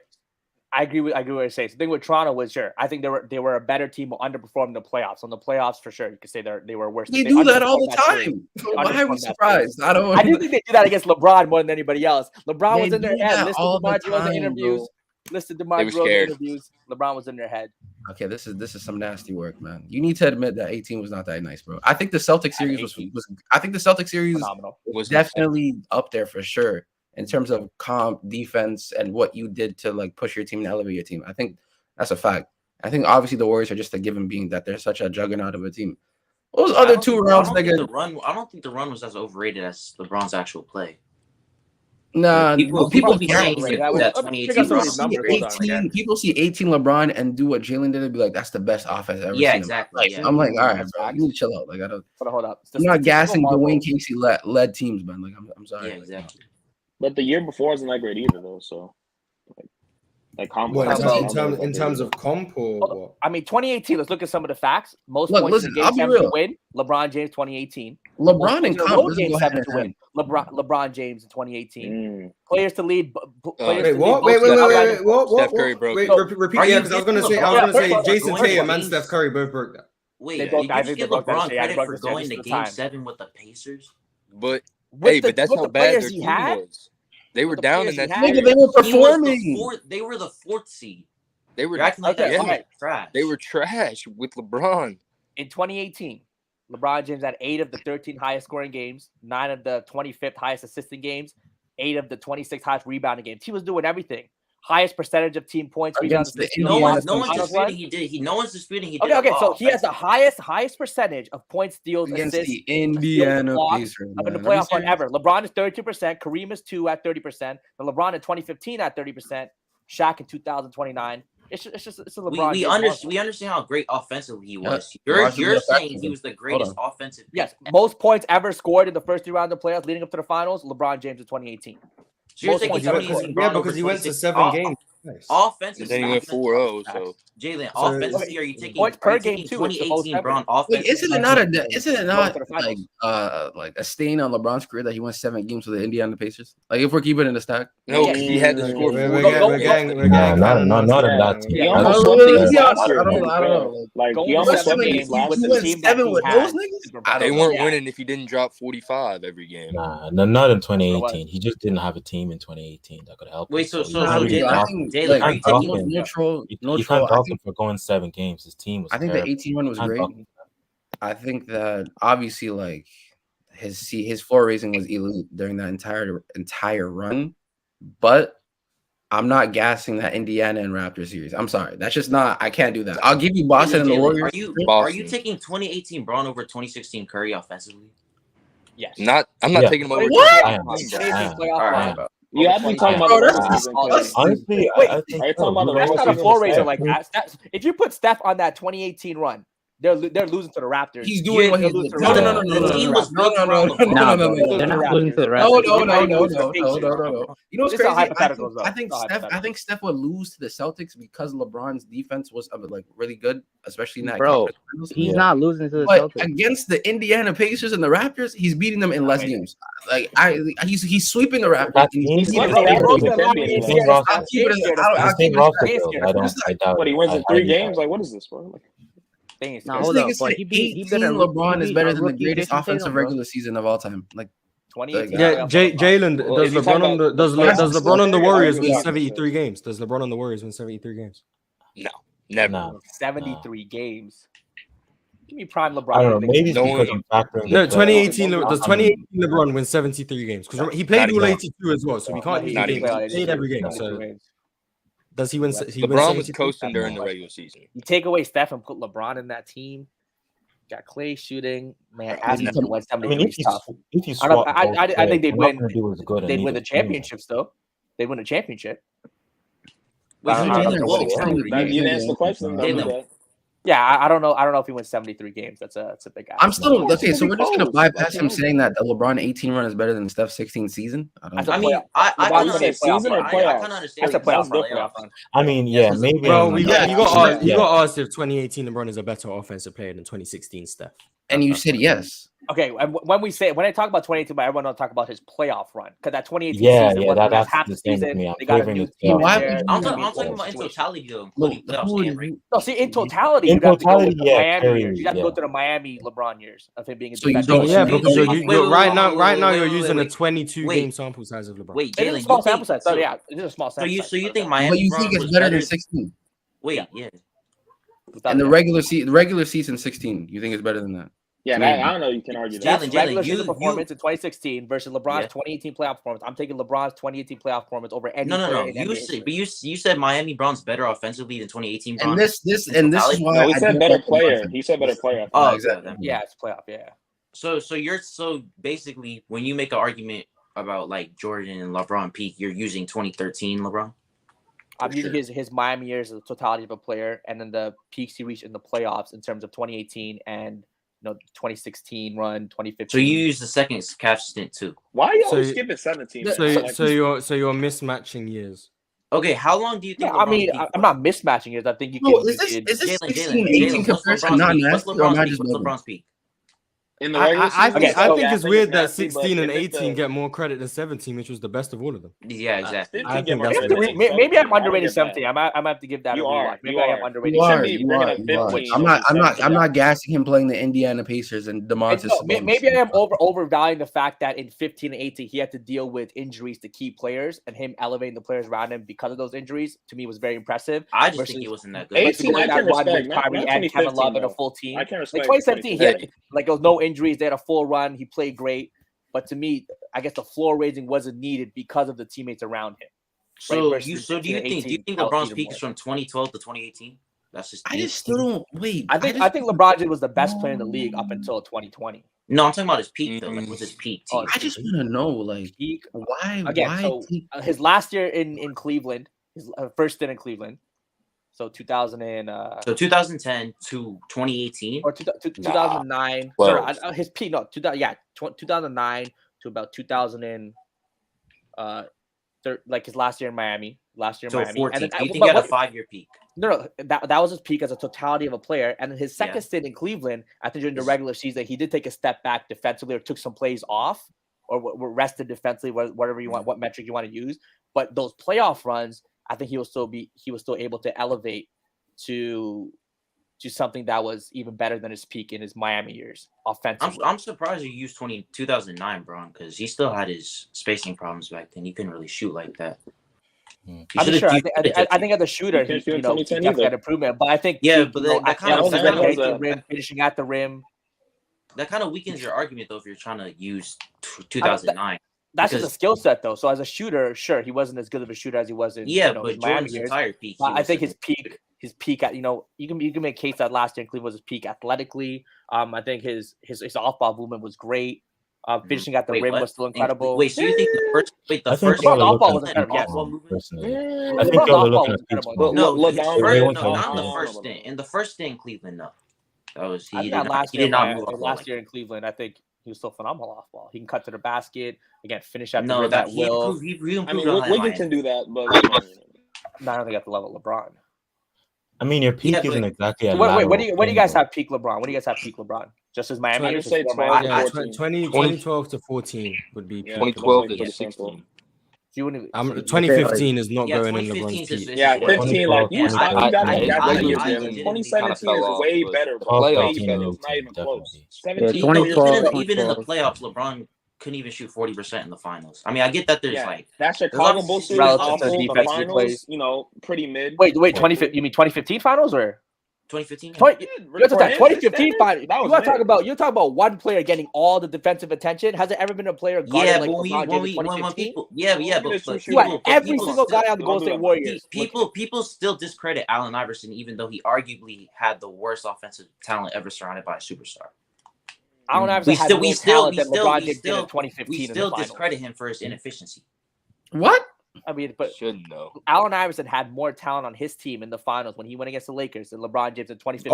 Speaker 8: I agree with what you're saying. The thing with Toronto was, sure, I think they were a better team who underperformed in the playoffs. On the playoffs, for sure, you could say they were worse.
Speaker 10: They do that all the time. Why are we surprised? I do
Speaker 8: think they do that against LeBron more than anybody else. LeBron was in their head. Listed DeMar DeRozan interviews. Listed DeMar DeRozan interviews. LeBron was in their head.
Speaker 10: Okay, this is some nasty work, man. You need to admit that 18 was not that nice, bro. I think the Celtics series was definitely up there for sure in terms of comp, defense, and what you did to like push your team and elevate your team. I think that's a fact. I think obviously the Warriors are just a given, being that they're such a juggernaut of a team. Those other 2 rounds, nigga.
Speaker 12: I don't think the run was as overrated as LeBron's actual play.
Speaker 10: Nah, people see 18 LeBron and do what Jalen did and be like, that's the best offense I've ever seen.
Speaker 12: Exactly.
Speaker 10: Yeah. I'm like, all right, bro, you need to chill out. Like, I don't.
Speaker 8: Hold up.
Speaker 10: I'm not gassing Dwayne Casey led teams, man. Like, I'm sorry.
Speaker 12: Yeah, exactly.
Speaker 14: But the year before wasn't that great either, though. So, like comp.
Speaker 1: In terms of comp or what?
Speaker 8: I mean, 2018. Let's look at some of the facts. Most points in game 7 to win. LeBron James 2018.
Speaker 10: LeBron and comp doesn't go hand in hand.
Speaker 8: LeBron James in 2018. Players to lead.
Speaker 1: Wait, what? Wait, what?
Speaker 15: Steph Curry broke.
Speaker 1: Wait, repeat. Yeah, because I was gonna say Jason Tatum and Steph Curry both broke that.
Speaker 12: Wait, did you just give LeBron credit for going to Game 7 with the Pacers?
Speaker 15: But that's how bad their team was. They were down in that series.
Speaker 5: They were performing.
Speaker 12: They were the 4th seed.
Speaker 15: They were
Speaker 12: acting like trash.
Speaker 15: They were trash with LeBron.
Speaker 8: In 2018, LeBron James had 8 of the 13 highest scoring games, 9 of the 25th highest assisting games, 8 of the 26 highest rebounding games. He was doing everything. Highest percentage of team points.
Speaker 12: No one's disputing he did. No one's disputing he did.
Speaker 8: Okay. So he has the highest percentage of points, steals,
Speaker 10: against
Speaker 8: assists,
Speaker 10: the Indiana Pacers
Speaker 8: in the playoff run ever. LeBron is 32%. Kareem is 2 at 30%. And LeBron in 2015 at 30%. Shaq in 2029. It's a LeBron.
Speaker 12: We understand how great offensively he was. You're saying he was the greatest offensive.
Speaker 8: Yes, most points ever scored in the first 3 rounds of playoffs leading up to the finals. LeBron James in 2018.
Speaker 12: So you're taking 2018
Speaker 1: because he went to 7 games.
Speaker 12: Nice. Offensive.
Speaker 15: Then he went 4-0. So
Speaker 12: Jalen, offensively, are you taking
Speaker 8: points per game too?
Speaker 12: 2018 Brown offense?
Speaker 10: Wait, isn't it not like a stain on LeBron's career that he won 7 games with the Indiana Pacers? Like if we're keeping it in the stack,
Speaker 15: no, he had to score.
Speaker 16: We're not in that team.
Speaker 14: He almost swept games last year.
Speaker 10: I don't know.
Speaker 14: Like he almost swept games last year.
Speaker 10: He went 7 with those niggas.
Speaker 15: They weren't winning if he didn't drop 45 every game.
Speaker 16: Nah, not in 2018. He just didn't have a team in 2018 that could help.
Speaker 12: Wait, so
Speaker 16: Jalen, are you taking neutral? You can't talk him for going 7 games. His team was.
Speaker 10: I think the 18 run was great. I think that obviously, like his floor raising was elite during that entire run, but I'm not gassing that Indiana and Raptors series. I'm sorry, that's just not. I can't do that. I'll give you Boston and the Warriors.
Speaker 12: Are you taking 2018 Braun over 2016 Curry offensively?
Speaker 8: Yes.
Speaker 15: I'm not taking him over.
Speaker 14: What? You have to be talking about
Speaker 16: honestly.
Speaker 14: Are you talking about
Speaker 8: that's not a floor raiser like that. If you put Steph on that 2018 run, they're losing to the Raptors.
Speaker 10: He's doing what he's doing. No.
Speaker 12: They're not
Speaker 13: losing to the Raptors.
Speaker 10: No. You know what's crazy? I think Steph would lose to the Celtics because LeBron's defense was like really good, especially in that.
Speaker 13: Bro, he's not losing to the Celtics.
Speaker 10: Against the Indiana Pacers and the Raptors, he's beating them in less games. Like he's sweeping the Raptors.
Speaker 14: What, he wins in 3 games? Like, what is this, bro?
Speaker 10: No, hold up. He beat LeBron is better than the greatest offensive regular season of all time. Like
Speaker 8: 2018.
Speaker 1: Yeah, Jalen, does LeBron on the Warriors win 73 games? Does LeBron on the Warriors win 73 games?
Speaker 15: No, never.
Speaker 8: 73 games. Give me prime LeBron.
Speaker 16: I don't know. Maybe because I'm factoring.
Speaker 1: No, 2018. Does 2018 LeBron win 73 games? Because he played all 82 as well, so we can't. He played every game. So does he win?
Speaker 15: LeBron was coasting during the regular season.
Speaker 8: You take away Steph and put LeBron in that team. Got Clay shooting. Man, asking to win 73 is tough. I think they'd win. They'd win the championships though. They'd win a championship.
Speaker 14: You answer the question.
Speaker 8: Yeah, I don't know. I don't know if he wins 73 games. That's a big ask.
Speaker 10: I'm still okay. So we're just gonna bypass him saying that the LeBron 18 run is better than Steph's 16 season.
Speaker 12: I can understand season or playoffs. I can understand.
Speaker 8: That's a playoff run.
Speaker 16: I mean, yeah, maybe.
Speaker 1: Bro, you got asked if 2018 LeBron is a better offensive player than 2016 Steph.
Speaker 10: And you said yes.
Speaker 8: Okay, when I talk about 2018, but everyone don't talk about his playoff run because that 2018 season
Speaker 16: that's
Speaker 8: half the season. They got a new team.
Speaker 12: I'm talking about in totality though, including playoffs and right.
Speaker 8: No, see, in totality, you have to go with the Miami years. You have to go to the Miami LeBron years of him being a
Speaker 1: because right now you're using a 22 game sample size of LeBron.
Speaker 12: Wait,
Speaker 8: Jalen, small sample size. So yeah, it is a small sample size.
Speaker 12: So you think Miami?
Speaker 10: But you think it's better than 16?
Speaker 12: Wait, yeah.
Speaker 10: And the regular season 16, you think it's better than that?
Speaker 14: Yeah, I don't know. You can argue that.
Speaker 8: That's regular season performance in 2016 versus LeBron's 2018 playoff performance. I'm taking LeBron's 2018 playoff performance over any.
Speaker 12: No. You said Miami Brown's better offensively than 2018.
Speaker 10: And this is why
Speaker 14: he said better player. He said better player.
Speaker 12: Oh, exactly.
Speaker 8: Yeah, it's playoff. Yeah.
Speaker 12: So basically, when you make an argument about like Jordan and LeBron peak, you're using 2013 LeBron.
Speaker 8: I'm using his Miami years as the totality of a player, and then the peaks he reached in the playoffs in terms of 2018 and 2016 run, 2015.
Speaker 12: So you use the second Cavs stint too.
Speaker 14: Why are you always skipping 17?
Speaker 1: So you're mismatching years.
Speaker 12: Okay, how long do you think?
Speaker 8: Yeah, I mean, I'm not mismatching years. I think you can.
Speaker 10: Is this 16, 18 comparison not nasty or not just
Speaker 12: LeBron's peak?
Speaker 14: In the regular season,
Speaker 1: I think it's weird that
Speaker 14: nasty,
Speaker 1: 16 and
Speaker 14: but if it's
Speaker 1: 18 get more credit than 17, which was the best of all of them.
Speaker 12: Yeah, exactly.
Speaker 1: I think
Speaker 14: more
Speaker 1: that's
Speaker 14: credit
Speaker 1: ridiculous.
Speaker 14: than
Speaker 8: Maybe I'm
Speaker 14: 17. I don't
Speaker 8: underrating
Speaker 14: get that.
Speaker 8: 17. I might have to give that a rewatch. Maybe I am underrating
Speaker 10: You are.
Speaker 8: 17.
Speaker 10: I'm not gassing him playing the Indiana Pacers and DeMontis.
Speaker 8: Maybe I am overvaluing the fact that in 15 and 18 he had to deal with injuries to key players, and him elevating the players around him because of those injuries to me was very impressive.
Speaker 12: I just think he wasn't that good.
Speaker 14: 18, I can respect. Not
Speaker 8: Kyrie and Kevin Love and a full team.
Speaker 14: I can
Speaker 8: Like
Speaker 14: respect
Speaker 8: 2017, he had, like there was no injuries. They had a full run. He played great, but to me, I guess the floor raising wasn't needed because of the teammates around him.
Speaker 12: So
Speaker 8: right?
Speaker 12: do you think LeBron's peak is from 2012 to 2018? That's just.
Speaker 10: I just still don't wait.
Speaker 8: I think LeBron James was the best player in the league up until 2020.
Speaker 12: No, I'm talking about his peak though. Like, what's his peak?
Speaker 10: I just want to know, like,
Speaker 8: peak.
Speaker 10: Why?
Speaker 8: Again,
Speaker 10: why
Speaker 8: so his last year in Cleveland, his first stint in Cleveland. So 2010
Speaker 12: to 2018
Speaker 8: or 2009.
Speaker 12: Well,
Speaker 8: sorry, his peak. No, 2009 to about 2000 like his last year in Miami.
Speaker 12: So 14. And then, you think he had a 5-year peak?
Speaker 8: No, that was his peak as a totality of a player. And then his second stint in Cleveland, I think during the regular season, he did take a step back defensively or took some plays off or were rested defensively, whatever you want, what metric you want to use. But those playoff runs, I think he was still able to elevate to something that was even better than his peak in his Miami years offensively.
Speaker 12: I'm surprised you used 2009, Bron, because he still had his spacing problems back then. He couldn't really shoot like that.
Speaker 8: I'm sure. I think as a shooter, he definitely had improvement. But I think
Speaker 12: that kind of
Speaker 8: finishing at the rim.
Speaker 12: That kind of weakens your argument, though, if you're trying to use 2009.
Speaker 8: That's just a skill set, though. So as a shooter, sure, he wasn't as good of a shooter as he was in
Speaker 12: but
Speaker 8: his Miami
Speaker 12: Jordan's
Speaker 8: years.
Speaker 12: entire peak.
Speaker 8: I think his peak at you can make a case that last year in Cleveland was his peak athletically. I think his off ball movement was great. Finishing at the rim was still incredible.
Speaker 12: Wait, so you think the first
Speaker 8: off ball was incredible? Yes.
Speaker 16: I think y'all are looking at peaks.
Speaker 12: No, not in the first stint. In the first stint in Cleveland, no. That was he did not move off
Speaker 8: last year in Cleveland. I think he was still phenomenal off ball. He can cut to the basket again, finish at the rim at will.
Speaker 14: I mean, Wiggins can do that, but
Speaker 8: I don't think at the level of LeBron.
Speaker 16: I mean, your peak isn't exactly.
Speaker 8: Wait, what do you guys have peak LeBron? What do you guys have peak LeBron? Just as Miami years?
Speaker 1: 2012 to 14 would be
Speaker 13: 2012 to 16.
Speaker 1: 2015 is not going in LeBron's peak.
Speaker 14: Yeah, 15. Like you got 2017 is way better. Way better. It's not even close. 17.
Speaker 12: Even in the playoffs, LeBron couldn't even shoot 40% in the finals. I mean, I get that there's
Speaker 14: that Chicago Bulls series awful. The finals, pretty mid.
Speaker 8: Wait, 2015? You mean 2015 finals or
Speaker 12: 2015?
Speaker 8: 2015 finals. You're talking about one player getting all the defensive attention. Has there ever been a player guarded like LeBron James in 2015?
Speaker 12: But
Speaker 8: you had every single guy on the Golden State Warriors.
Speaker 12: People still discredit Allen Iverson, even though he arguably had the worst offensive talent ever surrounded by a superstar.
Speaker 8: Allen Iverson had more talent than LeBron James did in 2015.
Speaker 12: We still discredit him for his inefficiency.
Speaker 8: What? I mean, but
Speaker 13: shouldn't know.
Speaker 8: Allen Iverson had more talent on his team in the finals when he went against the Lakers than LeBron James in 2015.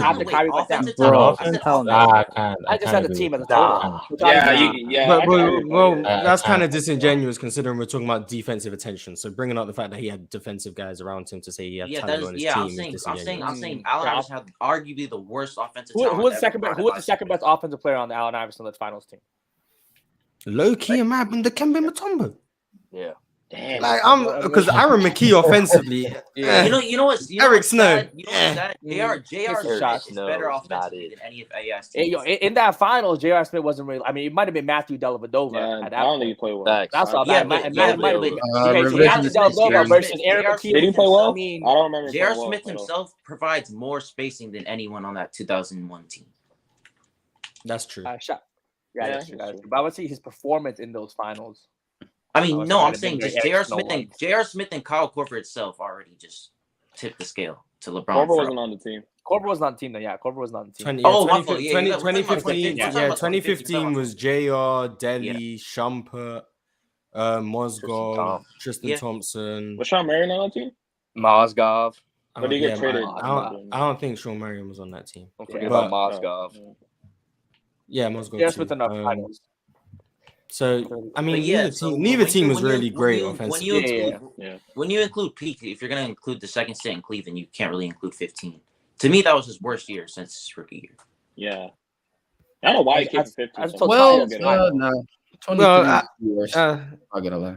Speaker 8: After Kyrie went down. I just had the team as a total.
Speaker 1: Well, that's kind of disingenuous considering we're talking about defensive attention. So bringing up the fact that he had defensive guys around him to say he had talent on his team is disingenuous.
Speaker 12: I'm saying Allen Iverson had arguably the worst offensive
Speaker 8: talent. Who was the second best offensive player on the Allen Iverson finals team?
Speaker 1: Low key, it might have been the Kemba Mutombo.
Speaker 13: Yeah.
Speaker 1: Damn. Like because Aaron McKee offensively,
Speaker 12: you know what's
Speaker 1: Eric Snow.
Speaker 12: J.R. Smith is better offensively than any of AS teams.
Speaker 8: In that finals, J.R. Smith wasn't really. I mean, it might have been Matthew Dellavedova.
Speaker 14: Yeah, I don't think he played well.
Speaker 8: That's all. It might have been Matthew Dellavedova versus Aaron McKee.
Speaker 14: Did he play well? I don't remember.
Speaker 12: J.R. Smith himself provides more spacing than anyone on that 2001 team.
Speaker 1: That's true.
Speaker 8: That's true. But I would say his performance in those finals.
Speaker 12: I mean, no, I'm saying just J.R. Smith and Kyle Korver itself already just tipped the scale to LeBron.
Speaker 14: Korver wasn't on the team.
Speaker 8: Korver was not on the team, though. Yeah, Korver was not on the team.
Speaker 1: 2015 was J.R., Delly, Shumpert, Mozgov, Tristan Thompson.
Speaker 14: Was Sean Marion on that team?
Speaker 13: Mozgov.
Speaker 14: But did he get traded?
Speaker 1: I don't think Sean Marion was on that team.
Speaker 13: Don't forget about Mozgov.
Speaker 1: Yeah, Mozgov.
Speaker 8: J.R. Smith enough finals.
Speaker 1: So I mean, neither team was really great offensively.
Speaker 12: When you include peak, if you're gonna include the second stint in Cleveland, you can't really include 15. To me, that was his worst year since his rookie year.
Speaker 14: Yeah. I don't know why he came for 15.
Speaker 10: Well, no. 23 is worse. I'm not gonna lie.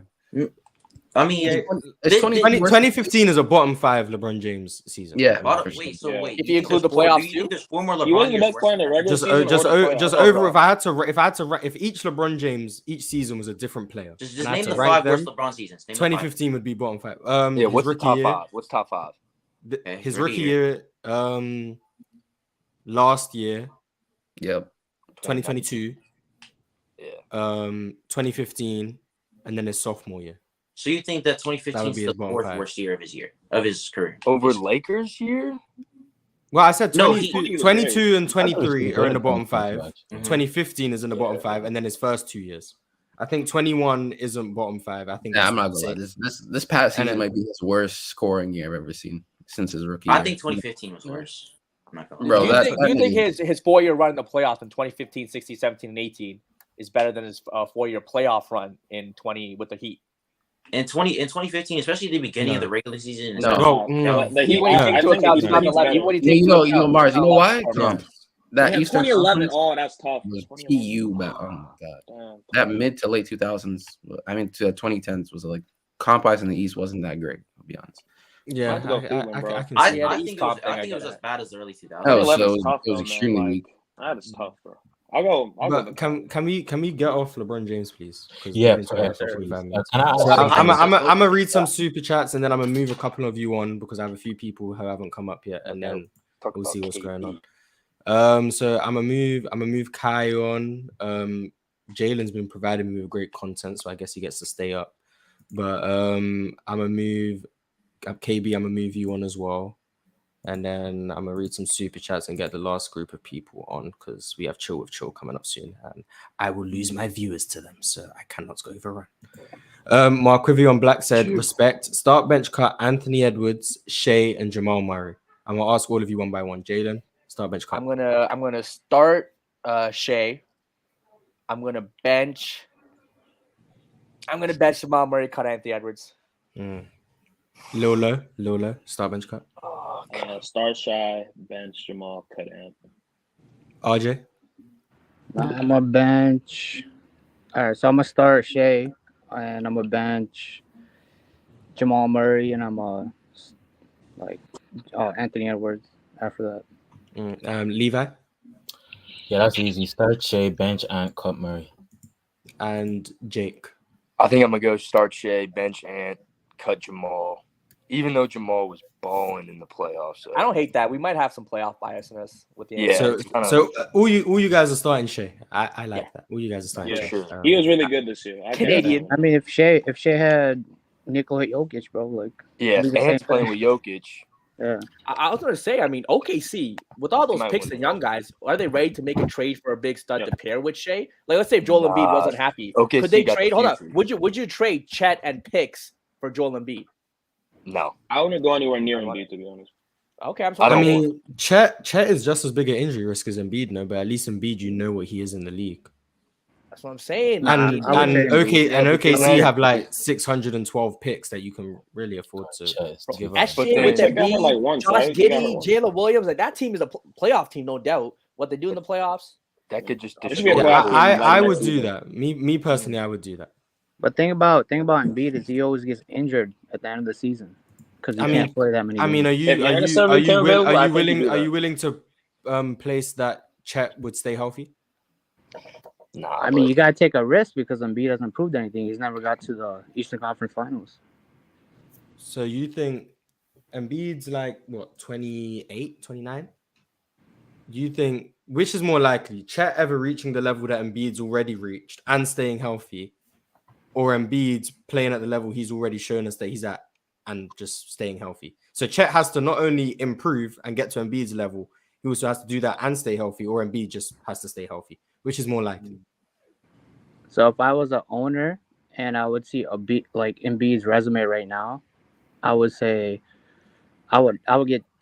Speaker 12: I mean,
Speaker 10: it's
Speaker 1: 2015 is a bottom 5 LeBron James season.
Speaker 10: Yeah.
Speaker 12: Wait, wait.
Speaker 8: If you include the playoffs,
Speaker 12: do you think there's 4 more LeBron
Speaker 14: He wasn't the
Speaker 12: years
Speaker 14: best player in the regular season.
Speaker 1: Over. If each LeBron James each season was a different player,
Speaker 12: just name the 5 worst LeBron seasons.
Speaker 1: 2015 would be bottom 5.
Speaker 15: Yeah, what's the top 5? What's top 5?
Speaker 1: His rookie year, last year.
Speaker 10: Yep.
Speaker 1: 2022.
Speaker 15: Yeah.
Speaker 1: 2015, and then his sophomore year.
Speaker 12: So you think that 2015 is the 4th worst year of his career?
Speaker 15: Over Lakers year?
Speaker 1: Well, I said 22 and 23 are in the bottom 5. 2015 is in the bottom 5, and then his first 2 years. I think 21 isn't bottom 5. I think.
Speaker 10: I'm not gonna lie. This past season might be his worst scoring year I've ever seen since his rookie.
Speaker 12: I think 2015 was worse. I'm not gonna
Speaker 8: lie. Do you think his 4-year run in the playoffs in 2015, 16, 17, and 18 is better than his 4-year playoff run in 20 with the Heat?
Speaker 12: In 2015, especially the beginning of the regular season.
Speaker 10: No. Mars, you know why? That Eastern
Speaker 14: 2011. Oh, that's tough.
Speaker 10: TU, but oh my god, that mid to late 2000s. I mean, to 2010s was like comp-wise in the East wasn't that great. I'll be honest.
Speaker 12: Yeah, I think it was as bad as the early 2000s.
Speaker 10: Oh, it was extremely weak.
Speaker 14: That is tough, bro. I'll go.
Speaker 1: Can we get off LeBron James, please?
Speaker 16: Yeah.
Speaker 1: I'm gonna read some super chats and then I'm gonna move a couple of you on because I have a few people who haven't come up yet, and then we'll see what's going on. So I'm gonna move Kai on. Jalen's been providing me with great content, so I guess he gets to stay up. But I'm gonna move KB. I'm gonna move you on as well. And then I'm gonna read some super chats and get the last group of people on because we have Chill with Chill coming up soon, and I will lose my viewers to them, so I cannot go overrun. Marquivion Black said, "Respect. Start bench cut Anthony Edwards, Shea, and Jamal Murray." I'm gonna ask all of you one by one. Jalen, start bench cut.
Speaker 8: I'm gonna start Shea. I'm gonna bench Jamal Murray, cut Anthony Edwards.
Speaker 1: Lola, start bench cut.
Speaker 14: Start Shy, bench Jamal, cut Anthony.
Speaker 1: RJ?
Speaker 17: I'm a bench. All right, so I'm gonna start Shea, and I'm a bench Jamal Murray, and I'm Anthony Edwards after
Speaker 1: that. Levi?
Speaker 16: Yeah, that's easy. Start Shea, bench, and cut Murray.
Speaker 1: And Jake?
Speaker 18: I think I'm gonna go start Shea, bench, and cut Jamal. Even though Jamal was balling in the playoffs, so.
Speaker 8: I don't hate that. We might have some playoff bias in us with the
Speaker 1: So all you guys are starting Shea. I like that. All you guys are starting Shea.
Speaker 14: Sure. He was really good this year.
Speaker 17: Canadian. I mean, if Shea had Nikola Jokic, bro, like
Speaker 18: and playing with Jokic.
Speaker 17: Yeah,
Speaker 8: I was gonna say. I mean, OKC with all those picks and young guys, are they ready to make a trade for a big stud to pair with Shea? Like, let's say if Joel Embiid wasn't happy, could they trade? Hold up, would you trade Chet and picks for Joel Embiid?
Speaker 18: No,
Speaker 14: I wouldn't go anywhere near Embiid, to be honest.
Speaker 8: Okay,
Speaker 1: I mean, Chet is just as big an injury risk as Embiid, no, but at least Embiid, you know what he is in the league.
Speaker 8: That's what I'm saying.
Speaker 1: And OKC have like 612 picks that you can really afford to give up.
Speaker 8: That shit with Embiid, Josh Giddey, Jalen Williams, like that team is a playoff team, no doubt. What they do in the playoffs,
Speaker 18: that could just.
Speaker 1: I would do that. Me personally, I would do that.
Speaker 17: But thing about Embiid is he always gets injured at the end of the season because he can't play that many games.
Speaker 1: I mean, are you willing to place that Chet would stay healthy?
Speaker 17: Nah, I mean, you gotta take a risk because Embiid hasn't proved anything. He's never got to the Eastern Conference Finals.
Speaker 1: So you think Embiid's like what, 28, 29? Do you think which is more likely, Chet ever reaching the level that Embiid's already reached and staying healthy? Or Embiid's playing at the level he's already shown us that he's at and just staying healthy. So Chet has to not only improve and get to Embiid's level, he also has to do that and stay healthy, or Embiid just has to stay healthy, which is more likely.
Speaker 17: So if I was an owner and I would see Embiid's resume right now, I would say I would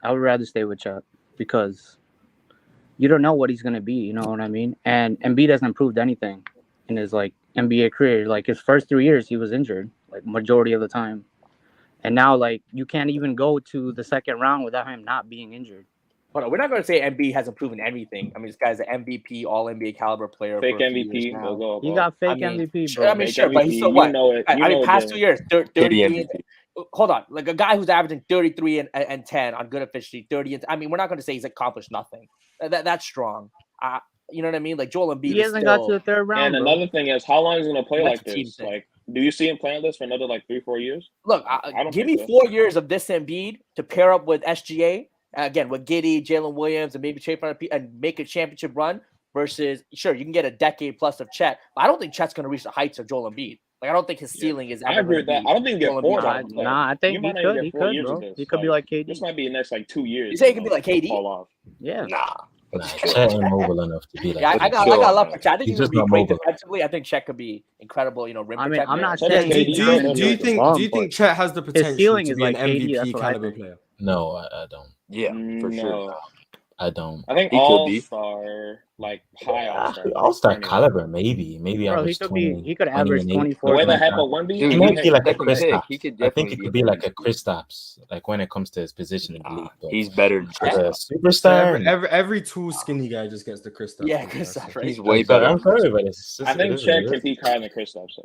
Speaker 17: rather stay with Chet because you don't know what he's gonna be, you know what I mean? And Embiid hasn't proved anything in his NBA career. Like his first 3 years he was injured like majority of the time, and now like you can't even go to the second round without him not being injured.
Speaker 8: Hold on, we're not going to say Embiid hasn't proven anything. I mean, this guy's an MVP, All NBA caliber player.
Speaker 14: Fake
Speaker 8: for a few years
Speaker 14: MVP.
Speaker 8: now.
Speaker 14: Go,
Speaker 17: You got fake MVP, bro.
Speaker 8: I mean,
Speaker 14: Fake
Speaker 8: sure, but he's
Speaker 14: MVP.
Speaker 8: still what?
Speaker 14: You know it. You
Speaker 8: I mean,
Speaker 14: know
Speaker 8: past
Speaker 14: it,
Speaker 8: 2 years, 33.
Speaker 18: MVP.
Speaker 8: Hold on, like a guy who's averaging 33 and 10 on good efficiency, 30. I mean, we're not going to say he's accomplished nothing. That's strong. You know what I mean? Like Joel Embiid.
Speaker 17: He hasn't got to the third round.
Speaker 14: And
Speaker 17: bro.
Speaker 14: another thing is, how long is he going to play
Speaker 8: That's
Speaker 14: like
Speaker 8: a team
Speaker 14: this?
Speaker 8: thing.
Speaker 14: Like, do you see him playing this for another like 3-4 years?
Speaker 8: Look,
Speaker 14: I don't
Speaker 8: give
Speaker 14: think
Speaker 8: me
Speaker 14: so.
Speaker 8: 4 years of this Embiid to pair up with SGA again with Giddey, Jalen Williams, and maybe Trey and make a championship run. Versus, sure, you can get a decade plus of Chet, but I don't think Chet's going to reach the heights of Joel Embiid. Like, I don't think his ceiling is.
Speaker 14: I agree with that. I don't think you get 4
Speaker 8: Embiid.
Speaker 14: out of him.
Speaker 17: Nah, I think
Speaker 14: you might
Speaker 17: he
Speaker 14: not
Speaker 17: could.
Speaker 14: get 4 years
Speaker 17: bro.
Speaker 14: of this.
Speaker 17: He could be like KD.
Speaker 14: This might be the next like 2 years.
Speaker 8: You say he could be like KD?
Speaker 14: Fall off.
Speaker 17: Yeah.
Speaker 10: Nah, Chet ain't mobile enough to be like.
Speaker 8: Yeah, I got love for Chet. I think
Speaker 10: He's
Speaker 8: he's
Speaker 10: just
Speaker 8: going to be
Speaker 10: not
Speaker 8: great
Speaker 10: mobile.
Speaker 8: defensively. I think Chet could be incredible. Rim
Speaker 17: I mean,
Speaker 8: protector.
Speaker 17: I'm not
Speaker 1: Do
Speaker 17: saying
Speaker 1: you think Chet has the potential
Speaker 17: ceiling
Speaker 1: to
Speaker 17: is
Speaker 1: be
Speaker 17: like
Speaker 1: an
Speaker 17: KD, that's
Speaker 1: MVP
Speaker 17: what I
Speaker 1: caliber
Speaker 17: think.
Speaker 1: player?
Speaker 10: No, I don't.
Speaker 18: Yeah, for sure.
Speaker 10: I don't.
Speaker 14: I think
Speaker 18: He could be.
Speaker 14: all-star, like high all-star.
Speaker 10: All-star
Speaker 14: anyway.
Speaker 10: caliber, maybe
Speaker 17: Bro,
Speaker 10: average 20.
Speaker 17: he could
Speaker 10: 20
Speaker 17: average
Speaker 10: and 8,
Speaker 17: 24.
Speaker 14: The way the
Speaker 10: like
Speaker 14: heck
Speaker 10: that.
Speaker 14: of Wemby,
Speaker 10: He might be like a
Speaker 18: second pick.
Speaker 10: Kristaps.
Speaker 18: He could
Speaker 10: I think
Speaker 18: definitely
Speaker 10: he could be like a Kristaps, like when it comes to his position in the league. But
Speaker 18: he's better than
Speaker 10: as a
Speaker 18: Kristaps.
Speaker 10: superstar.
Speaker 1: Every tall skinny guy just gets the Kristaps.
Speaker 8: Yeah, Kristaps, right?
Speaker 18: He's way better.
Speaker 10: I'm sorry, but it's just,
Speaker 14: I think Chet can peak higher than Kristaps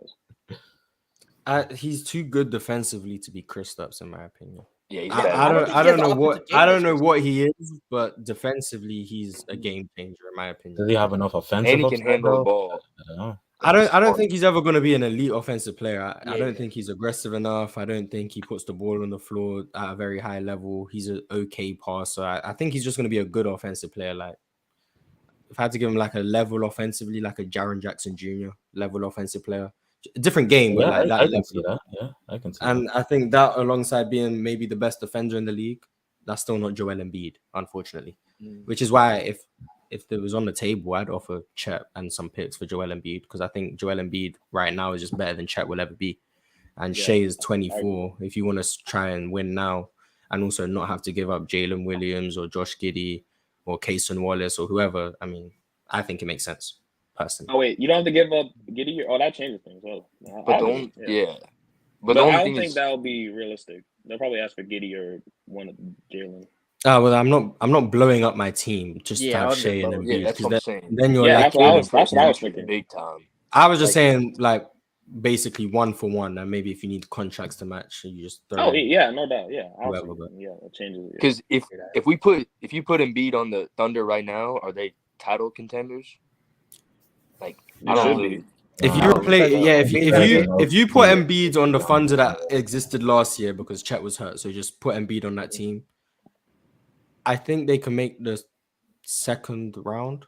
Speaker 14: does.
Speaker 1: He's too good defensively to be Kristaps, in my opinion.
Speaker 18: Yeah, he's
Speaker 1: I don't know what he is, but defensively he's a game changer in my opinion.
Speaker 10: Does he have enough offensive?
Speaker 18: And he can handle the ball.
Speaker 1: I don't think he's ever going to be an elite offensive player. I don't think he's aggressive enough. I don't think he puts the ball on the floor at a very high level. He's an okay passer. I think he's just going to be a good offensive player. Like if I had to give him like a level offensively, like a Jaren Jackson Jr. level offensive player. Different game, but like that.
Speaker 10: I can see that. Yeah, I can see
Speaker 1: and
Speaker 10: that.
Speaker 1: I think that alongside being maybe the best defender in the league, that's still not Joel Embiid, unfortunately. Which is why if there was on the table, I'd offer Chet and some picks for Joel Embiid because I think Joel Embiid right now is just better than Chet will ever be. And Shea is 24. If you want to try and win now and also not have to give up Jalen Williams or Josh Giddey or Kayson Wallace or whoever, I mean, I think it makes sense. Personally.
Speaker 14: Oh wait, you don't have to give up Giddey. Oh, that changes things. Well,
Speaker 18: But
Speaker 14: But I don't think that would be realistic. They'll probably ask for Giddey or one of Jalen.
Speaker 1: Oh well, I'm not blowing up my team just to have Shea and Embiid.
Speaker 18: that's what I'm saying.
Speaker 1: Then you're
Speaker 14: that's what I was
Speaker 18: thinking. Big time.
Speaker 1: I was just saying like basically 1 for 1, and maybe if you need contracts to match, you just throw.
Speaker 14: Oh yeah, no doubt. Yeah,
Speaker 1: whoever,
Speaker 14: it changes.
Speaker 18: Because if you put Embiid on the Thunder right now, are they title contenders? Like I don't really.
Speaker 1: If you replace, if you put Embiid on the Thunder that existed last year because Chet was hurt, so just put Embiid on that team. I think they can make the second round,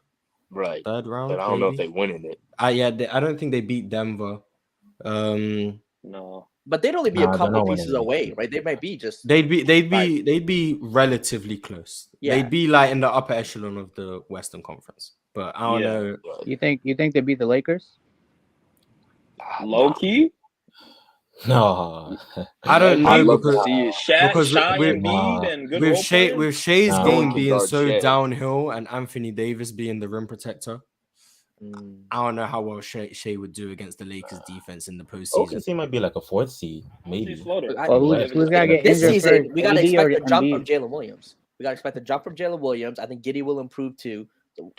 Speaker 18: right?
Speaker 1: Third round.
Speaker 18: But I don't know if they win in it.
Speaker 1: I don't think they beat Denver.
Speaker 14: No,
Speaker 8: but they'd only be a couple pieces away, right? They might be just.
Speaker 1: They'd be relatively close.
Speaker 8: Yeah.
Speaker 1: They'd be like in the upper echelon of the Western Conference. But I don't know.
Speaker 17: You think they beat the Lakers?
Speaker 14: Low key?
Speaker 10: No,
Speaker 1: I don't know because
Speaker 14: Embiid and
Speaker 1: with Shea's game being so downhill and Anthony Davis being the rim protector. I don't know how well Shea would do against the Lakers defense in the postseason.
Speaker 10: OKC might be like a 4th seed, maybe.
Speaker 17: Who's got to get
Speaker 8: this
Speaker 17: injured
Speaker 8: season?
Speaker 17: first?
Speaker 8: We got to
Speaker 17: AD
Speaker 8: expect
Speaker 17: or
Speaker 8: a jump
Speaker 17: Embiid?
Speaker 8: from Jalen Williams. We got to expect a jump from Jalen Williams. I think Giddey will improve too.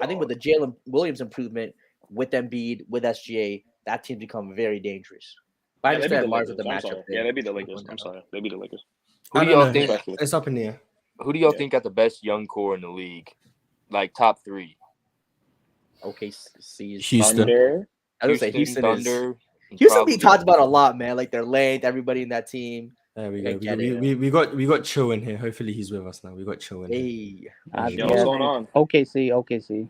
Speaker 8: I think with the Jalen Williams improvement with Embiid, with SGA, that team become very dangerous. But I understand Mars with the matchup.
Speaker 14: Yeah, they beat the Lakers. I'm sorry, they beat the Lakers.
Speaker 18: Who do y'all think?
Speaker 1: It's up in the air.
Speaker 18: Who do y'all think got the best young core in the league? Like top 3.
Speaker 8: OKC,
Speaker 1: Houston.
Speaker 14: Thunder.
Speaker 8: I was gonna say Houston
Speaker 18: Thunder.
Speaker 8: Houston being talked about a lot, man. Like their length, everybody in that team.
Speaker 1: There we go. We got Chill in here. Hopefully he's with us now. We got Chill in here.
Speaker 8: Hey,
Speaker 14: what's going on?
Speaker 17: OKC.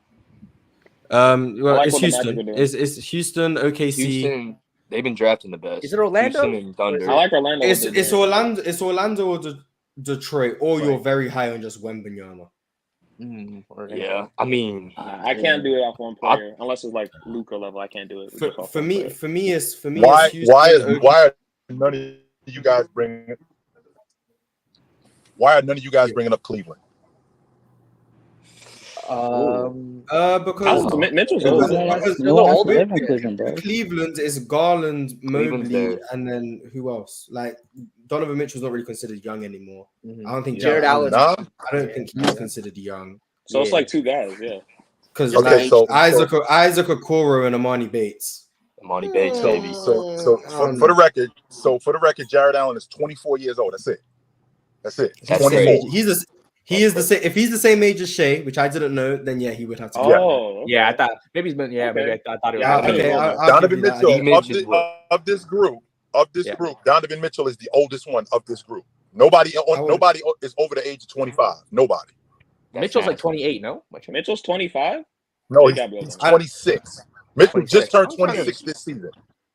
Speaker 1: Well, it's Houston. It's Houston, OKC.
Speaker 18: Houston, they've been drafting the best.
Speaker 8: Is it Orlando?
Speaker 18: Houston and Thunder.
Speaker 14: I like Orlando.
Speaker 1: It's Orlando. It's Orlando or Detroit, or you're very high on just Wembanyama.
Speaker 18: Yeah, I mean,
Speaker 14: I can't do it off one player unless it's like Luka level. I can't do it.
Speaker 1: For me, it's
Speaker 19: why are none of you guys bringing? Why are none of you guys bringing up Cleveland?
Speaker 1: Because
Speaker 14: Mitchell's
Speaker 1: because,
Speaker 14: old.
Speaker 1: because
Speaker 17: A little older
Speaker 1: with,
Speaker 17: than Cleveland, bro.
Speaker 1: Cleveland is Garland,
Speaker 18: Cleveland's
Speaker 1: Mobley,
Speaker 18: there.
Speaker 1: and then who else? Like Donovan Mitchell's not really considered young anymore. I don't think
Speaker 8: Jared
Speaker 1: Allen.
Speaker 8: Allen.
Speaker 1: I don't think he's considered young.
Speaker 14: So it's like two guys, yeah.
Speaker 1: Because
Speaker 19: Okay, so
Speaker 1: Isaac Okoro and Amani Bates.
Speaker 18: Amani Bates, baby.
Speaker 19: So for the record, Jared Allen is 24 years old. That's it.
Speaker 18: That's
Speaker 19: 24.
Speaker 18: crazy.
Speaker 1: He is the same. If he's the same age as Shea, which I didn't know, then yeah, he would have to.
Speaker 14: Oh,
Speaker 8: yeah. I thought maybe he's been. Yeah, maybe I thought it was.
Speaker 1: Okay,
Speaker 19: Donovan Mitchell of this group. Donovan Mitchell is the oldest one of this group. Nobody is over the age of 25. Nobody.
Speaker 8: Mitchell's like 28. No,
Speaker 14: Mitchell's 25.
Speaker 19: No, he's 26. Mitchell just turned 26 this season.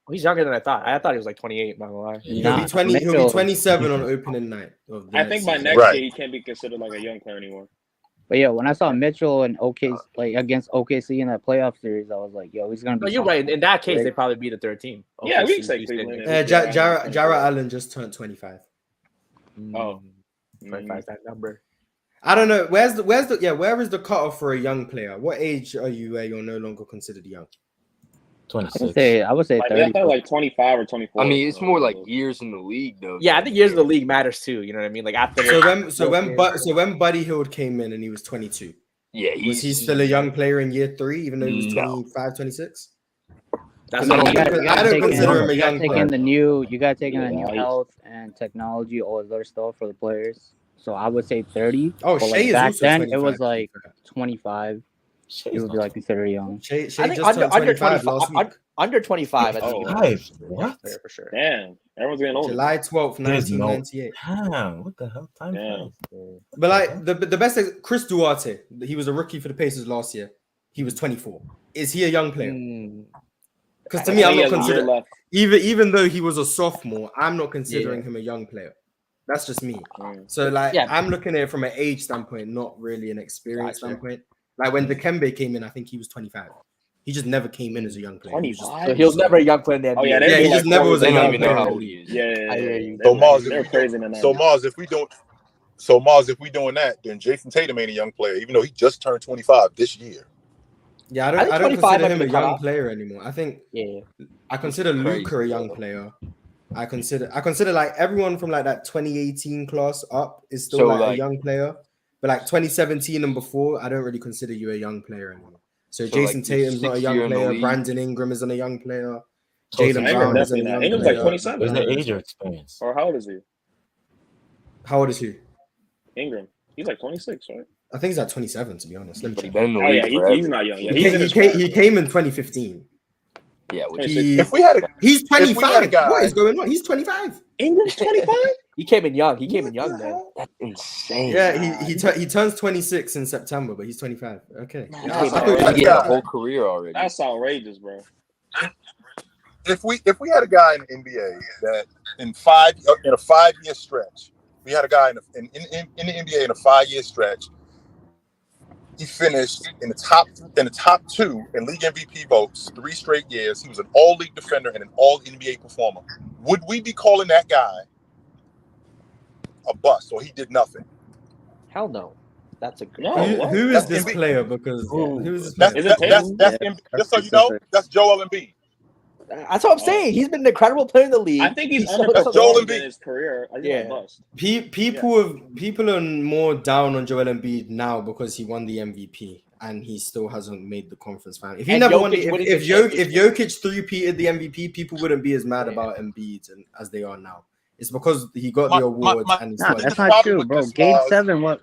Speaker 8: Well, he's younger than I thought. I thought he was like 28. Not gonna lie.
Speaker 1: He'll be 20. He'll be 27 on opening night.
Speaker 14: I think by next year he can't be considered like a young player anymore.
Speaker 17: But yeah, when I saw Mitchell and OKC like against OKC in that playoff series, I was like, yo, he's gonna be.
Speaker 8: No, you're right. In that case, they probably be the third team.
Speaker 14: Yeah, we can say Cleveland.
Speaker 1: Jarrett Allen just turned 25.
Speaker 14: Oh,
Speaker 8: 25 that number.
Speaker 1: I don't know. Where is the cutoff for a young player? What age are you where you're no longer considered young?
Speaker 16: 26.
Speaker 17: I would say 30.
Speaker 14: I thought like 25 or 24.
Speaker 18: I mean, it's more like years in the league, though.
Speaker 8: Yeah, I think years in the league matters too. You know what I mean? Like after.
Speaker 1: When Buddy Hield came in and he was 22.
Speaker 18: Yeah,
Speaker 1: was he still a young player in year 3, even though he was 25, 26?
Speaker 8: That's
Speaker 1: I don't consider him a young player.
Speaker 17: You got to take in the new health and technology, all of their stuff for the players. So I would say 30.
Speaker 1: Oh,
Speaker 17: but
Speaker 1: Shea is
Speaker 17: back
Speaker 1: also
Speaker 17: then
Speaker 1: 25.
Speaker 17: it was like 25. It would be like considered young.
Speaker 1: Shea
Speaker 8: I think
Speaker 1: just
Speaker 8: under
Speaker 1: 25 last week.
Speaker 8: Under 25. I think
Speaker 16: What?
Speaker 8: for sure.
Speaker 14: Damn, everyone's getting older.
Speaker 1: July 12th, 1998.
Speaker 16: What the hell? Time flies.
Speaker 1: But like the best is Chris Duarte. He was a rookie for the Pacers last year. He was 24. Is he a young player? Because to me, I'm not considering. Even though he was a sophomore, I'm not considering him a young player. That's just me. So like, I'm looking at it from an age standpoint, not really an experience standpoint. Like when Dikembe came in, I think he was 25. He just never came in as a young player.
Speaker 8: 25. So he was never a young player in the NBA.
Speaker 14: Oh yeah,
Speaker 1: he just never was a young player.
Speaker 14: Yeah.
Speaker 19: So Mars,
Speaker 14: they're crazy in that.
Speaker 19: So Mars, if we doing that, then Jason Tatum ain't a young player, even though he just turned 25 this year.
Speaker 1: Yeah, I don't consider him a young player anymore. I think I consider Luka a young player. I consider like everyone from like that 2018 class up is still like a young player. But like 2017 and before, I don't really consider you a young player anymore. So Jason Tatum's not a young player. Brandon Ingram isn't a young player. Jaylen Brown isn't a young player.
Speaker 14: Ingram's like 27.
Speaker 16: Is there age or experience?
Speaker 14: Or how old is he?
Speaker 1: How old is he?
Speaker 14: Ingram. He's like 26, right?
Speaker 1: I think he's like 27, to be honest. Let me check.
Speaker 14: Oh yeah, he's not young. Yeah,
Speaker 1: he came in 2015.
Speaker 18: Yeah,
Speaker 1: he's 25. What is going on? He's 25.
Speaker 14: Ingram's 25.
Speaker 8: He came in young. Then.
Speaker 18: That's insane.
Speaker 1: Yeah, he turns 26 in September, but he's 25. Okay.
Speaker 18: He had a whole career already.
Speaker 14: That's outrageous, bro.
Speaker 19: If we had a guy in the NBA that in a 5-year stretch, we had a guy in the NBA in a 5-year stretch. He finished in the top 2 in league MVP votes 3 straight years. He was an all-league defender and an all-NBA performer. Would we be calling that guy a bust, or he did nothing?
Speaker 8: Hell no. That's a good.
Speaker 1: Who is this player? Because who is this player?
Speaker 19: That's just so you know, that's Joel Embiid.
Speaker 8: That's what I'm saying. He's been an incredible player in the league.
Speaker 14: I think he's underperformed in his career. Bust.
Speaker 1: People are more down on Joel Embiid now because he won the MVP and he still hasn't made the conference final. If he never won, if Jokic three-peated the MVP, people wouldn't be as mad about Embiid as they are now. It's because he got the award.
Speaker 17: That's not true, bro. Game 7, what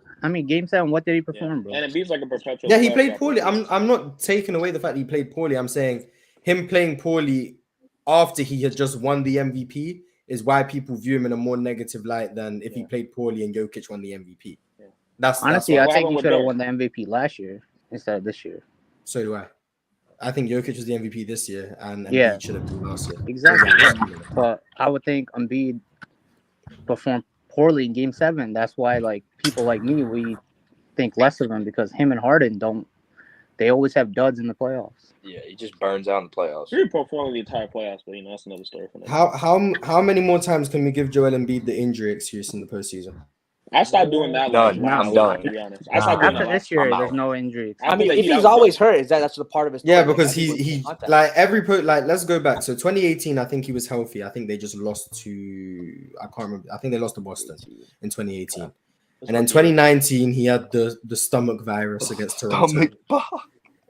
Speaker 17: did he perform, bro?
Speaker 14: And Embiid's like a perpetual.
Speaker 1: Yeah, he played poorly. I'm not taking away the fact that he played poorly. I'm saying him playing poorly after he had just won the MVP is why people view him in a more negative light than if he played poorly and Jokic won the MVP. Yeah.
Speaker 17: Honestly, I think he should have won the MVP last year instead of this year.
Speaker 1: So do I. I think Jokic was the MVP this year and Embiid should have been last year.
Speaker 17: Exactly. But I would think Embiid performed poorly in Game 7. That's why, like, people like me, we think less of him because him and Harden don't. They always have duds in the playoffs.
Speaker 18: Yeah, he just burns out in the playoffs.
Speaker 14: He performed the entire playoffs, but that's another story for
Speaker 1: now. How many more times can we give Joel Embiid the injury excuse in the postseason?
Speaker 14: I stopped doing that. Like
Speaker 18: Done.
Speaker 14: last
Speaker 18: I'm
Speaker 14: year,
Speaker 18: done.
Speaker 14: to be honest. I stopped doing
Speaker 17: After
Speaker 14: that
Speaker 17: this
Speaker 14: last
Speaker 17: year,
Speaker 18: I'm
Speaker 17: there's
Speaker 18: out.
Speaker 17: no injury.
Speaker 8: I mean,
Speaker 14: After the
Speaker 8: if
Speaker 14: Heat, I
Speaker 8: he's
Speaker 14: was
Speaker 8: always
Speaker 14: done.
Speaker 8: hurt, that's the part of his story.
Speaker 1: Yeah, because
Speaker 8: I think
Speaker 1: he
Speaker 8: content.
Speaker 1: like let's go back. So 2018, I think he was healthy. I think they just lost to I can't remember. I think they lost to Boston in 2018. And then 2019, he had the stomach virus against Toronto.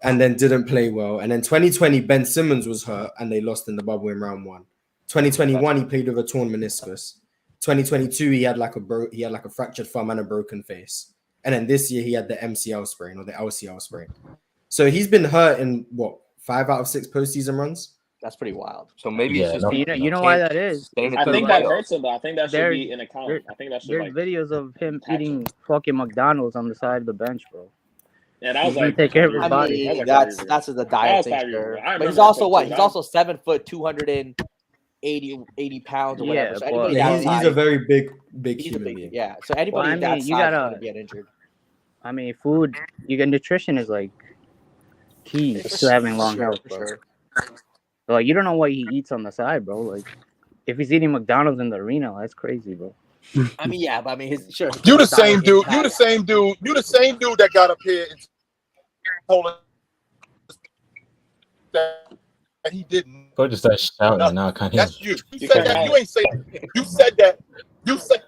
Speaker 1: And then didn't play well. And then 2020, Ben Simmons was hurt and they lost in the bubble in round 1. 2021, he played with a torn meniscus. 2022, he had like a fractured thumb and a broken face. And then this year, he had the MCL sprain or the LCL sprain. So he's been hurt in 5 out of 6 postseason runs.
Speaker 8: That's pretty wild.
Speaker 18: So maybe it's just
Speaker 17: you know why that is.
Speaker 14: I think that hurts him though. I think that should be an account. I think that should
Speaker 17: there's videos of him eating fucking McDonald's on the side of the bench, bro.
Speaker 14: Yeah, that was like
Speaker 17: take care of his body.
Speaker 8: I mean, that's the diet thing, sure. But he's also what? He's also 7 foot, 280 pounds or whatever. So anybody
Speaker 1: he's a very big human being.
Speaker 8: Yeah. So anybody that size is going to get injured.
Speaker 17: I mean, food. Nutrition is like key to having long health, bro. Sure. So, like, you don't know what he eats on the side, bro. Like, if he's eating McDonald's in the arena, that's crazy, bro.
Speaker 8: I mean, yeah, but I mean, sure.
Speaker 19: You the same dude. You the same dude. You the same dude that got up here and told us that he didn't.
Speaker 16: Go just start shouting now. I can't hear.
Speaker 19: That's you. You said that. You ain't say. You said that. You said.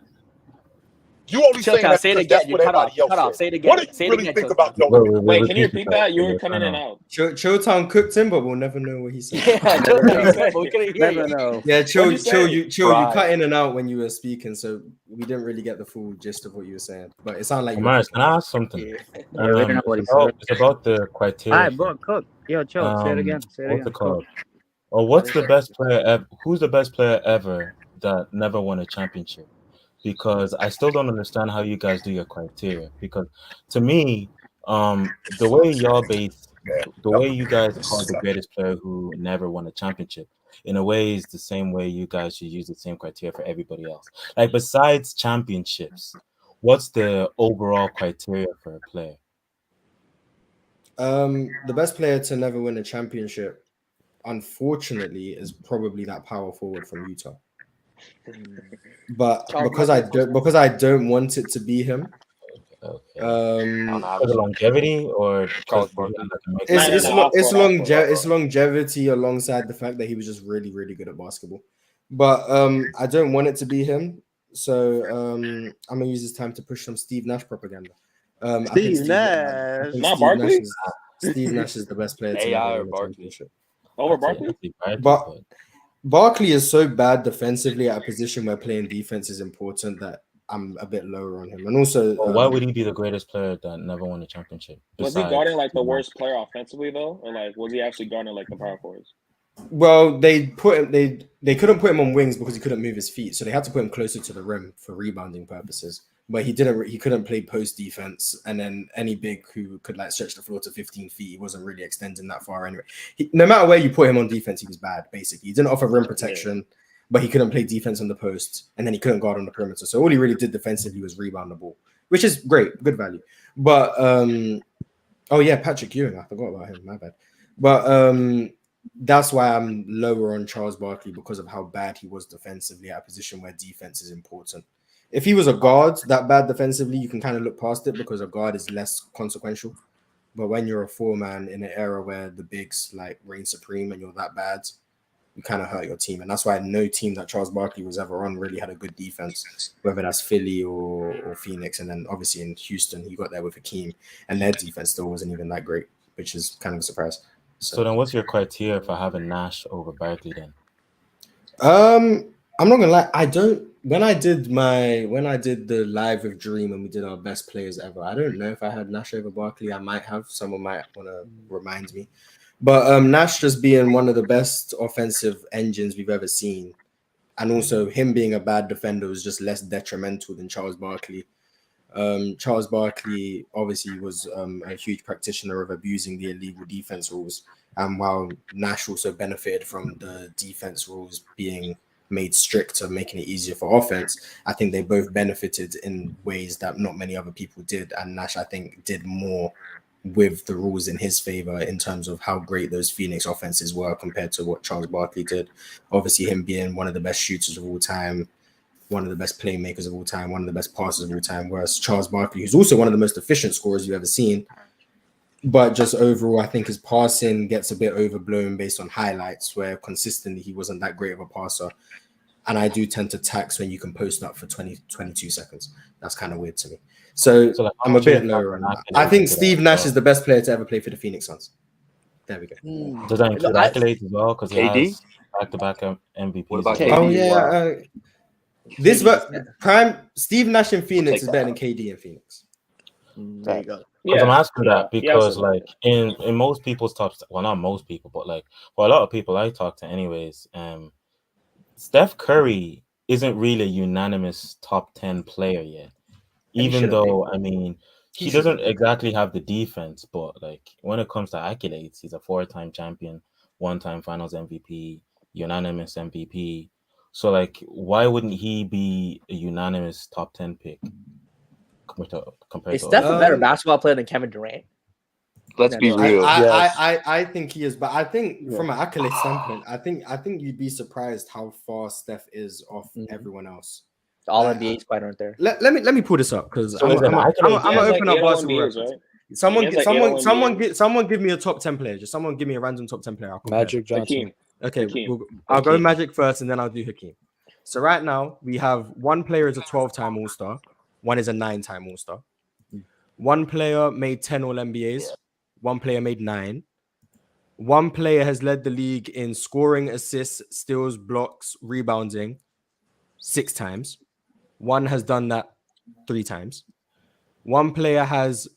Speaker 19: You only saying that
Speaker 8: say it
Speaker 19: because
Speaker 8: again.
Speaker 19: that's what everybody else said.
Speaker 8: Say it again.
Speaker 19: What do you really think about Jokic?
Speaker 14: Wait, can you repeat that? You were coming in and out.
Speaker 1: Chilltown cooked him, but we'll never know what he said.
Speaker 8: Yeah,
Speaker 17: never know.
Speaker 1: Yeah, you cut in and out when you were speaking, so we didn't really get the full gist of what you were saying. But it sounded like
Speaker 16: Maris, can I ask something?
Speaker 17: We don't know what he said.
Speaker 16: It's about the criteria.
Speaker 17: All right, bro, cook. Yo, chill. Say it again.
Speaker 16: What's it called? Or what's the best player ever? Who's the best player ever that never won a championship? Because I still don't understand how you guys do your criteria. Because to me, the way you guys call the greatest player who never won a championship, in a way, is the same way you guys should use the same criteria for everybody else. Like, besides championships, what's the overall criteria for a player?
Speaker 1: The best player to never win a championship, unfortunately, is probably that power forward from Utah. But because I don't want it to be him.
Speaker 16: The longevity or
Speaker 1: it's longevity alongside the fact that he was just really, really good at basketball. But I don't want it to be him. So I'm gonna use this time to push some Steve Nash propaganda.
Speaker 20: Steve Nash,
Speaker 1: not Barkley. Steve Nash is the best player to
Speaker 18: AI
Speaker 1: never
Speaker 18: or
Speaker 1: win a
Speaker 18: Barkley.
Speaker 1: championship.
Speaker 14: Over Barkley?
Speaker 1: But Barkley is so bad defensively at a position where playing defense is important that I'm a bit lower on him. And also,
Speaker 16: why would he be the greatest player that never won a championship?
Speaker 14: Was he guarding like the worst player offensively though, or like was he actually guarding like the power forwards?
Speaker 1: Well, they couldn't put him on wings because he couldn't move his feet, so they had to put him closer to the rim for rebounding purposes. But he couldn't play post defense, and then any big who could like stretch the floor to 15 feet, he wasn't really extending that far anyway. No matter where you put him on defense, he was bad. Basically, he didn't offer rim protection, but he couldn't play defense on the post, and then he couldn't guard on the perimeter. So all he really did defensively was rebound the ball, which is great, good value. But oh yeah, Patrick Ewing, I forgot about him. My bad. But that's why I'm lower on Charles Barkley, because of how bad he was defensively at a position where defense is important. If he was a guard that bad defensively, you can kind of look past it because a guard is less consequential. But when you're a 4-man in an era where the bigs like reign supreme and you're that bad, you kind of hurt your team. And that's why no team that Charles Barkley was ever on really had a good defense, whether that's Philly or Phoenix. And then obviously in Houston, he got there with Hakeem, and their defense still wasn't even that great, which is kind of a surprise.
Speaker 16: So then what's your criteria for having Nash over Barkley then?
Speaker 1: I'm not gonna lie, when I did the live with Dream and we did our best players ever, I don't know if I had Nash over Barkley. I might have. Someone might want to remind me. But Nash just being one of the best offensive engines we've ever seen, and also him being a bad defender was just less detrimental than Charles Barkley. Charles Barkley obviously was a huge practitioner of abusing the illegal defense rules, and while Nash also benefited from the defense rules being made stricter, making it easier for offense, I think they both benefited in ways that not many other people did. And Nash, I think, did more with the rules in his favor in terms of how great those Phoenix offenses were compared to what Charles Barkley did. Obviously, him being one of the best shooters of all time, one of the best playmakers of all time, one of the best passers of all time, whereas Charles Barkley, who's also one of the most efficient scorers you've ever seen, but just overall, I think his passing gets a bit overblown based on highlights where consistently he wasn't that great of a passer. And I do tend to tax when you can post up for 22 seconds. That's kind of weird to me. So like, I'm a bit lower on that. I think Steve Nash is the best player to ever play for the Phoenix Suns. There we go.
Speaker 16: Does that include accolades as well? Because he has back-to-back MVPs.
Speaker 18: What about
Speaker 1: Oh yeah. This prime Steve Nash in Phoenix is better than KD in Phoenix.
Speaker 17: There you go.
Speaker 16: Because I'm asking that because like in most people's top, well, not most people, but like for a lot of people I talk to anyways, Steph Curry isn't really a unanimous top 10 player yet. Even though I mean he doesn't exactly have the defense, but like when it comes to accolades, he's a 4-time champion, 1-time Finals MVP, unanimous MVP. So like, why wouldn't he be a unanimous top 10 pick compared
Speaker 8: is
Speaker 16: to
Speaker 8: Steph a better basketball player than Kevin Durant?
Speaker 18: Let's be real.
Speaker 1: I think he is, but I think from an accolade standpoint, I think you'd be surprised how far Steph is off everyone else.
Speaker 8: All NBA's quite aren't there.
Speaker 1: Let me pull this up because I'm gonna open up basketball reference. Right? Someone give me a top 10 player. Just someone give me a random top 10 player.
Speaker 14: Magic Johnson.
Speaker 1: Okay, I'll go Magic first, and then I'll do Hakeem. So right now we have one player is a 12-time All-Star, one is a 9-time All-Star. One player made 10 All-NBAs. One player made 9. One player has led the league in scoring, assists, steals, blocks, rebounding 6 times. One has done that 3 times. One player has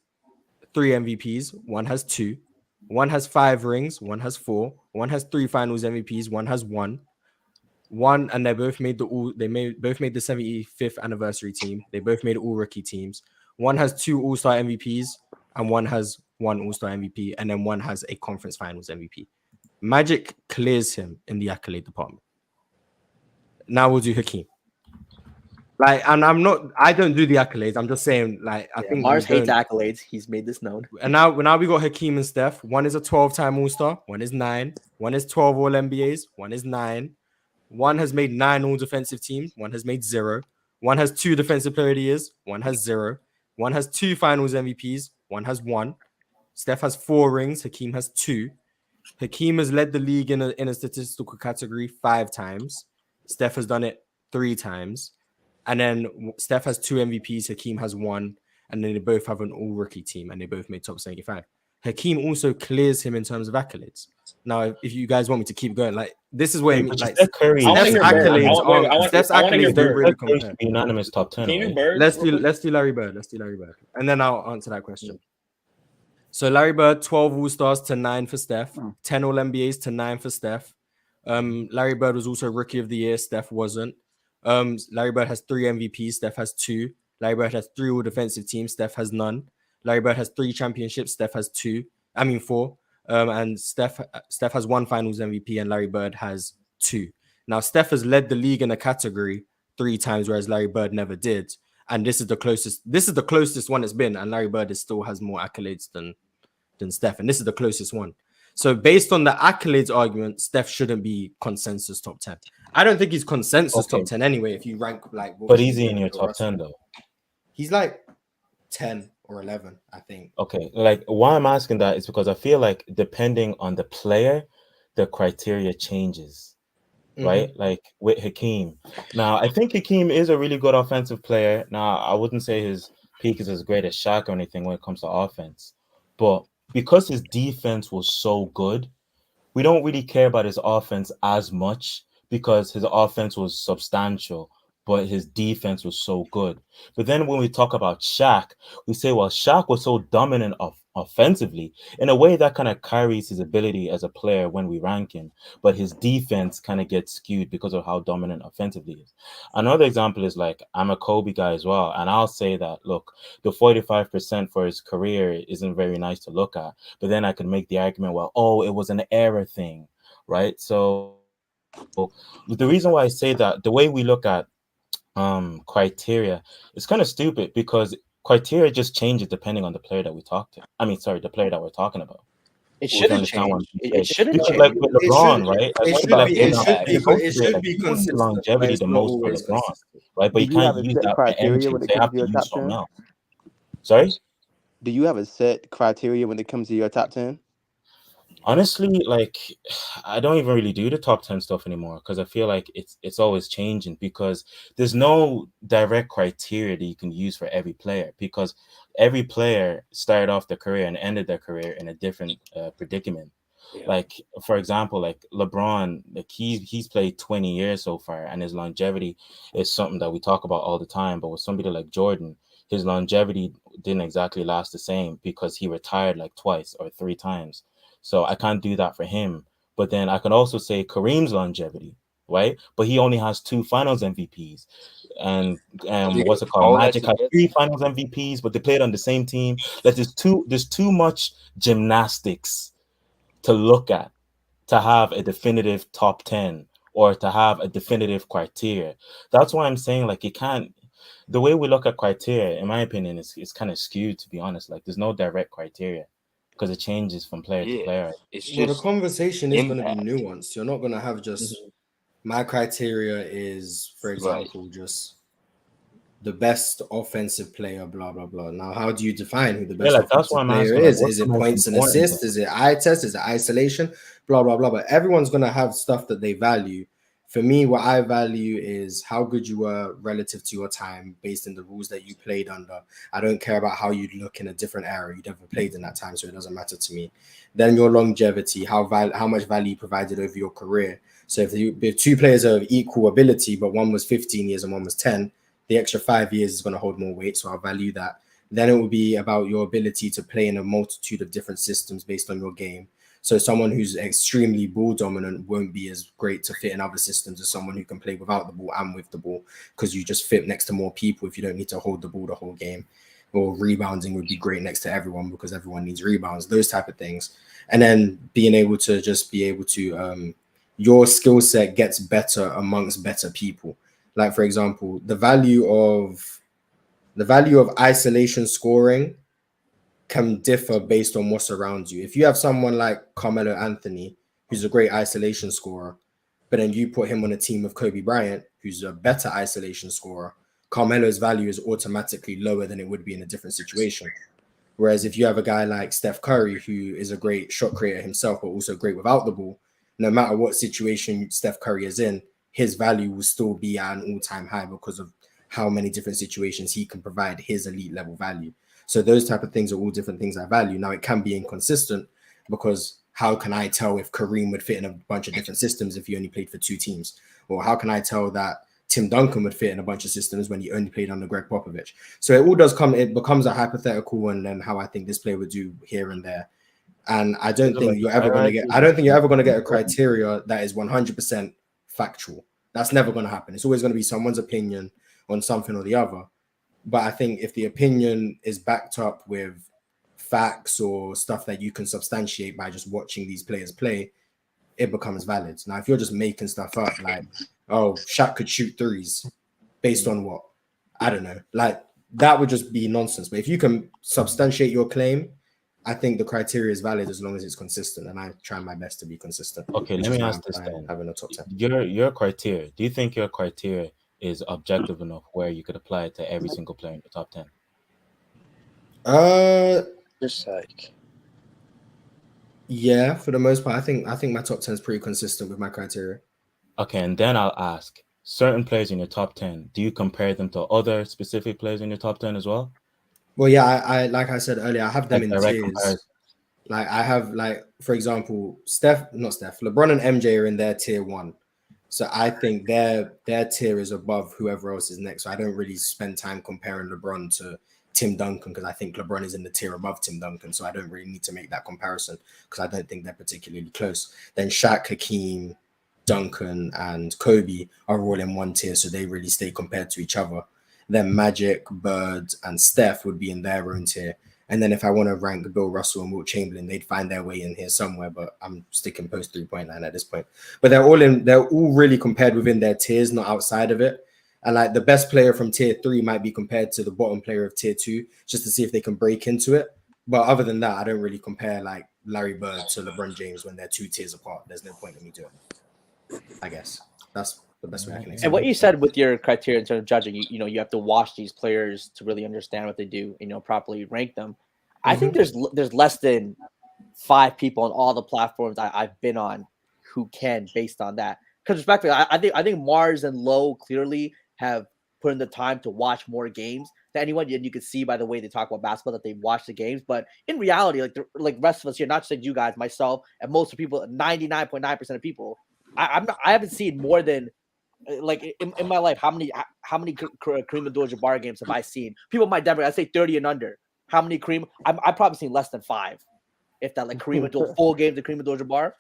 Speaker 1: 3 MVPs. One has 2. One has 5 rings. One has 4. One has 3 Finals MVPs. One has 1. And they both made both made the 75th anniversary team. They both made all rookie teams. One has 2 All-Star MVPs, and one has 1 All-Star MVP, and then one has a Conference Finals MVP. Magic clears him in the accolade department. Now we'll do Hakeem. Like, and I don't do the accolades. I'm just saying, like, I think
Speaker 8: Mars hates accolades. He's made this known.
Speaker 1: And now we got Hakeem and Steph. One is a 12-time All-Star. One is 9. One is 12 All-NBAs. One is 9. One has made 9 All-Defensive teams. One has made 0. One has 2 Defensive Player of the Years. One has 0. One has 2 Finals MVPs. One has 1. Steph has 4 rings. Hakeem has 2. Hakeem has led the league in a statistical category 5 times. Steph has done it 3 times. And then Steph has 2 MVPs. Hakeem has 1. And then they both have an all-rookie team, and they both made top 75. Hakeem also clears him in terms of accolades. Now, if you guys want me to keep going, like, this is where like Steph
Speaker 16: Curry,
Speaker 1: Steph's accolades don't really compare.
Speaker 16: Unanimous top 10. Right?
Speaker 1: Let's do Larry Bird. And then I'll answer that question. So Larry Bird, 12 All-Stars to 9 for Steph, 10 All-NBAs to 9 for Steph. Larry Bird was also Rookie of the Year. Steph wasn't. Larry Bird has 3 MVPs. Steph has 2. Larry Bird has 3 All-Defensive teams. Steph has none. Larry Bird has 3 championships. Steph has 4. And Steph has 1 Finals MVP, and Larry Bird has 2. Now, Steph has led the league in a category 3 times, whereas Larry Bird never did. And this is the closest one it's been. And Larry Bird still has more accolades than Steph. And this is the closest one. So based on the accolades argument, Steph shouldn't be consensus top 10. I don't think he's consensus top 10 anyway, if you rank like...
Speaker 16: But he's in your top 10 though.
Speaker 1: He's like 10 or 11, I think.
Speaker 16: Okay, like why I'm asking that is because I feel like depending on the player, the criteria changes. Right? Like with Hakeem. Now, I think Hakeem is a really good offensive player. Now, I wouldn't say his peak is as great as Shaq or anything when it comes to offense. But because his defense was so good, we don't really care about his offense as much because his offense was substantial, but his defense was so good. But then when we talk about Shaq, we say, well, Shaq was so dominant offensively. In a way, that kind of carries his ability as a player when we rank him, but his defense kind of gets skewed because of how dominant offensively he is. Another example is like, I'm a Kobe guy as well, and I'll say that, look, the 45% for his career isn't very nice to look at, but then I could make the argument, well, oh, it was an era thing, right? So the reason why I say that, the way we look at criteria, it's kind of stupid because criteria just changes depending on the player that we talk to. The player that we're talking about.
Speaker 8: It shouldn't change. It shouldn't change.
Speaker 16: Like with LeBron, right?
Speaker 1: It should be consistent.
Speaker 16: Longevity the most for LeBron, right? But you can't use that for MJ. They have to use something else. Sorry?
Speaker 14: Do you have a set criteria when it comes to your top 10?
Speaker 16: Honestly, like I don't even really do the top 10 stuff anymore because I feel like it's always changing because there's no direct criteria that you can use for every player because every player started off their career and ended their career in a different predicament. Like for example, like LeBron, like he's played 20 years so far, and his longevity is something that we talk about all the time. But with somebody like Jordan, his longevity didn't exactly last the same because he retired like twice or three times. So I can't do that for him. But then I can also say Kareem's longevity, right? But he only has 2 Finals MVPs, and what's it called?
Speaker 18: All that
Speaker 16: Magic has
Speaker 18: together?
Speaker 16: 3 Finals MVPs, but they played on the same team. Like there's too much gymnastics to look at to have a definitive top 10 or to have a definitive criteria. That's why I'm saying like you can't. The way we look at criteria, in my opinion, is kind of skewed. To be honest, like there's no direct criteria because it changes from player to player.
Speaker 18: It's
Speaker 1: Well, the
Speaker 18: just
Speaker 1: conversation is going to be
Speaker 18: impact.
Speaker 1: nuanced. You're not going to have just my criteria is, for example, just the best offensive player, blah blah blah. Now, how do you define who the best
Speaker 16: like, that's
Speaker 1: offensive
Speaker 16: why I'm
Speaker 1: player
Speaker 16: asking, like,
Speaker 1: is?
Speaker 16: what's
Speaker 1: Is
Speaker 16: the
Speaker 1: it
Speaker 16: most
Speaker 1: points and
Speaker 16: important
Speaker 1: assists?
Speaker 16: thing?
Speaker 1: Is it eye test? Is it isolation? Blah blah blah. But everyone's gonna have stuff that they value. For me, what I value is how good you were relative to your time based on the rules that you played under. I don't care about how you look in a different era. You never played in that time, so it doesn't matter to me. Then your longevity, how much value you provided over your career. So if 2 players are of equal ability, but one was 15 years and one was 10, the extra 5 years is going to hold more weight. So I'll value that. Then it will be about your ability to play in a multitude of different systems based on your game. So someone who's extremely ball dominant won't be as great to fit in other systems as someone who can play without the ball and with the ball because you just fit next to more people if you don't need to hold the ball the whole game. Or rebounding would be great next to everyone because everyone needs rebounds, those type of things. And then being able to just be able to your skill set gets better amongst better people. Like for example, the value of isolation scoring can differ based on what's around you. If you have someone like Carmelo Anthony, who's a great isolation scorer, but then you put him on a team of Kobe Bryant, who's a better isolation scorer, Carmelo's value is automatically lower than it would be in a different situation. Whereas if you have a guy like Steph Curry, who is a great shot creator himself, but also great without the ball, no matter what situation Steph Curry is in, his value will still be at an all-time high because of how many different situations he can provide his elite level value. So those type of things are all different things I value. Now it can be inconsistent because how can I tell if Kareem would fit in a bunch of different systems if he only played for 2 teams? Or how can I tell that Tim Duncan would fit in a bunch of systems when he only played under Greg Popovich? So it becomes a hypothetical and then how I think this player would do here and there. And I don't think you're ever going to get a criteria that is 100% factual. That's never going to happen. It's always going to be someone's opinion on something or the other. But I think if the opinion is backed up with facts or stuff that you can substantiate by just watching these players play, it becomes valid. Now, if you're just making stuff up like, oh, Shaq could shoot threes based on what? I don't know. Like, that would just be nonsense. But if you can substantiate your claim, I think the criteria is valid as long as it's consistent. And I try my best to be consistent.
Speaker 16: Okay, let me ask this then.
Speaker 1: Having a top 10.
Speaker 16: Your criteria, do you think your criteria is objective enough where you could apply it to every single player in the top 10?
Speaker 14: Just like,
Speaker 1: yeah, for the most part, I think my top 10 is pretty consistent with my criteria.
Speaker 16: Okay, and then I'll ask, certain players in your top 10, do you compare them to other specific players in your top 10 as well?
Speaker 1: Well, yeah, I like I said earlier, I have them in tiers.
Speaker 16: Comparison.
Speaker 1: Like I have, like, for example, LeBron and MJ are in their tier 1. So I think their tier is above whoever else is next. So I don't really spend time comparing LeBron to Tim Duncan because I think LeBron is in the tier above Tim Duncan. So I don't really need to make that comparison because I don't think they're particularly close. Then Shaq, Hakeem, Duncan, and Kobe are all in one tier. So they really stay compared to each other. Then Magic, Bird, and Steph would be in their own tier. And then if I want to rank Bill Russell and Wilt Chamberlain, they'd find their way in here somewhere, but I'm sticking post 3.9 at this point. But they're all really compared within their tiers, not outside of it. And like the best player from tier 3 might be compared to the bottom player of tier 2, just to see if they can break into it. But other than that, I don't really compare like Larry Bird to LeBron James when they're 2 tiers apart. There's no point in me doing it. I guess that's the best way I can explain.
Speaker 8: And what you said with your criteria in terms of judging, you have to watch these players to really understand what they do, properly rank them. I think there's less than 5 people on all the platforms I've been on who can based on that. Because respectfully, I think Mars and Low clearly have put in the time to watch more games than anyone. And you can see by the way they talk about basketball that they watch the games. But in reality, like rest of us here, not just you guys, myself, and most of people, 99.9% of people, I haven't seen more than like in my life. How many Kareem Abdul-Jabbar games have I seen? People might never. I say 30 and under. How many Kareem? I've probably seen less than 5, if that. Like Kareem Abdul full games of Kareem Abdul-Jabbar.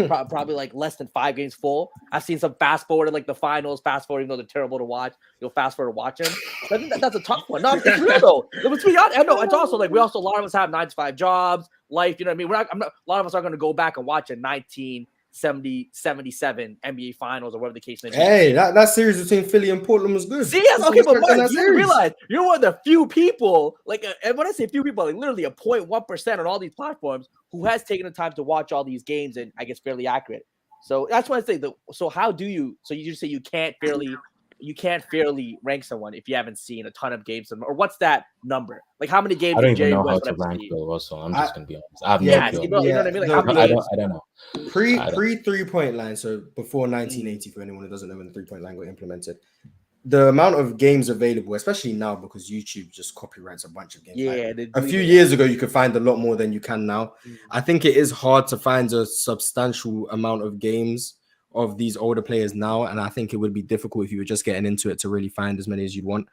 Speaker 8: Probably like less than 5 games full. I've seen some fast forward like the finals, fast forward, even though they're terrible to watch. You'll fast forward to watch them. I think that's a tough one. No, it's real though. Let's be honest. I know it's also like a lot of us have 9-to-5 jobs, life. You know what I mean? A lot of us are going to go back and watch a 1977 NBA Finals or whatever the case may be.
Speaker 1: Hey, that series between Philly and Portland was good.
Speaker 8: See, yes, okay, but Mark, you realize you're one of the few people, and when I say few people, like literally a 0.1% on all these platforms who has taken the time to watch all these games and I guess fairly accurate. So that's why I say so how do you? So you just say you can't fairly rank someone if you haven't seen a ton of games, or what's that number? Like how many games?
Speaker 16: I don't even know how to rank though. Also, I'm just gonna be honest. I have no idea.
Speaker 8: You know what I mean? Like how many games?
Speaker 1: I don't know. Pre 3-point line, so before 1980, for anyone who doesn't know when the 3-point line got implemented, the amount of games available, especially now because YouTube just copyrights a bunch of games.
Speaker 8: Yeah,
Speaker 1: a few years ago, you could find a lot more than you can now. I think it is hard to find a substantial amount of games of these older players now, and I think it would be difficult if you were just getting into it to really find as many as you'd want.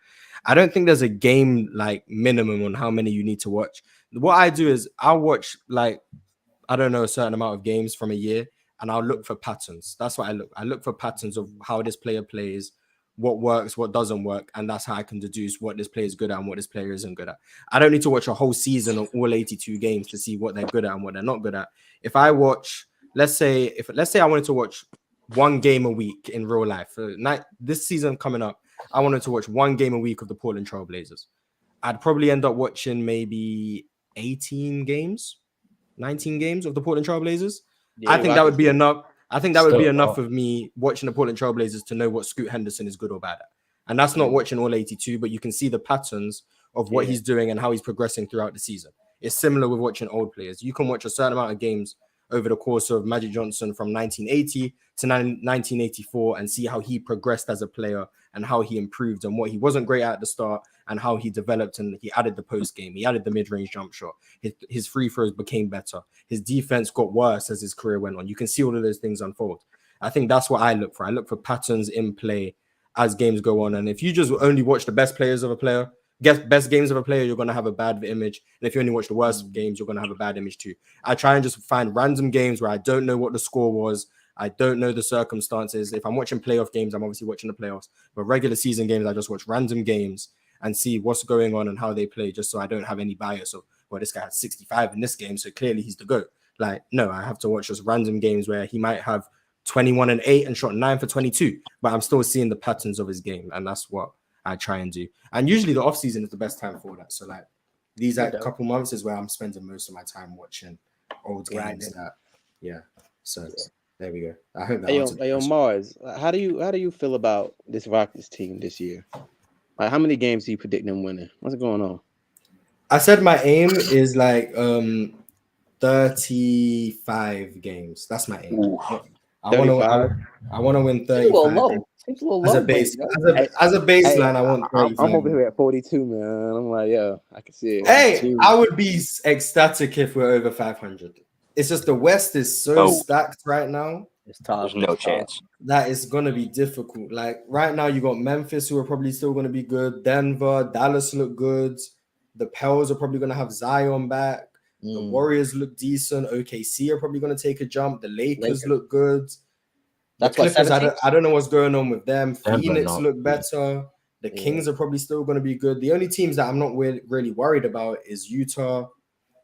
Speaker 1: I don't think there's a game like minimum on how many you need to watch. What I do is I'll watch a certain amount of games from a year, and I'll look for patterns. That's what I look. I look for patterns of how this player plays, what works, what doesn't work, and that's how I can deduce what this player is good at and what this player isn't good at. I don't need to watch a whole season of all 82 games to see what they're good at and what they're not good at. If I watch, let's say I wanted to watch one game a week in real life, this season coming up, I wanted to watch one game a week of the Portland Trail Blazers. I'd probably end up watching maybe 18 games, 19 games of the Portland Trail Blazers. Yeah, I think that would be enough. I think that would be enough of me watching the Portland Trail Blazers to know what Scoot Henderson is good or bad at. And that's not watching all 82, but you can see the patterns of what he's doing and how he's progressing throughout the season. It's similar with watching old players. You can watch a certain amount of games over the course of Magic Johnson from 1980 to 1984 and see how he progressed as a player and how he improved and what he wasn't great at the start and how he developed, and he added the post game. He added the mid-range jump shot. His free throws became better. His defense got worse as his career went on. You can see all of those things unfold. I think that's what I look for. I look for patterns in play as games go on. And if you just only watch the best players of a player, best games of a player, you're going to have a bad image. And if you only watch the worst games, you're going to have a bad image too. I try and just find random games where I don't know what the score was. I don't know the circumstances. If I'm watching playoff games, I'm obviously watching the playoffs. But regular season games, I just watch random games and see what's going on and how they play, just so I don't have any bias of, well, this guy had 65 in this game, so clearly he's the GOAT. Like, no, I have to watch just random games where he might have 21 and 8 and shot 9 for 22, but I'm still seeing the patterns of his game, and that's what I try and do. And usually the offseason is the best time for that. So, like, these couple months is where I'm spending most of my time watching old games. So there we go. I hope that
Speaker 21: Hey, Mars, how do you feel about this Rockets team this year? Like, how many games do you predict them winning? What's going on?
Speaker 1: I said my aim is like 35 games. That's my aim. I want to win 35.
Speaker 8: Seems a little
Speaker 1: as
Speaker 8: low,
Speaker 1: a base, as a baseline, I want 35.
Speaker 21: I'm over here at 42, man. I'm like, yeah, I can see it.
Speaker 1: Hey, I would be ecstatic if we're over 500. It's just the West is so stacked right now.
Speaker 8: It's tough.
Speaker 18: There's no chance.
Speaker 1: That is going to be difficult. Like right now, you got Memphis, who are probably still going to be good. Denver, Dallas look good. The Pels are probably going to have Zion back. The Warriors look decent. OKC are probably going to take a jump. The Lakers look good.
Speaker 8: That's
Speaker 1: the Clippers,
Speaker 8: what
Speaker 1: I don't know what's going on with them. Phoenix look better. The Kings are probably still going to be good. The only teams that I'm not really worried about is Utah,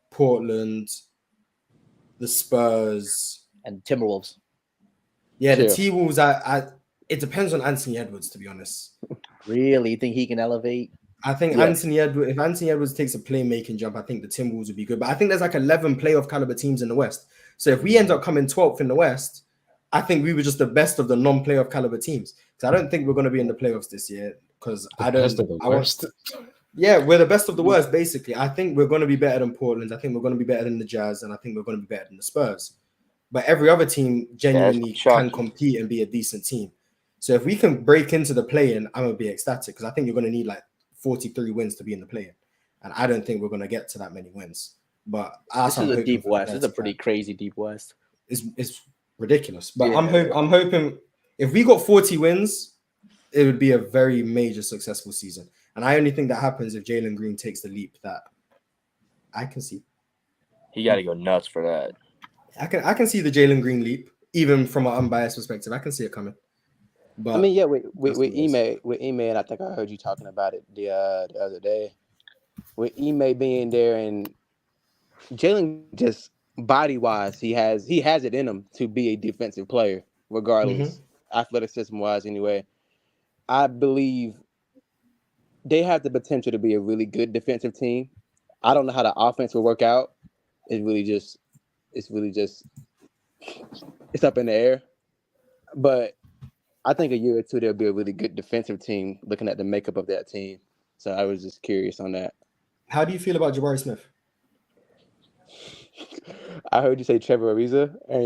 Speaker 1: Portland, the Spurs,
Speaker 8: and Timberwolves.
Speaker 1: Yeah, the T-Wolves, it depends on Anthony Edwards, to be honest.
Speaker 8: Really? You think he can elevate?
Speaker 1: I think Anthony Edwards. If Anthony Edwards takes a playmaking jump, I think the Timberwolves would be good. But I think there's like 11 playoff caliber teams in the West. So if we end up coming 12th in the West, I think we were just the best of the non-playoff caliber teams. Because I don't think we're going to be in the playoffs this year. Because I don't. Yeah, we're the best of the worst. Basically, I think we're going to be better than Portland. I think we're going to be better than the Jazz, and I think we're going to be better than the Spurs. But every other team genuinely can compete and be a decent team. So if we can break into the play-in, I'm gonna be ecstatic because I think you're going to need like 43 wins to be in the play-in, and I don't think we're going to get to that many wins. But
Speaker 8: this is a deep West. This is a pretty crazy deep West.
Speaker 1: It's ridiculous. But I'm hoping if we got 40 wins, it would be a very major successful season. And I only think that happens if Jalen Green takes the leap that I can see.
Speaker 18: He got to go nuts for that.
Speaker 1: I can see the Jalen Green leap, even from an unbiased perspective. I can see it coming. But
Speaker 21: I mean, yeah, with Ime, and I think I heard you talking about it the other day. With Ime being there and Jalen, just body wise, he has it in him to be a defensive player, regardless, athleticism wise. Anyway, I believe they have the potential to be a really good defensive team. I don't know how the offense will work out. It's up in the air. But I think a year or two, there'll be a really good defensive team looking at the makeup of that team. So I was just curious on that.
Speaker 1: How do you feel about Jabari Smith?
Speaker 21: I heard you say Trevor Ariza, and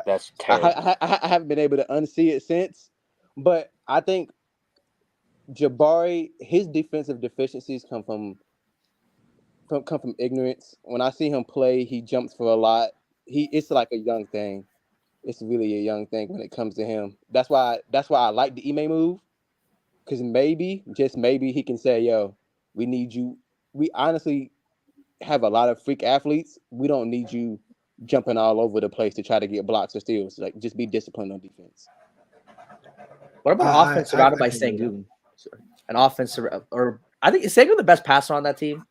Speaker 18: that's terrible.
Speaker 21: I haven't been able to unsee it since, but I think Jabari, his defensive deficiencies come from ignorance. When I see him play, he jumps for a lot. It's like a young thing. It's really a young thing when it comes to him. That's why I like the Ime move, because maybe, just maybe, he can say, "Yo, we need you." We honestly have a lot of freak athletes. We don't need you jumping all over the place to try to get blocks or steals. Like, just be disciplined on defense.
Speaker 8: What about offense surrounded by Sengun? An offense, or I think is Sengun the best passer on that team?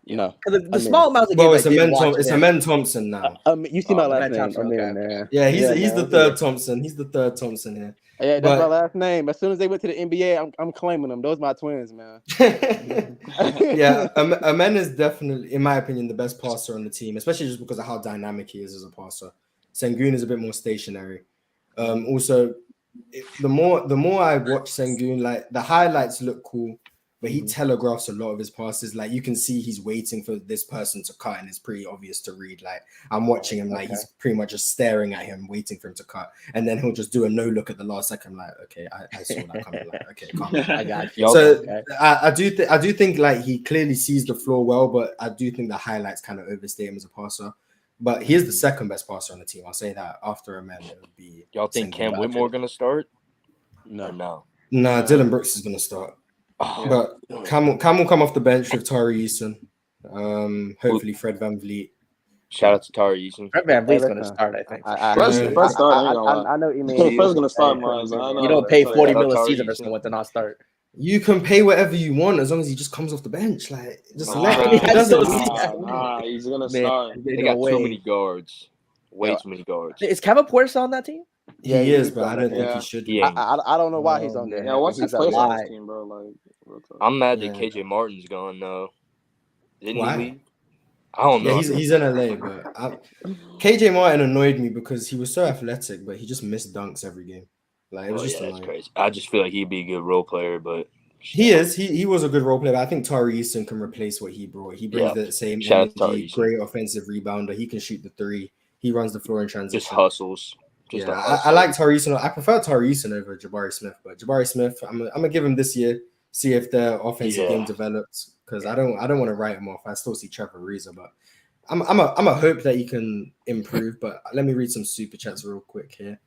Speaker 21: You know,
Speaker 8: the small amounts of games.
Speaker 1: It's Amen Thompson now.
Speaker 21: You see my last name?
Speaker 1: Yeah, he's the third Thompson. He's the third Thompson here.
Speaker 21: Yeah, that's my last name. As soon as they went to the NBA, I'm claiming them. Those are my twins, man.
Speaker 1: Yeah, Amen is definitely, in my opinion, the best passer on the team, especially just because of how dynamic he is as a passer. Sengun is a bit more stationary. Also, the more I watch Sengun, like the highlights look cool, but he telegraphs a lot of his passes. Like you can see he's waiting for this person to cut, and it's pretty obvious to read. Like I'm watching him, like he's pretty much just staring at him, waiting for him to cut, and then he'll just do a no look at the last second. Like, okay, I saw that coming. Like, okay, calm down. I got you. So I do think like he clearly sees the floor well, but I do think the highlights kind of overstate him as a passer. But he is the second best passer on the team. I'll say that. After Amen, it would be.
Speaker 18: Y'all think Cam Whitmore gonna start?
Speaker 21: No.
Speaker 1: Nah, Dylan Brooks is gonna start. But Cam will come off the bench with Tari Eason. Hopefully Fred VanVleet.
Speaker 18: Shout out to Tari Eason.
Speaker 8: Fred VanVleet's gonna start, I think.
Speaker 21: I know
Speaker 13: Fred's gonna start mine.
Speaker 8: You don't pay $40 million a season for someone to not start.
Speaker 1: You can pay whatever you want as long as he just comes off the bench. Like, just let him.
Speaker 13: He's gonna start.
Speaker 18: They got too many guards. Way too many guards.
Speaker 8: Is Kevin Porter on that team?
Speaker 1: Yeah, he is, but I don't think he should.
Speaker 21: I don't know why he's on there.
Speaker 13: Yeah, what's his place on this team, bro? Like,
Speaker 18: I'm mad that KJ Martin's gone though. Didn't he leave? I don't
Speaker 1: Yeah,
Speaker 18: know.
Speaker 1: he's in LA, but KJ Martin annoyed me because he was so athletic, but he just missed dunks every game. Like it was just
Speaker 18: that's crazy. I just feel like he'd be a good role player, but
Speaker 1: he is. He was a good role player. But I think Tari Eason can replace what he brought. He brings the same energy, great offensive rebounder. He can shoot the three. He runs the floor in transition.
Speaker 18: Just hustles.
Speaker 1: I like Tari Eason. I prefer Tari Eason over Jabari Smith, but Jabari Smith, I'm gonna give him this year. See if the offensive game develops, because I don't want to write him off. I still see Trevor Ariza, but I'm a hope that he can improve. But let me read some super chats real quick here.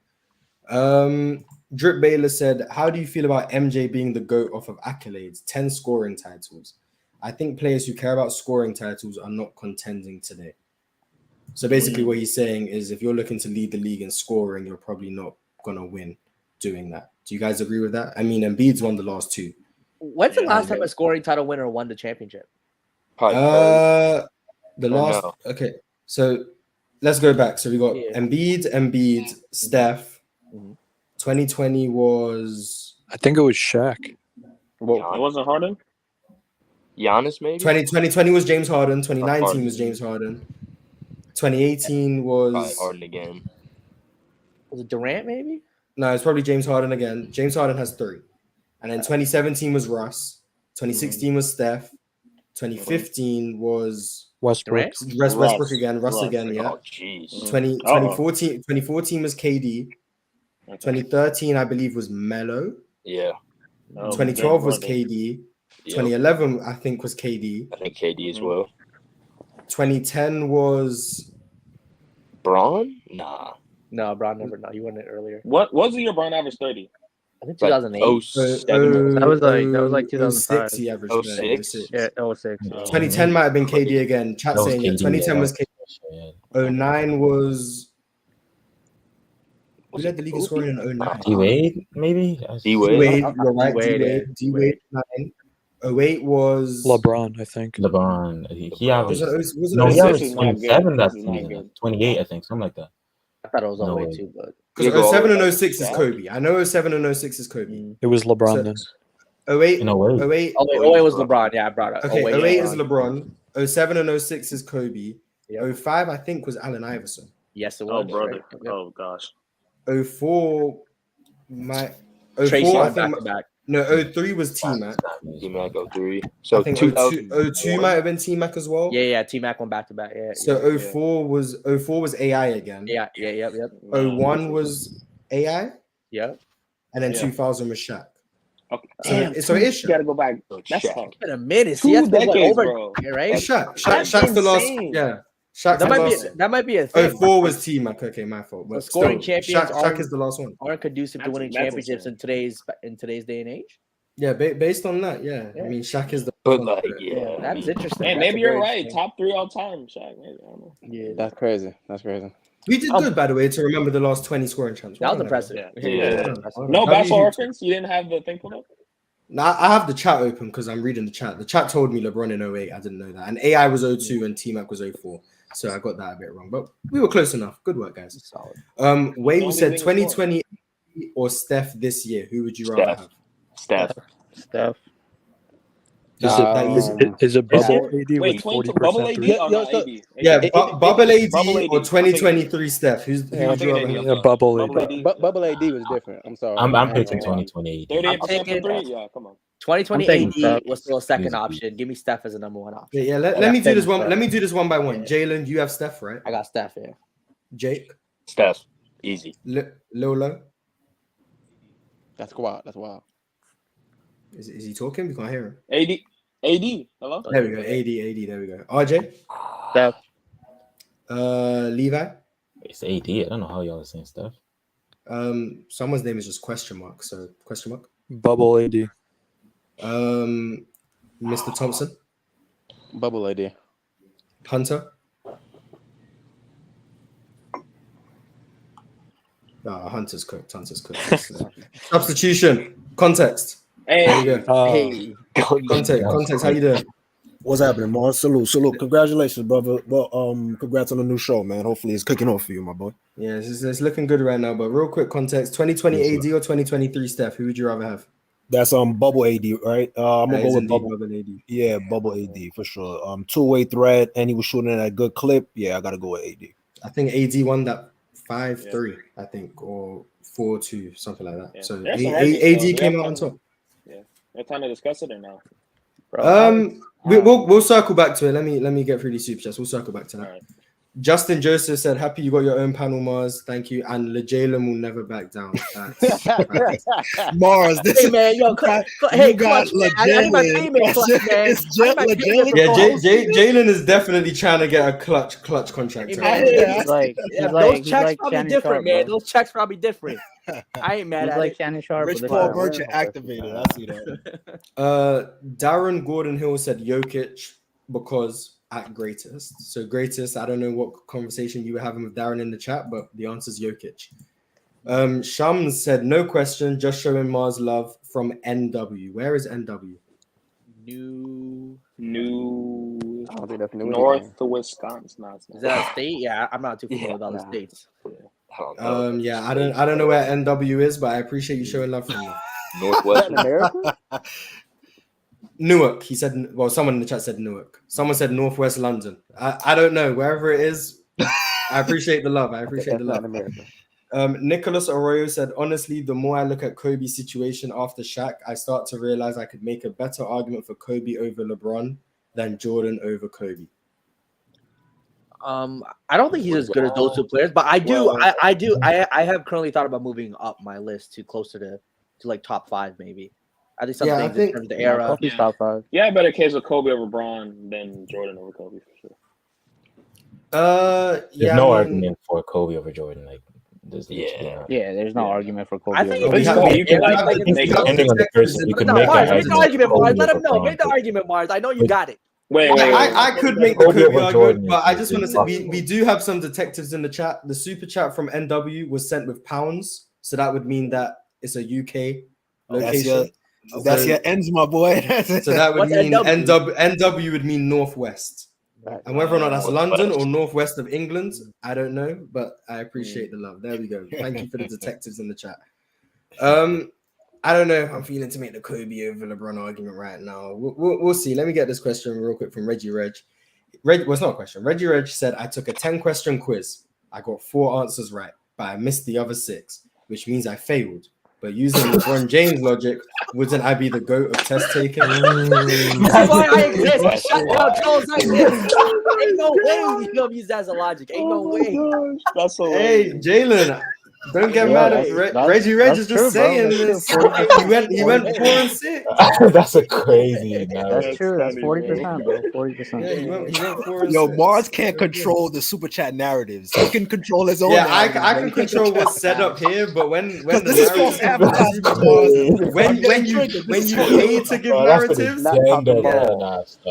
Speaker 1: Drip Baylor said, "How do you feel about MJ being the GOAT off of accolades? 10 scoring titles. I think players who care about scoring titles are not contending today." So basically, what he's saying is, if you're looking to lead the league in scoring, you're probably not gonna win doing that. Do you guys agree with that? I mean, Embiid's won the last two.
Speaker 8: When's the last time a scoring title winner won the championship?
Speaker 1: The last. Okay, so let's go back. So we got Embiid, Steph. 2020 was.
Speaker 3: I think it was Shaq.
Speaker 13: It wasn't Harden.
Speaker 18: Giannis, maybe.
Speaker 1: 2020 was James Harden. 2019 was James Harden. 2018 was
Speaker 18: Harden again.
Speaker 8: Was it Durant? Maybe.
Speaker 1: No, it's probably James Harden again. James Harden has 3, and then 2017 was Russ. 2016 was Steph. 2015 was
Speaker 14: Westbrook.
Speaker 1: Westbrook again. Russ again. Yeah.
Speaker 18: Oh, jeez.
Speaker 1: 2014 was KD. 2013 I believe was Melo.
Speaker 18: Yeah.
Speaker 1: 2012 was KD. 2011 I think was KD.
Speaker 18: I think KD as well.
Speaker 1: 2010 was
Speaker 18: Bron? Nah.
Speaker 8: No, Bron never. No, he won it earlier.
Speaker 14: What was the year Bron averaged 30?
Speaker 8: I think 2008.
Speaker 17: That was like 2005.
Speaker 1: 06 he averaged
Speaker 18: 06?
Speaker 17: Yeah, 06.
Speaker 1: 2010 might have been KD again. Chat saying yeah. 2010 was KD. 09 was. Who led the league in scoring in 09?
Speaker 16: D-Wade, maybe?
Speaker 1: D-Wade, you're right. D-Wade 9. 08 was
Speaker 14: LeBron, I think.
Speaker 16: LeBron. He averaged.
Speaker 1: Was it
Speaker 16: He averaged 27 that season. 28, I think, something like that.
Speaker 8: I thought it was 08 too, but
Speaker 1: because 07 and 06 is Kobe. I know 07 and 06 is Kobe.
Speaker 14: It was LeBron then.
Speaker 1: 08
Speaker 8: was LeBron. Yeah, I brought it.
Speaker 1: Okay, 08 is LeBron. 07 and 06 is Kobe. 05 I think was Allen Iverson.
Speaker 8: Yes, it was.
Speaker 14: Oh brother.
Speaker 8: Right?
Speaker 14: Oh gosh.
Speaker 1: 04 my
Speaker 8: 04
Speaker 1: I think
Speaker 8: back.
Speaker 1: No, 03 was T-Mac.
Speaker 18: T-Mac 03. So
Speaker 1: I think 02 might have been T-Mac as well.
Speaker 8: Yeah. T-Mac went back to back. Yeah.
Speaker 1: So 04 was AI again.
Speaker 8: Yep.
Speaker 1: 01 was AI.
Speaker 8: Yep.
Speaker 1: And then 2000 was Shaq.
Speaker 14: Okay.
Speaker 1: Damn, so it's
Speaker 14: You gotta go back. That's
Speaker 8: It's been a minute.
Speaker 14: 2 decades, bro.
Speaker 8: Right?
Speaker 1: It's Shaq's the last. Yeah. Shaq's
Speaker 8: that might be a thing.
Speaker 1: 04 was T-Mac. Okay, my fault. But
Speaker 8: scoring champions
Speaker 1: Shaq is the last one.
Speaker 8: Aren't conducive to winning championships in today's day and age.
Speaker 1: Yeah, based on that, yeah. I mean, Shaq is the.
Speaker 18: But like, yeah,
Speaker 8: that's interesting.
Speaker 14: Man, maybe you're right. Top 3 all time, Shaq. Maybe, I don't know.
Speaker 21: Yeah, that's crazy.
Speaker 1: We did good, by the way, to remember the last 20 scoring champs.
Speaker 8: That was impressive.
Speaker 14: Yeah. No basketball reference. You didn't have the thing pulled up.
Speaker 1: Nah, I have the chat open because I'm reading the chat. The chat told me LeBron in 08. I didn't know that. And AI was 02 and T-Mac was 04. So I got that a bit wrong. But we were close enough. Good work, guys.
Speaker 8: Solid.
Speaker 1: Wayne said 2020 or Steph this year. Who would you rather have?
Speaker 14: Steph.
Speaker 1: Is
Speaker 14: it Bubble AD with 40% three?
Speaker 1: Yeah, Bubble AD or 2023 Steph? Who would you rather have?
Speaker 14: Bubble AD.
Speaker 21: Bubble AD was different. I'm sorry.
Speaker 16: I'm picking 2020 AD.
Speaker 14: 38% for 3? Yeah, come on.
Speaker 8: 2020 AD was still a second option. Give me Steph as a number 1 option.
Speaker 1: Yeah. Let me do this one. Let me do this one by one. Jalen, you have Steph, right?
Speaker 8: I got Steph. Yeah.
Speaker 1: Jake.
Speaker 18: Steph. Easy.
Speaker 1: Lolo.
Speaker 21: That's wild.
Speaker 1: Is he talking? We can't hear him.
Speaker 14: AD. Hello.
Speaker 1: There we go. AD. There we go. RJ.
Speaker 17: Steph.
Speaker 1: Levi.
Speaker 16: It's AD. I don't know how y'all are saying Steph.
Speaker 1: Someone's name is just question mark. So question mark.
Speaker 14: Bubble AD.
Speaker 1: Mr. Thompson.
Speaker 21: Bubble AD.
Speaker 1: Hunter. Hunter's cooked. Substitution. Context.
Speaker 14: Hey.
Speaker 1: There you go. Context. How you doing?
Speaker 3: What's happening, Mars? Salute. Congratulations, brother. But congrats on the new show, man. Hopefully it's cooking off for you, my boy.
Speaker 1: Yeah, it's looking good right now. But real quick context: 2020 AD or 2023 Steph? Who would you rather have?
Speaker 3: That's Bubble AD, right? I'm gonna go with Bubble
Speaker 1: AD.
Speaker 3: Yeah, Bubble AD for sure. Two-way threat, and he was shooting at a good clip. Yeah, I gotta go with AD.
Speaker 1: I think AD won that 5-3, I think, or 4-2, something like that.
Speaker 14: Yeah.
Speaker 1: So
Speaker 14: AD
Speaker 1: came out on top.
Speaker 14: Yeah, we have time to discuss it or no?
Speaker 1: We'll circle back to it. Let me get through these super chats. We'll circle back to that.
Speaker 14: Right.
Speaker 1: Justin Joseph said, "Happy you got your own panel, Mars. Thank you." And Jalen will never back down.
Speaker 3: Mars, this
Speaker 8: hey man, yo, hey, Clutch, man. I need my payment, Clutch, man.
Speaker 1: Jalen is definitely trying to get a clutch contract.
Speaker 8: Those checks probably different, man. Those checks probably different. I ain't mad at it.
Speaker 17: Shannon Sharp.
Speaker 3: Rich Paul Merchant activated. I see that.
Speaker 1: Darren Gordon Hill said Jokic because at greatest. So greatest, I don't know what conversation you were having with Darren in the chat, but the answer is Jokic. Shams said no question, just showing Mars love from NW. Where is NW?
Speaker 14: New
Speaker 21: I don't think that's New
Speaker 14: North to Wisconsin. No,
Speaker 8: is that a state? Yeah, I'm not too familiar with all the states.
Speaker 1: Yeah, I don't know where NW is, but I appreciate you showing love from me.
Speaker 18: Northwest
Speaker 21: America.
Speaker 1: Newark. He said, well, someone in the chat said Newark. Someone said Northwest London. I don't know. Wherever it is, I appreciate the love. I appreciate the love.
Speaker 21: America.
Speaker 1: Nicholas Arroyo said, honestly, the more I look at Kobe's situation after Shaq, I start to realize I could make a better argument for Kobe over LeBron than Jordan over Kobe.
Speaker 8: I don't think he's as good as those two players, but I have currently thought about moving up my list to closer to like top 5 maybe. I think some things in terms of the era.
Speaker 17: Kobe's top 5.
Speaker 14: Yeah, better case of Kobe over Bron than Jordan over Kobe for sure.
Speaker 16: There's no argument for Kobe over Jordan. Like, there's
Speaker 17: there's no argument for Kobe.
Speaker 8: I think
Speaker 17: over
Speaker 8: if
Speaker 17: Jordan.
Speaker 16: depending on the person, you could make
Speaker 8: Mars,
Speaker 16: that
Speaker 8: make the argument, Mars. Let him know.
Speaker 16: LeBron.
Speaker 8: Make the argument, Mars. I know you got it.
Speaker 1: I could make the
Speaker 16: Kobe
Speaker 1: Kobe
Speaker 16: over
Speaker 1: argument,
Speaker 16: Jordan
Speaker 1: but I
Speaker 16: is
Speaker 1: just want to say we do have some detectives in the chat. The super chat from NW was sent with pounds, so that would mean that it's a UK location.
Speaker 3: That's your ends, my boy.
Speaker 1: So that would mean NW would mean Northwest. And whether or not that's London or Northwest of England, I don't know, but I appreciate the love. There we go. Thank you for the detectives in the chat. I don't know if I'm feeling to make the Kobe over LeBron argument right now. We'll see. Let me get this question real quick from Reggie Reg. It's not a question. Reggie Reg said, I took a 10-question quiz. I got 4 answers right, but I missed the other 6, which means I failed. But using LeBron James logic, wouldn't I be the GOAT of test taking?
Speaker 8: This is why I exist. Shut down trolls like this. Ain't no way you gonna use that as a logic. Ain't no way.
Speaker 14: That's so
Speaker 1: Hey, Jalen, don't get mad at Reggie Reg is just saying this. He went 4 and 6.
Speaker 16: That's a crazy
Speaker 17: That's true. That's 40%, bro. 40%.
Speaker 1: Yeah, he went 4 and 6.
Speaker 3: Yo, Mars can't control the super chat narratives. He can control his own.
Speaker 1: Yeah, I can control what's set up here, but when the
Speaker 3: this is false advertising,
Speaker 1: when you pay to give narratives,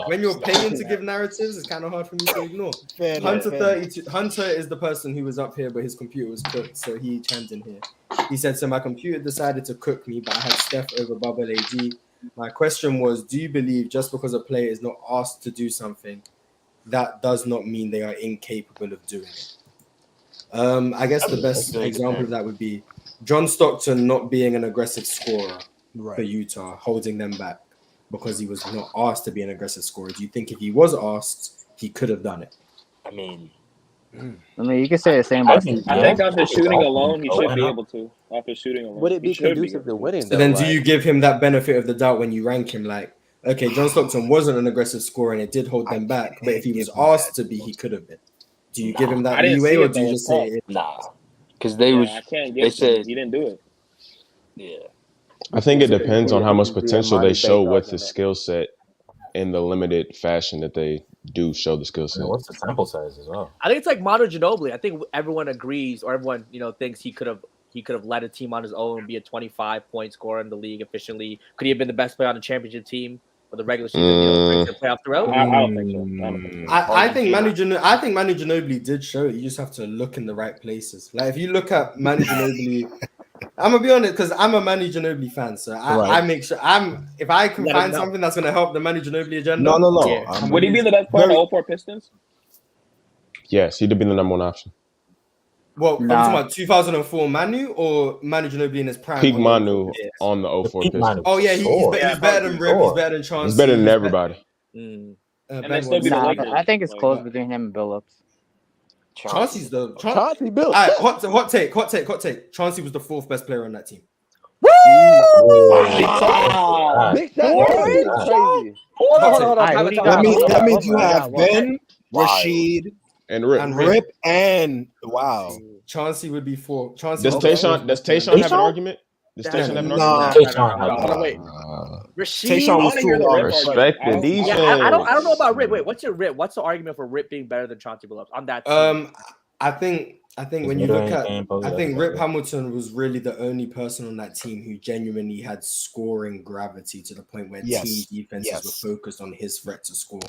Speaker 1: when you're paying to give narratives, it's kind of hard for me to ignore. Hunter is the person who was up here, but his computer was cooked, so he chimed in here. He said, so my computer decided to cook me, but I had Steph over Bubble AD. My question was, do you believe just because a player is not asked to do something, that does not mean they are incapable of doing it? I guess the best example of that would be John Stockton not being an aggressive scorer for Utah, holding them back because he was not asked to be an aggressive scorer. Do you think if he was asked, he could have done it?
Speaker 14: I mean,
Speaker 17: you can say the same about Steve.
Speaker 14: I think after shooting alone, he should be able to. After shooting alone,
Speaker 21: would it be conducive to winning?
Speaker 1: So then, do you give him that benefit of the doubt when you rank him? Like, okay, John Stockton wasn't an aggressive scorer and it did hold them back, but if he was asked to be, he could have been. Do you give him that leeway, or do you just say
Speaker 14: nah?
Speaker 18: Because
Speaker 14: I can't give him. He didn't do it.
Speaker 18: Yeah,
Speaker 4: I think it depends on how much potential they show with the skill set in the limited fashion that they do show the skill set.
Speaker 16: What's the sample size as well?
Speaker 8: I think it's like Manu Ginobili. I think everyone agrees, or everyone thinks he could have led a team on his own, be a 25-point scorer in the league efficiently. Could he have been the best player on the championship team for the regular season, playoff throughout?
Speaker 14: I don't think so.
Speaker 1: I think Manu Ginobili did show it. You just have to look in the right places. Like if you look at Manu Ginobili, I'm gonna be honest because I'm a Manu Ginobili fan, so I make sure if I can find something that's gonna help the Manu Ginobili agenda.
Speaker 3: No.
Speaker 1: Yeah.
Speaker 14: Would he be the best player on the 04 Pistons?
Speaker 4: Yes, he'd have been the number 1 option.
Speaker 1: Well, are you talking about 2004 Manu or Manu Ginobili in his prime?
Speaker 4: Peak Manu on the 04 Pistons.
Speaker 1: Oh yeah, he's better than Rip. He's better than Chauncey.
Speaker 4: He's better than everybody.
Speaker 17: I think it's close between him and Billups.
Speaker 1: Chauncey
Speaker 21: Billups.
Speaker 1: Hot take. Chauncey was the 4th best player on that team.
Speaker 21: Woo! Wow. Big shot. Crazy.
Speaker 17: Hold on.
Speaker 3: That means you have Ben, Rashid,
Speaker 4: and Rip,
Speaker 3: and wow.
Speaker 1: Chauncey would be 4.
Speaker 4: Does Tayshaun have an argument? Does Tayshaun have an argument?
Speaker 8: No. Wait.
Speaker 3: Tayshaun was too
Speaker 4: respect the defense.
Speaker 8: Yeah, I don't know about Rip. Wait, what's your Rip? What's the argument for Rip being better than Chauncey Billups on that team?
Speaker 1: I think when you look at, I think Rip Hamilton was really the only person on that team who genuinely had scoring gravity to the point where team defenses were focused on his threat to score.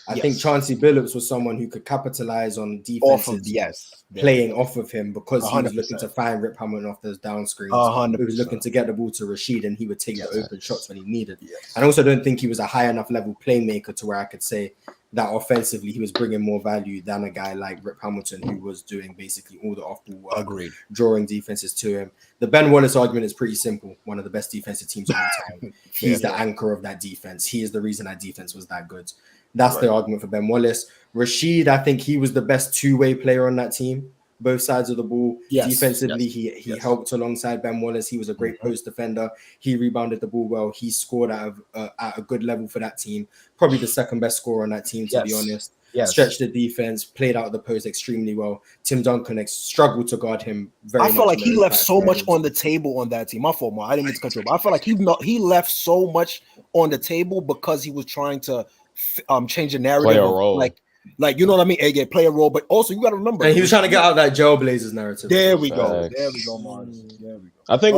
Speaker 1: I think Chauncey Billups was someone who could capitalize on defenses playing off of him because he was looking to find Rip Hamilton off those down screens. He was looking to get the ball to Rashid and he would take the open shots when he needed. I also don't think he was a high enough level playmaker to where I could say that offensively he was bringing more value than a guy like Rip Hamilton, who was doing basically all the off-ball work,
Speaker 3: Agreed,
Speaker 1: drawing defenses to him. The Ben Wallace argument is pretty simple. One of the best defensive teams of all time. He's the anchor of that defense. He is the reason that defense was that good. That's the argument for Ben Wallace. Rashid, I think he was the best two-way player on that team, both sides of the ball. Defensively, he helped alongside Ben Wallace. He was a great post defender. He rebounded the ball well. He scored at a good level for that team. Probably the second best scorer on that team, to be honest. Stretched the defense, played out of the post extremely well. Tim Duncan struggled to guard him very much.
Speaker 3: I felt like he left so much on the table on that team. My fault, Mark. I didn't mean to cut you off. I felt like he left so much on the table because he was trying to change the narrative.
Speaker 4: Play a role.
Speaker 3: Like you know what I mean? Play a role, but also you got to remember.
Speaker 1: And he was trying to get out that Jailblazers narrative.
Speaker 3: There we go. There we go, Mars. There we go.
Speaker 4: I think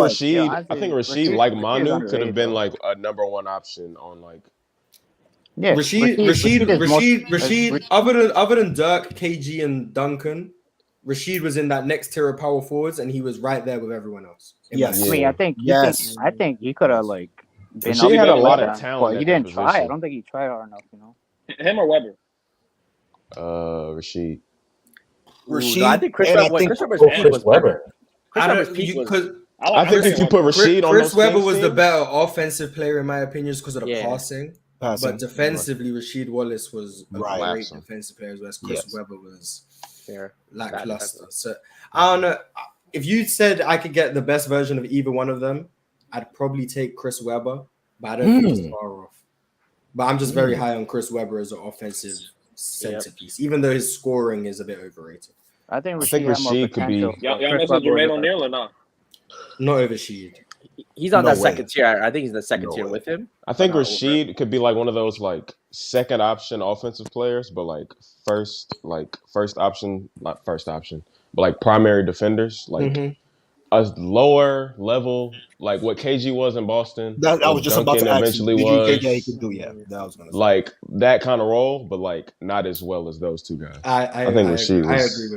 Speaker 4: Rashid, like Manu, could have been like a number one option on like.
Speaker 1: Yeah, Rashid. Other than Dirk, KG, and Duncan, Rashid was in that next tier of power forwards, and he was right there with everyone else.
Speaker 17: I mean, I think he could have like been.
Speaker 4: Rashid had a lot of talent.
Speaker 17: But he didn't try. I don't think he tried hard enough. You know,
Speaker 14: him or Webber.
Speaker 4: Rashid.
Speaker 8: I think Chris Webber.
Speaker 1: I think
Speaker 4: if you put Rashid on
Speaker 1: Chris Webber was the better offensive player in my opinion, just because of the passing. But defensively, Rashid Wallace was a great defensive player, whereas Chris Webber was lackluster. So I don't know. If you said I could get the best version of either one of them, I'd probably take Chris Webber, but I don't think he's far off. But I'm just very high on Chris Webber as an offensive centerpiece, even though his scoring is a bit overrated.
Speaker 17: I think Rashid could be.
Speaker 14: Y'all mess with Jermaine O'Neal or not?
Speaker 1: Not over Rashid.
Speaker 8: He's on that second tier. I think he's in the second tier with him.
Speaker 4: I think Rashid could be like one of those like second option offensive players, but like first option, not first option, but like primary defenders, like a lower level, like what KG was in Boston.
Speaker 3: That was just about to
Speaker 4: eventually
Speaker 3: was.
Speaker 4: He
Speaker 3: could do, that was gonna say.
Speaker 4: Like that kind of role, but like not as well as those two guys. I think Rashid.
Speaker 1: I agree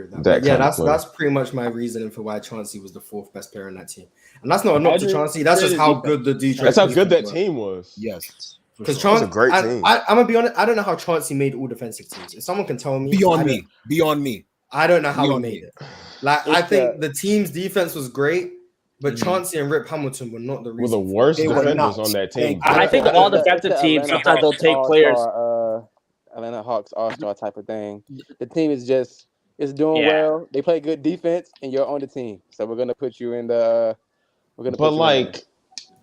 Speaker 1: with that. Yeah, that's pretty much my reasoning for why Chauncey was the fourth best player on that team, and that's not a knock to Chauncey. That's just how good the Detroit.
Speaker 4: That's how good that team was.
Speaker 3: Yes.
Speaker 1: Because Chauncey, a great team. I'm gonna be honest. I don't know how Chauncey made all defensive teams. If someone can tell me,
Speaker 3: beyond me.
Speaker 1: I don't know how he made it. Like I think the team's defense was great, but Chauncey and Rip Hamilton were not the reason.
Speaker 4: Were the worst defenders on that team.
Speaker 8: I think all defensive teams sometimes they'll take players.
Speaker 21: Atlanta Hawks All-Star type of thing. The team is doing well. They play good defense, and you're on the team. So we're gonna put you in the. We're gonna. But
Speaker 4: like,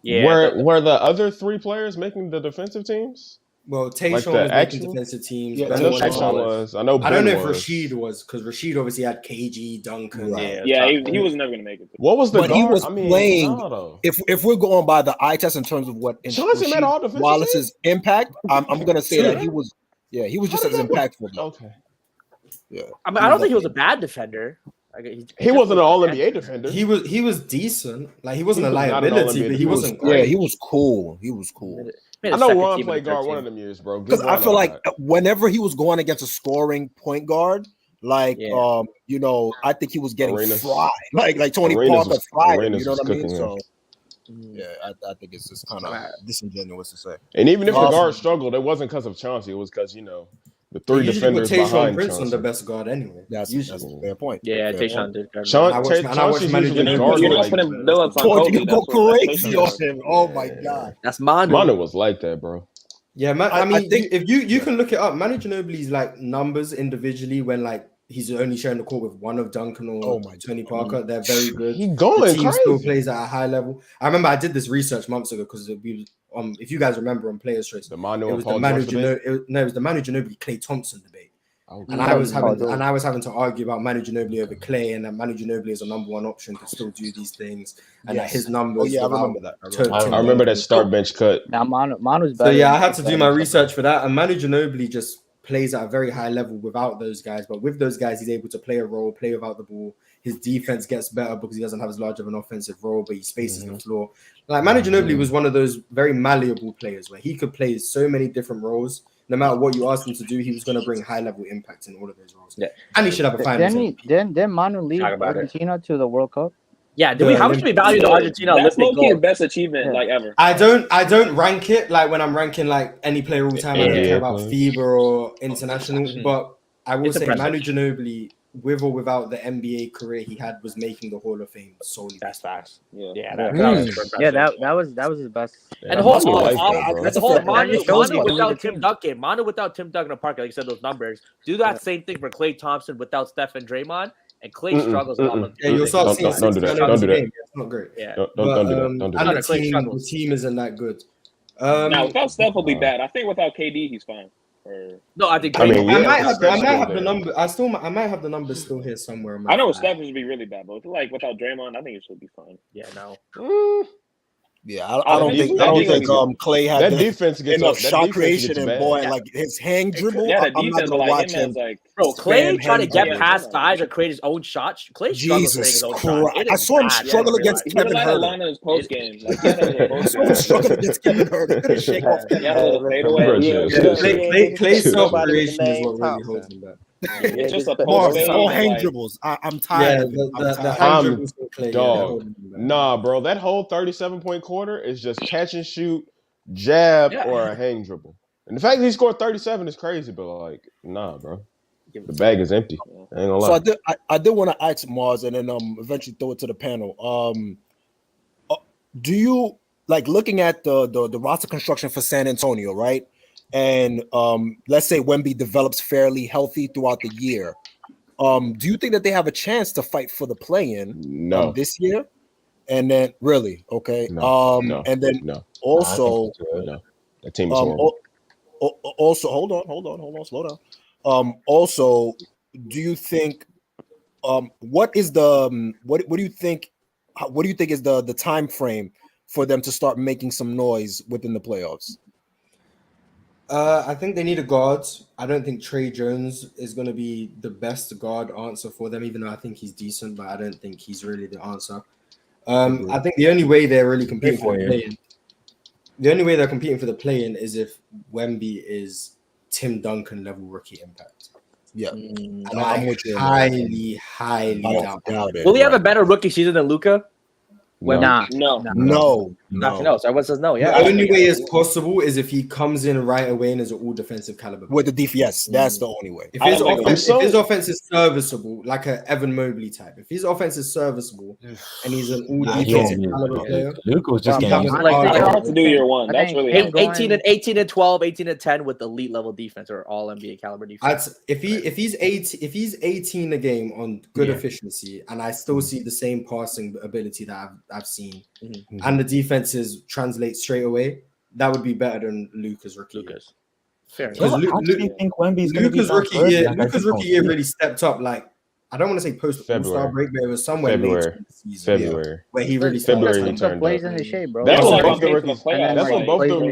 Speaker 4: were the other three players making the defensive teams?
Speaker 1: Well, Tayshaun was making defensive teams.
Speaker 4: Yeah, I know Tayshaun was. I know.
Speaker 1: I don't know if Rashid was, because Rashid obviously had KG, Duncan.
Speaker 14: He was never gonna make it.
Speaker 4: What was the guard?
Speaker 3: He was playing. If we're going by the eye test in terms of what Wallace's impact, I'm gonna say that he was. Yeah, he was just as impactful.
Speaker 4: Okay.
Speaker 3: Yeah.
Speaker 8: I mean, I don't think he was a bad defender.
Speaker 4: He wasn't an all-NBA defender.
Speaker 1: He was decent. Like he wasn't a liability, but he wasn't great.
Speaker 3: Yeah, he was cool.
Speaker 4: I know Ron played guard one of them years, bro.
Speaker 3: Because I feel like whenever he was going against a scoring point guard, like I think he was getting fried. Like Tony Parker fried him, you know what I mean? So I think it's just kind of disingenuous to say.
Speaker 4: And even if the guard struggled, it wasn't because of Chauncey. It was because the three defenders behind
Speaker 1: Prince
Speaker 4: Chauncey.
Speaker 1: on the best guard anyway.
Speaker 3: That's a fair point.
Speaker 8: Yeah, Tayshaun did.
Speaker 4: Chauncey's usually guard.
Speaker 3: Told go crazy on him. Oh my god,
Speaker 8: that's Manu.
Speaker 4: Manu was like that, bro.
Speaker 1: Yeah, man. I mean, think if you can look it up, Manu Ginobili's like numbers individually when like he's only sharing the court with one of Duncan or Tony Parker. They're very good.
Speaker 4: He going
Speaker 1: the team
Speaker 4: crazy.
Speaker 1: Still plays at a high level. I remember I did this research months ago because if you guys remember on Players Choice, it was the Manu Ginobili Klay Thompson debate. And I was having to argue about Manu Ginobili over Klay, and that Manu Ginobili is a number one option, could still do these things, and that his numbers.
Speaker 3: I remember that.
Speaker 4: I remember that start bench cut.
Speaker 17: Now Manu's better.
Speaker 1: So yeah, I had to do my research for that, and Manu Ginobili just plays at a very high level without those guys, but with those guys, he's able to play a role, play without the ball. His defense gets better because he doesn't have as large of an offensive role, but he spaces the floor. Like Manu Ginobili was one of those very malleable players where he could play so many different roles. No matter what you asked him to do, he was going to bring high level impact in all of those roles. Yeah, and he should have a finals.
Speaker 17: Didn't Manu lead Argentina to the World Cup?
Speaker 8: Yeah, how much do we value the Argentina
Speaker 14: That's
Speaker 8: Olympic
Speaker 14: low-key
Speaker 8: gold?
Speaker 14: the best achievement like ever.
Speaker 1: I don't rank it like when I'm ranking like any player all time. I don't care about FIBA or international, but I will say Manu Ginobili, with or without the NBA career he had, was making the Hall of Fame solely.
Speaker 8: That's facts.
Speaker 14: Yeah,
Speaker 8: that was
Speaker 17: his best.
Speaker 8: And the whole Manu without Tim Duncan apart, like you said, those numbers. Do that same thing for Klay Thompson without Steph and Draymond. And Klay struggles a lot.
Speaker 1: Yeah, you'll start seeing
Speaker 4: don't do that. Don't do that.
Speaker 1: It's not great.
Speaker 8: Yeah,
Speaker 4: don't do that. Don't do that.
Speaker 1: The team isn't that good.
Speaker 14: Now without Steph will be bad. I think without KD he's fine.
Speaker 8: No, I think.
Speaker 1: I might have the number. I might have the numbers still here somewhere.
Speaker 14: I know Steph would be really bad, but like without Draymond, I think it should be fine.
Speaker 8: Yeah, no.
Speaker 3: Yeah, I don't think Klay had
Speaker 4: that defense gets
Speaker 3: enough shot creation and like his hand dribble.
Speaker 14: Yeah,
Speaker 3: I'm not gonna watch him.
Speaker 8: Bro, Klay trying to get past guys or create his own shot. Klay
Speaker 3: Jesus Christ! I saw him struggle against Kevin Huerter.
Speaker 14: His post game,
Speaker 3: I saw him struggle against Kevin Huerter. Couldn't shake off Kevin
Speaker 1: Huerter. Clay's self-creation is what really holds him back.
Speaker 14: It's just a post game.
Speaker 3: All hand dribbles. I'm tired.
Speaker 1: The hand dribbles from Klay.
Speaker 4: Dog. Nah, bro. That whole 37-point quarter is just catch and shoot, jab, or a hang dribble. And the fact that he scored 37 is crazy, but like, nah, bro. The bag is empty. I ain't gonna lie.
Speaker 3: So I did want to ask Mars and then eventually throw it to the panel. Do you like looking at the roster construction for San Antonio, right? And let's say Wemby develops fairly healthy throughout the year. Do you think that they have a chance to fight for the play-in this year? And then really, okay. And then also,
Speaker 4: that team is horrible.
Speaker 3: Also, hold on, slow down. Also, do you think what do you think is the time frame for them to start making some noise within the playoffs?
Speaker 1: I think they need a guard. I don't think Trey Jones is going to be the best guard answer for them, even though I think he's decent, but I don't think he's really the answer. I think the only way they're really competing for the play-in, is if Wemby is Tim Duncan level rookie impact.
Speaker 3: Yeah,
Speaker 1: and I highly doubt it.
Speaker 8: Will he have a better rookie season than Luka?
Speaker 3: No.
Speaker 8: So everyone says no. Yeah.
Speaker 1: The only way is possible is if he comes in right away and is an all defensive caliber
Speaker 3: with the DPS. That's the only way.
Speaker 1: If his offense is serviceable, like a Evan Mobley type, if his offense is serviceable and he's an all defensive caliber player,
Speaker 16: Luka was just getting
Speaker 14: hard to do year one. That's really
Speaker 8: 18 and 12, 18 and 10 with elite level defense or all NBA caliber defense.
Speaker 1: If he's 18 a game on good efficiency, and I still see the same passing ability that I've seen, and the defenses translate straight away, that would be better than Luka's rookie year.
Speaker 8: Fair
Speaker 1: Because
Speaker 16: think Wemby's
Speaker 1: Luka's rookie year really stepped up. Like, I don't want to say post All-Star break, but it was somewhere late in the season where he really
Speaker 17: February plays in the shape, bro.
Speaker 4: That's when both the rookies.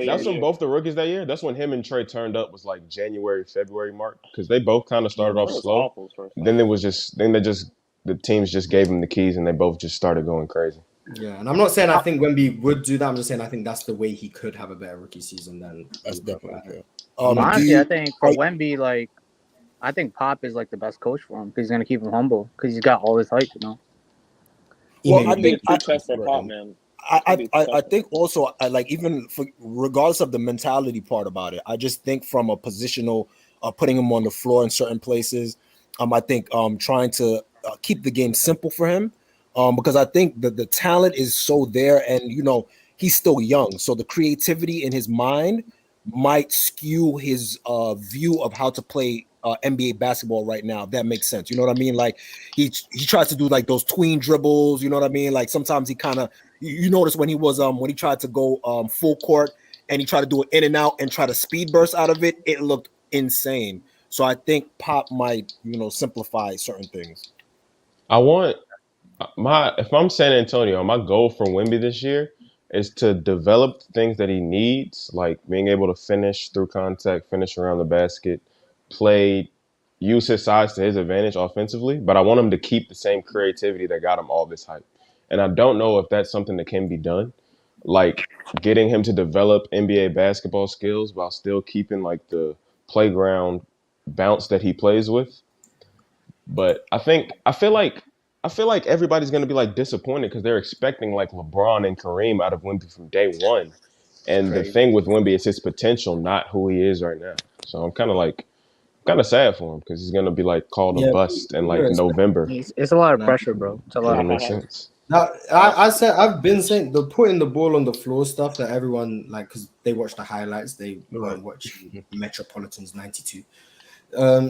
Speaker 4: That's when both the rookies that year. That's when him and Trey turned up. Was like January, February mark, because they both kind of started off slow. Then the teams just gave them the keys and they both just started going crazy.
Speaker 1: Yeah, and I'm not saying I think Wemby would do that. I'm just saying I think that's the way he could have a better rookie season than.
Speaker 3: That's definitely fair.
Speaker 17: Honestly, I think for Wemby, like, I think Pop is like the best coach for him because he's gonna keep him humble because he's got all this hype, you know.
Speaker 3: Well, I think
Speaker 14: I
Speaker 3: think also like even regardless of the mentality part about it, I just think from a positional, putting him on the floor in certain places. I think trying to keep the game simple for him. Because I think that the talent is so there, and he's still young, so the creativity in his mind might skew his view of how to play NBA basketball right now. If that makes sense, you know what I mean? Like he tries to do like those tween dribbles, you know what I mean? Like sometimes he kind of you notice when he tried to go full court and he tried to do it in and out and try to speed burst out of it, it looked insane. So I think Pop might simplify certain things.
Speaker 4: If I'm San Antonio, my goal for Wemby this year is to develop things that he needs, like being able to finish through contact, finish around the basket, use his size to his advantage offensively. But I want him to keep the same creativity that got him all this hype. And I don't know if that's something that can be done, like getting him to develop NBA basketball skills while still keeping like the playground bounce that he plays with. But I feel like I feel like everybody's gonna be like disappointed because they're expecting like LeBron and Kareem out of Wemby from day one. And the thing with Wemby is his potential, not who he is right now. So I'm kind of sad for him because he's gonna be like called a bust in like November.
Speaker 17: It's a lot of pressure, bro. It's a lot.
Speaker 4: Doesn't make sense.
Speaker 1: Now, I've been saying the putting the ball on the floor stuff that everyone like because they watch the highlights, they weren't watching Metropolitans 92.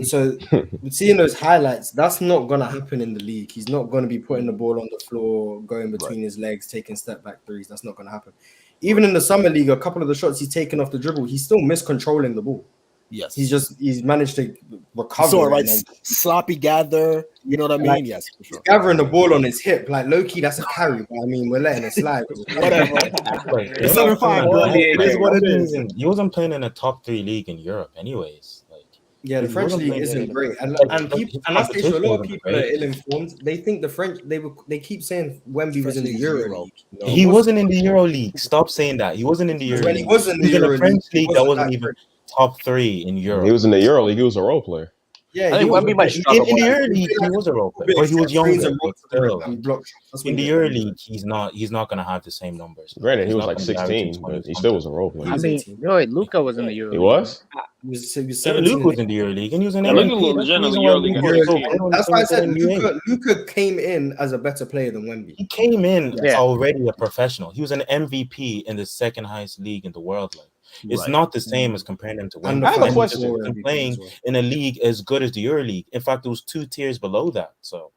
Speaker 1: So seeing those highlights, that's not gonna happen in the league. He's not gonna be putting the ball on the floor, going between his legs, taking step back threes. That's not gonna happen. Even in the summer league, a couple of the shots he's taken off the dribble, he's still miscontrolling the ball.
Speaker 3: Yes,
Speaker 1: he's managed to recover.
Speaker 3: So right, sloppy gather. You know what I mean?
Speaker 1: Like,
Speaker 3: yes, for sure.
Speaker 1: He's gathering the ball on his hip, like low key. That's a carry. But I mean, we're letting it slide.
Speaker 3: Whatever.
Speaker 16: It's 7-5, bro. It is what it is. He wasn't playing in a top 3 league in Europe, anyways. Like,
Speaker 1: yeah, the French league isn't great, and people, and that's the issue. A lot of people are ill-informed. They think the French. They keep saying Wemby was in the Euro League.
Speaker 16: No, he wasn't in the Euro League. Stop saying that. He wasn't in the Euro.
Speaker 1: When he was in the
Speaker 16: Euro French league, that wasn't even top 3 in Europe.
Speaker 4: He was in the Euro League. He was a role player.
Speaker 1: Yeah,
Speaker 8: I think Wemby might struggle
Speaker 16: in the Euro League. He was a role player, but he was younger. In the Euro League, he's not going to have the same numbers.
Speaker 4: Granted, he was like 16, but he still was a role player.
Speaker 17: I mean, Luka was in the Euro.
Speaker 4: He was.
Speaker 16: Luka was in the Euro League, and he was in
Speaker 1: MVP. That's why I said Luka came in as a better player than Wemby.
Speaker 16: He came in already a professional. He was an MVP in the second highest league in the world. Like, it's not the same as comparing him to Wemby.
Speaker 4: I have a question.
Speaker 16: Playing in a league as good as the Euro League. In fact, it was 2 tiers below that. So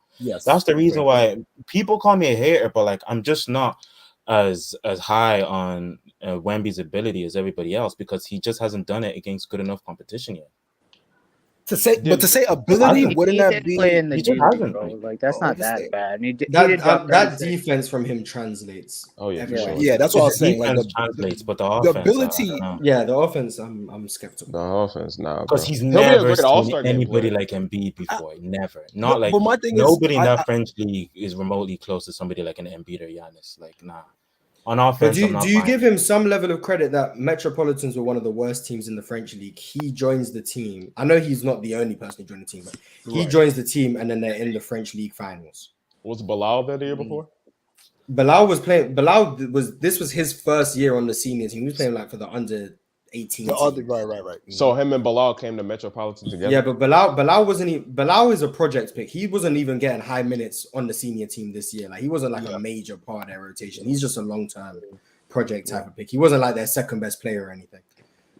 Speaker 16: that's the reason why people call me a hater, but like I'm just not as high on Wemby's ability as everybody else because he just hasn't done it against good enough competition yet.
Speaker 3: To say ability, wouldn't that be?
Speaker 17: In the G League, bro. Like that's not that bad.
Speaker 1: That defense from him translates.
Speaker 4: Oh yeah,
Speaker 3: yeah. That's what I was saying.
Speaker 16: Like translates, but the offense,
Speaker 3: ability.
Speaker 1: The offense. I'm skeptical.
Speaker 4: The offense,
Speaker 16: because he's never seen anybody like Embiid before. Never. Not like
Speaker 3: my thing
Speaker 16: nobody in that French league is remotely close to somebody like an Embiid or Giannis. Like nah. On offense,
Speaker 1: do you give him some level of credit that Metropolitans were one of the worst teams in the French league? He joins the team. I know he's not the only person who joined the team, but he joins the team and then they're in the French league finals.
Speaker 4: Was Bilal there the year before?
Speaker 1: Bilal was playing. This was his first year on the senior team. He was playing like for the under 18.
Speaker 3: Right.
Speaker 4: So him and Bilal came to Metropolitan together.
Speaker 1: Yeah, but Bilal wasn't. Bilal is a project pick. He wasn't even getting high minutes on the senior team this year. Like he wasn't like a major part of their rotation. He's just a long-term project type of pick. He wasn't like their second best player or anything.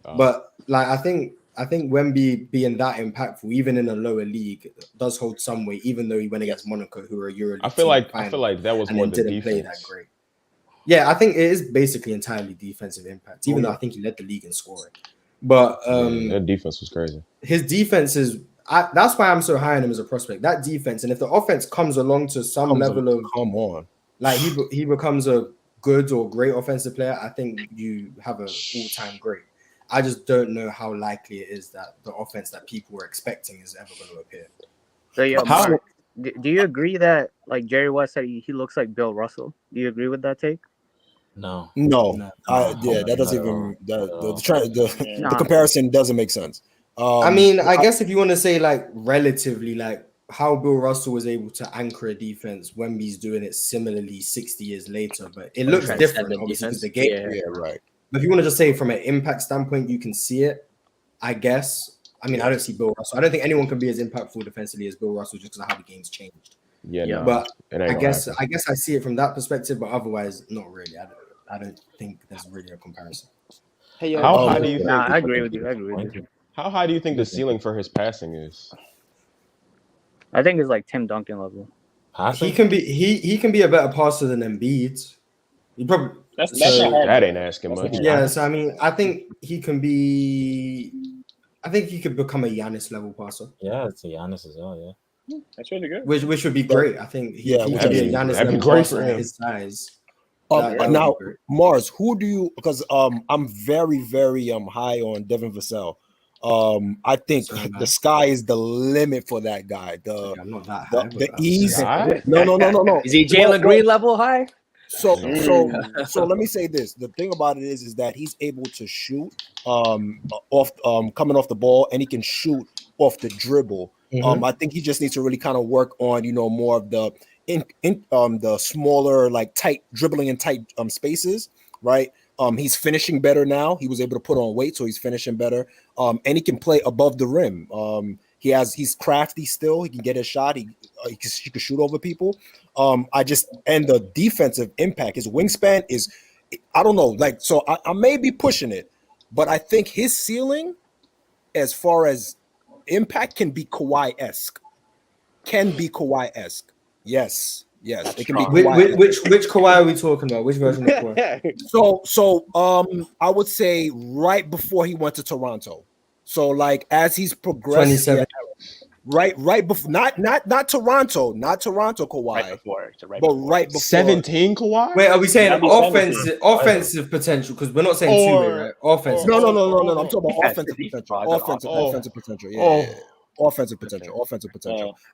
Speaker 1: But like I think Wemby being that impactful, even in a lower league, does hold some weight. Even though he went against Monaco, who are Euro League.
Speaker 4: I feel like that was more the
Speaker 1: didn't
Speaker 4: defense.
Speaker 1: play that great. Yeah, I think it is basically entirely defensive impact, even though I think he led the league in scoring. But
Speaker 4: that defense was crazy.
Speaker 1: His defense is that's why I'm so high on him as a prospect. That defense, and if the offense comes along to some level of like he becomes a good or great offensive player, I think you have an all-time great. I just don't know how likely it is that the offense that people were expecting is ever going to appear.
Speaker 17: So Mark, do you agree that like Jerry West said he looks like Bill Russell? Do you agree with that take?
Speaker 3: No. That doesn't even the comparison doesn't make sense.
Speaker 1: I mean, I guess if you want to say like relatively, like how Bill Russell was able to anchor a defense, Wemby's doing it similarly 60 years later, but it looks different, obviously, because the game.
Speaker 3: Yeah, right.
Speaker 1: But if you want to just say from an impact standpoint, you can see it, I guess. I mean, I don't see Bill Russell. I don't think anyone can be as impactful defensively as Bill Russell just because of how the game's changed. But I guess I see it from that perspective, but otherwise, not really. I don't think there's really a comparison.
Speaker 4: How high do you think?
Speaker 17: I agree with you.
Speaker 4: How high do you think the ceiling for his passing is?
Speaker 17: I think it's like Tim Duncan level.
Speaker 1: He can be a better passer than Embiid. He probably
Speaker 4: that ain't asking much.
Speaker 1: Yeah, so I mean, I think he can be. I think he could become a Giannis level passer.
Speaker 16: Yeah, it's a Giannis as well. Yeah,
Speaker 14: that's really good.
Speaker 1: Which would be great. I think he could be a Giannis level passer at his size.
Speaker 3: Now, Mars, who do you? Because I'm very, very high on Devin Vassell. I think the sky is the limit for that guy.
Speaker 1: I'm not that high.
Speaker 3: The ease. No.
Speaker 8: Is he Jalen Green level high?
Speaker 3: So let me say this. The thing about it is that he's able to shoot off coming off the ball, and he can shoot off the dribble. I think he just needs to really kind of work on more of the in the smaller, like tight dribbling in tight spaces, right? He's finishing better now. He was able to put on weight, so he's finishing better. And he can play above the rim. He's crafty still. He can get his shot. He can shoot over people. And the defensive impact, his wingspan is, I don't know, like, so I may be pushing it, but I think his ceiling, as far as impact, can be Kawhi-esque. Yes. It can be Kawhi.
Speaker 1: Which Kawhi are we talking about? Which version of Kawhi?
Speaker 3: So I would say right before he went to Toronto. So like as he's progressed, right before, not Toronto Kawhi, but right before
Speaker 4: 17 Kawhi.
Speaker 1: Wait, are we saying offensive potential? Because we're not saying two-way, right? Offensive.
Speaker 3: No. I'm talking about offensive potential. Offensive potential. Yeah. Offensive potential.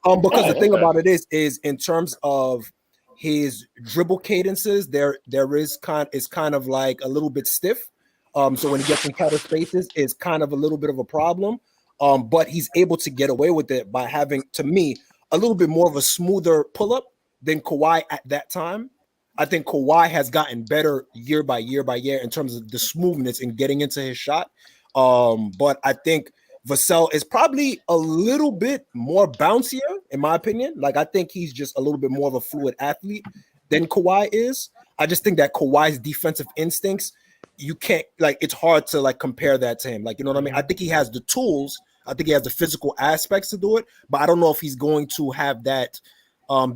Speaker 3: Because the thing about it is in terms of his dribble cadences, there is kind of like a little bit stiff. So when he gets in tighter spaces, it's kind of a little bit of a problem. But he's able to get away with it by having, to me, a little bit more of a smoother pull-up than Kawhi at that time. I think Kawhi has gotten better year by year in terms of the smoothness and getting into his shot. But I think Vassell is probably a little bit more bouncier, in my opinion. Like, I think he's just a little bit more of a fluid athlete than Kawhi is. I just think that Kawhi's defensive instincts, you can't, like, it's hard to, like, compare that to him. Like, you know what I mean? I think he has the tools. I think he has the physical aspects to do it. But I don't know if he's going to have that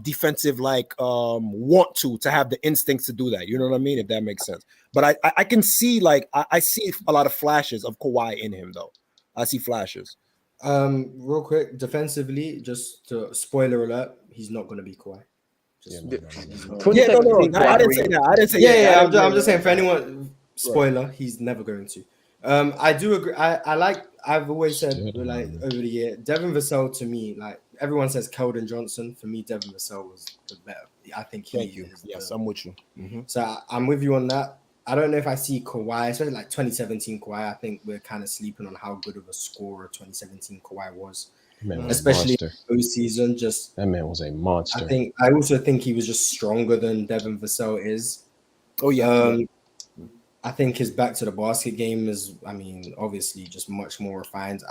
Speaker 3: defensive, like, want to have the instincts to do that. You know what I mean? If that makes sense. But I can see, like, I see a lot of flashes of Kawhi in him, though. I see flashes.
Speaker 1: Real quick, defensively, just to spoiler alert, he's not going to be Kawhi.
Speaker 3: No, I didn't say that. I didn't say
Speaker 1: that. I'm just saying for anyone, spoiler, he's never going to. I do agree. I've always said, like, over the year, Devin Vassell, to me, like, everyone says Keldon Johnson. For me, Devin Vassell was the better. I think he is.
Speaker 3: Yes, I'm with you. Mm-hmm.
Speaker 1: So I'm with you on that. I don't know if I see Kawhi, especially like 2017 Kawhi. I think we're kind of sleeping on how good of a scorer 2017 Kawhi was, especially those season. Just
Speaker 4: that man was a monster.
Speaker 1: I also think he was just stronger than Devin Vassell is.
Speaker 3: Oh yeah.
Speaker 1: I think his back to the basket game is, I mean, obviously just much more refined.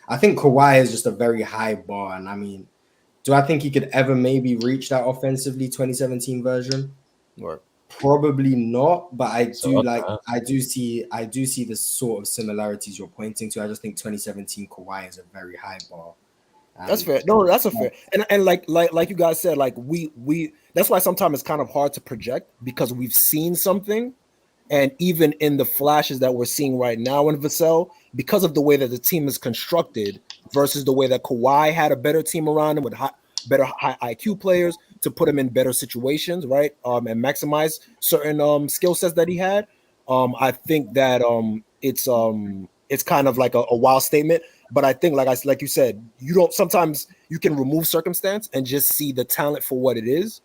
Speaker 1: I think Kawhi is just a very high bar, and I mean, do I think he could ever maybe reach that offensively 2017 version?
Speaker 3: Right.
Speaker 1: Probably not, but I do see the sort of similarities you're pointing to. I just think 2017 Kawhi is a very high bar.
Speaker 3: That's fair. No, that's a fair. And like you guys said, like we that's why sometimes it's kind of hard to project because we've seen something, and even in the flashes that we're seeing right now in Vassell, because of the way that the team is constructed versus the way that Kawhi had a better team around him with better high IQ players to put him in better situations, right? And maximize certain skill sets that he had. I think that it's kind of like a wild statement, but I think like you said, sometimes you can remove circumstance and just see the talent for what it is.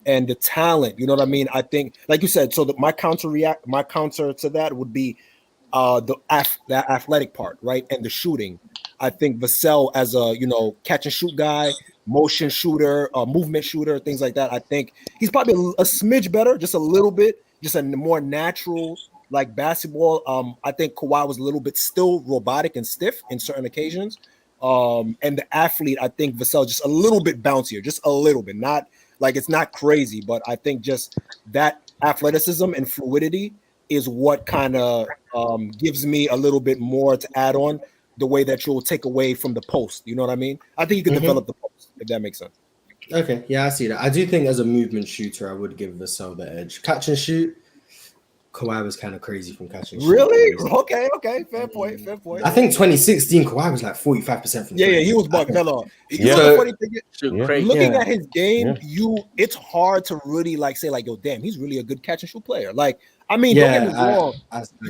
Speaker 3: And the talent, you know what I mean? I think, like you said, so my counter to that would be that athletic part, right? And the shooting. I think Vassell as a, catch and shoot guy, motion shooter, movement shooter, things like that. I think he's probably a smidge better, just a little bit, just a more natural like basketball. I think Kawhi was a little bit still robotic and stiff in certain occasions. And the athlete, I think Vassell just a little bit bouncier, just a little bit, not like it's not crazy, but I think just that athleticism and fluidity is what kind of gives me a little bit more to add on the way that you'll take away from the post. You know what I mean? I think you can develop the post, if that makes sense.
Speaker 1: Okay, yeah, I see that. I do think as a movement shooter, I would give Vassell the edge. Catch and shoot, Kawhi was kind of crazy from catching.
Speaker 3: Really? Okay. Fair point.
Speaker 1: I think 2016 Kawhi was like 45% from.
Speaker 3: Yeah, he was bugging. No.
Speaker 1: Yeah.
Speaker 3: The funny thing is, looking at his game, it's hard to really like say like, yo, damn, he's really a good catch and shoot player. Like, I mean, don't get me wrong.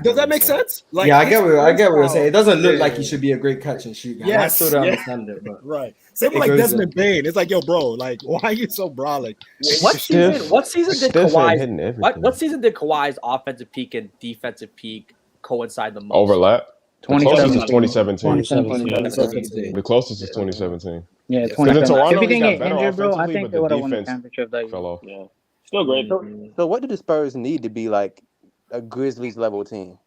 Speaker 3: Does that make sense? Like,
Speaker 1: I get what you're saying. It doesn't look like he should be a great catch and shoot guy. I still don't understand it, but
Speaker 3: right. Same like Desmond Bain. It's like, yo, bro, like, why are you so brolic?
Speaker 8: What season did Kawhi's offensive peak and defensive peak coincide the most?
Speaker 4: Overlap.
Speaker 17: 2017.
Speaker 4: 2017. The closest is 2017.
Speaker 17: Yeah,
Speaker 4: Because in
Speaker 17: 2010. If
Speaker 4: Toronto,
Speaker 17: he
Speaker 4: he
Speaker 17: can
Speaker 4: got
Speaker 17: get
Speaker 4: better
Speaker 17: injured, bro, I
Speaker 4: offensively,
Speaker 17: think
Speaker 4: but
Speaker 17: they
Speaker 4: the
Speaker 17: would have won the
Speaker 4: defense
Speaker 17: championship that year.
Speaker 4: fell off.
Speaker 14: Yeah, still great.
Speaker 21: So what do the Spurs need to be like a Grizzlies level team?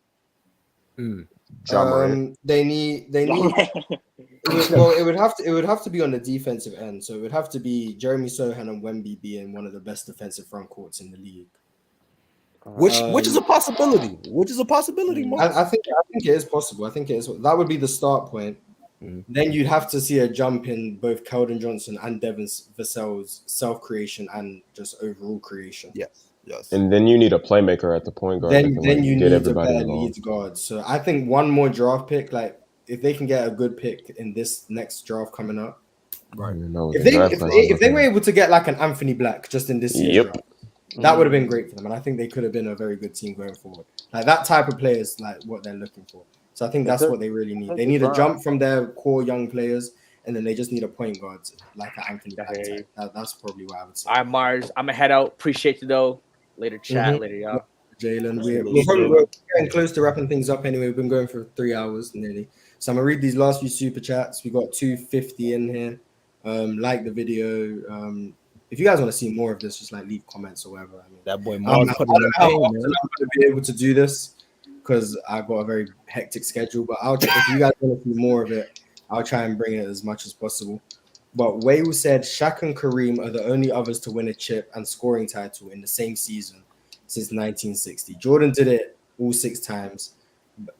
Speaker 4: John Morant.
Speaker 1: They need. It would have to be on the defensive end. So it would have to be Jeremy Sohan and Wemby being one of the best defensive front courts in the league.
Speaker 3: Which is a possibility. Mark.
Speaker 1: I think it is possible. I think it is. That would be the start point. Then you'd have to see a jump in both Keldon Johnson and Devin Vassell's self-creation and just overall creation.
Speaker 3: Yes.
Speaker 4: And then you need a playmaker at the point guard.
Speaker 1: Then you need a
Speaker 4: everybody
Speaker 1: better
Speaker 4: involved.
Speaker 1: lead guard. So I think one more draft pick, like if they can get a good pick in this next draft coming up,
Speaker 3: right?
Speaker 1: If they were able to get like an Anthony Black just in this year's draft, that would have been great for them, and I think they could have been a very good team going forward. Like that type of player is like what they're looking for. So I think that's what they really need. They need a jump from their core young players, and then they just need a point guard like an Anthony Black type. That's probably what I would say.
Speaker 8: All right, Mars, I'm gonna head out. Appreciate you though. Later chat, later y'all.
Speaker 1: Jalen, we're getting close to wrapping things up anyway. We've been going for 3 hours nearly. So I'm gonna read these last few super chats. We got 250 in here. Like the video. If you guys want to see more of this, just like leave comments or whatever. I mean,
Speaker 3: that boy
Speaker 1: I'm
Speaker 3: Mark put in
Speaker 1: I'm
Speaker 3: pain,
Speaker 1: going to be able to do this because I've got a very hectic schedule. But if you guys want to see more of it, I'll try and bring it as much as possible. But Wayne said Shaq and Kareem are the only others to win a chip and scoring title in the same season since 1960. Jordan did it all 6 times,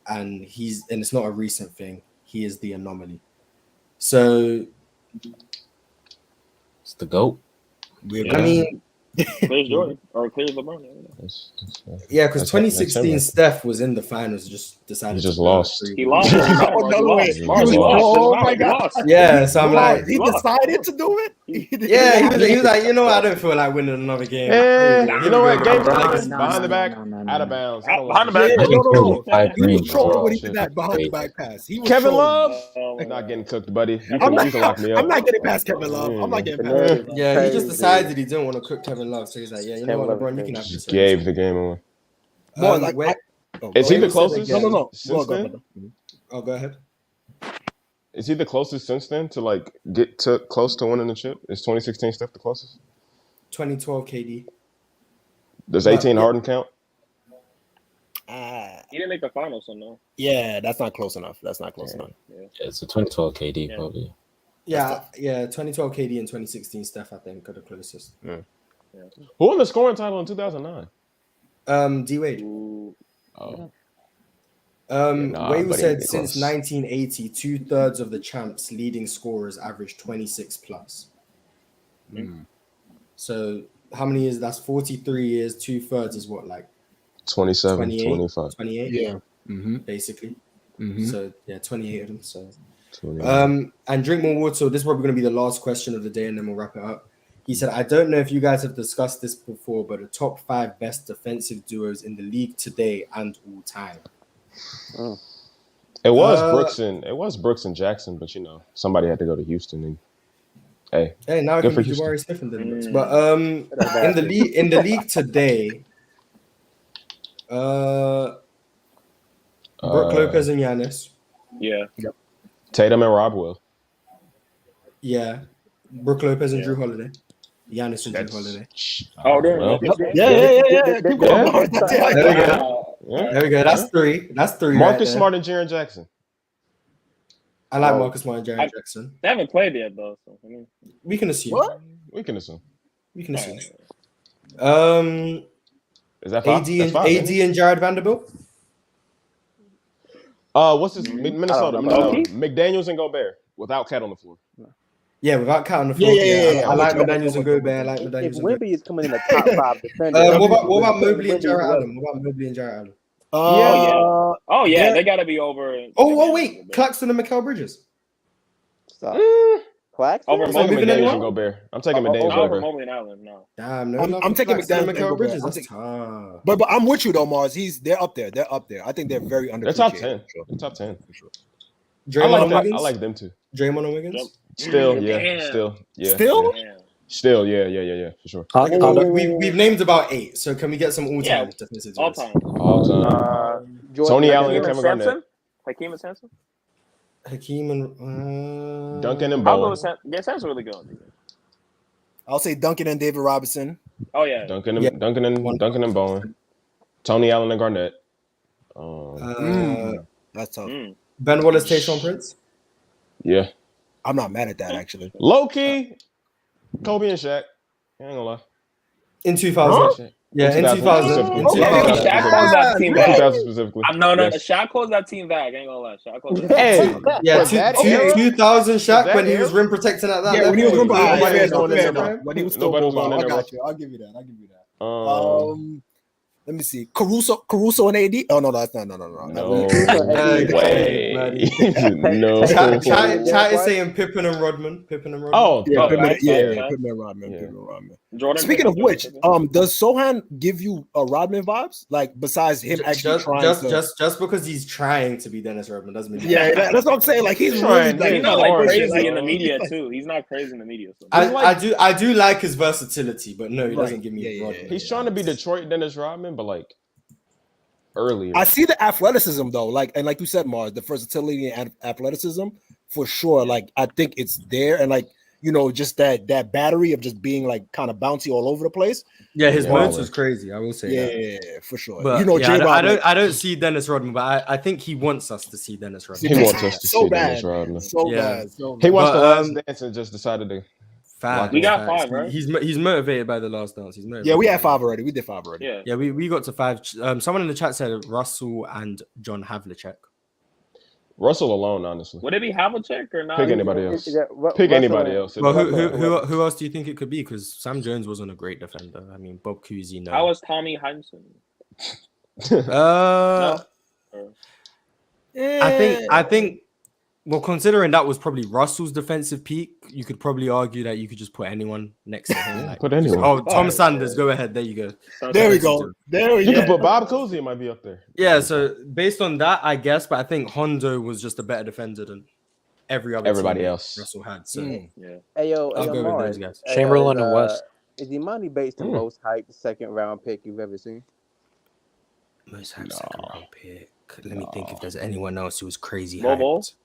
Speaker 1: and it's not a recent thing. He is the anomaly. So
Speaker 16: it's the GOAT.
Speaker 1: I mean,
Speaker 14: clears Jordan or clears LeBron.
Speaker 1: Yeah, because 2016 Steph was in the finals, just decided
Speaker 4: to lost.
Speaker 14: He lost.
Speaker 3: Oh my God!
Speaker 1: Yeah, so I'm like,
Speaker 3: he decided to do it.
Speaker 1: Yeah, he was like, you know what? I don't feel like winning another game.
Speaker 4: You know what? Game behind the back, out of bounds.
Speaker 3: Behind the back. He was trolling when he did that behind the back pass.
Speaker 4: Kevin Love, not getting cooked, buddy. You can lock me up.
Speaker 3: I'm not getting past Kevin Love. I'm not getting past.
Speaker 1: Yeah, he just decided he didn't want to cook Kevin Love, so he's like, yeah, you know what, LeBron, you can have this.
Speaker 4: Just gave the game away.
Speaker 1: Is
Speaker 4: he the closest?
Speaker 3: No.
Speaker 1: Go ahead.
Speaker 4: Is he the closest since then to like get to close to winning the chip? Is 2016 Steph the closest?
Speaker 1: 2012 KD.
Speaker 4: Does 18 Harden count?
Speaker 14: He didn't make the finals, so no.
Speaker 3: Yeah, that's not close enough.
Speaker 16: Yeah, it's a 2012 KD probably.
Speaker 1: Yeah, 2012 KD and 2016 Steph, I think, are the closest.
Speaker 4: Yeah. Who won the scoring title in 2009?
Speaker 1: D Wade.
Speaker 4: Oh.
Speaker 1: Wade said since 1980, 2/3 of the champs' leading scorers averaged 26 plus. So how many years? That's 43 years. 2/3 is what, like
Speaker 4: 27,
Speaker 1: 28,
Speaker 4: 25.
Speaker 1: 28.
Speaker 3: Yeah.
Speaker 1: Basically. So 28 of them. So. And drink more water. So this is probably going to be the last question of the day, and then we'll wrap it up. He said, I don't know if you guys have discussed this before, but the top 5 best defensive duos in the league today and all time.
Speaker 4: It was Brooks and Jackson, but somebody had to go to Houston. And
Speaker 1: hey, now I can be Jabari Smith in the mix. But in the league today, Brook Lopez and Giannis.
Speaker 14: Yeah.
Speaker 3: Yep.
Speaker 4: Tatum and Rob Will.
Speaker 1: Yeah. Brook Lopez and Drew Holiday. Giannis and Drew Holiday.
Speaker 14: Oh, there.
Speaker 3: Yeah. Keep going.
Speaker 1: There we go. That's 3.
Speaker 4: Marcus Smart and Jaren Jackson.
Speaker 1: I like Marcus Smart and Jaren Jackson.
Speaker 14: They haven't played yet, though. So,
Speaker 1: we can assume.
Speaker 3: What?
Speaker 4: We can assume.
Speaker 1: Is
Speaker 4: that 5?
Speaker 1: AD and Jared Vanderbilt?
Speaker 4: What's his Minnesota? McDaniels and Gobert without Cat on the floor.
Speaker 1: Yeah, without Cat on the floor.
Speaker 3: Yeah.
Speaker 1: I like McDaniels and Gobert.
Speaker 21: If Wemby is coming in the top 5 defender.
Speaker 1: What about Mobley and Jarrett Allen?
Speaker 14: Oh yeah, they got to be over.
Speaker 1: Wait, Claxton and Mikal Bridges.
Speaker 21: Stop. Claxton?
Speaker 14: Over
Speaker 4: McDaniels and Gobert. I'm taking McDaniels and
Speaker 14: over
Speaker 4: Gobert.
Speaker 14: Mobley and Allen. No.
Speaker 1: Damn, no.
Speaker 3: I'm taking McDaniels and
Speaker 1: Mikal Bridges.
Speaker 3: Gobert.
Speaker 1: That's tough.
Speaker 3: But I'm with you though, Mars. They're up there. I think they're very underappreciated.
Speaker 4: They're top 10. They're top 10 for sure.
Speaker 1: Draymond
Speaker 4: I like them too.
Speaker 1: Draymond and Wiggins.
Speaker 4: Still, yeah. Still, yeah, for sure.
Speaker 1: We've named about 8, so can we get some all-time defensive duos?
Speaker 4: All time. Tony Allen and Kevin Garnett.
Speaker 14: Hakeem Olajuwon.
Speaker 1: Hakeem and
Speaker 4: Duncan and
Speaker 14: I'll go
Speaker 4: Bowen.
Speaker 14: with Sam. Yeah, Sam's really good.
Speaker 3: I'll say Duncan and David Robinson.
Speaker 14: Oh yeah,
Speaker 4: Duncan and Bowen. Tony Allen and Garnett.
Speaker 3: That's tough.
Speaker 1: Ben Wallace, Tayshaun Prince.
Speaker 4: Yeah,
Speaker 3: I'm not mad at that actually.
Speaker 4: Low key, Kobe and Shaq. I ain't gonna lie.
Speaker 1: In 2000. Yeah, in 2000.
Speaker 14: Shaq holds that team back.
Speaker 4: 2000 specifically.
Speaker 14: No.
Speaker 4: Yes.
Speaker 14: Shaq holds that team back. I ain't gonna lie. Shaq holds that team back.
Speaker 1: Yeah, 2000 Shaq when he was rim protecting at that.
Speaker 3: Yeah, when he was rim
Speaker 4: protecting.
Speaker 3: When he was still mobile. I got you. I'll give you that. Let me see. Caruso and AD. Oh no, that's no.
Speaker 4: No way. No.
Speaker 3: Chat
Speaker 1: is saying Pippen and Rodman.
Speaker 4: Oh,
Speaker 3: yeah, Pippen and Rodman.
Speaker 14: Jordan.
Speaker 3: Speaking of which, does Sohan give you Rodman vibes? Like besides him actually trying
Speaker 1: just because he's trying to be Dennis Rodman doesn't mean.
Speaker 3: Yeah, that's what I'm saying. Like he's
Speaker 14: trying.
Speaker 3: Really,
Speaker 14: he's not like crazy in the media too. He's not crazy in the media. So.
Speaker 1: I do like his versatility, but no, he doesn't give me Rodman.
Speaker 4: He's trying to be Detroit Dennis Rodman, but like earlier.
Speaker 3: I see the athleticism though, like you said, Mars, the versatility and athleticism for sure. Like I think it's there, and like just that battery of just being like kind of bouncy all over the place.
Speaker 1: Yeah, his moves was crazy. I will say.
Speaker 3: Yeah, for sure.
Speaker 1: But I don't see Dennis Rodman, but I think he wants us to see Dennis Rodman.
Speaker 4: He wants us to see Dennis Rodman.
Speaker 3: So bad.
Speaker 4: He watched The Last Dance and just decided to.
Speaker 14: We got 5, right?
Speaker 1: He's motivated by The Last Dance.
Speaker 3: Yeah, we had 5 already. We did 5 already.
Speaker 1: Yeah, we got to 5. Someone in the chat said Russell and John Havlicek.
Speaker 4: Russell alone, honestly.
Speaker 14: Would it be Havlicek or not?
Speaker 4: Pick anybody else. Pick anybody else.
Speaker 1: Well, who else do you think it could be? Because Sam Jones wasn't a great defender. I mean, Bob Cousy. No.
Speaker 14: How was Tommy Heinsohn?
Speaker 1: No. I think. Well, considering that was probably Russell's defensive peak, you could probably argue that you could just put anyone next to him.
Speaker 4: Put anyone.
Speaker 1: Oh, Tom Sanders, go ahead. There you go.
Speaker 3: There we go.
Speaker 4: You could put Bob Cousy, might be up there.
Speaker 1: Yeah, so based on that, I guess, but I think Hondo was just a better defender than everybody else Russell had. So
Speaker 21: yeah. Hey yo,
Speaker 1: I'll go
Speaker 21: Mars.
Speaker 1: with those guys.
Speaker 7: Chamberlain and West.
Speaker 21: Is Imani Bates the most hyped second round pick you've ever seen?
Speaker 1: Most hyped second round pick. Let me think if there's anyone else who was crazy
Speaker 14: Bobo?
Speaker 1: hyped.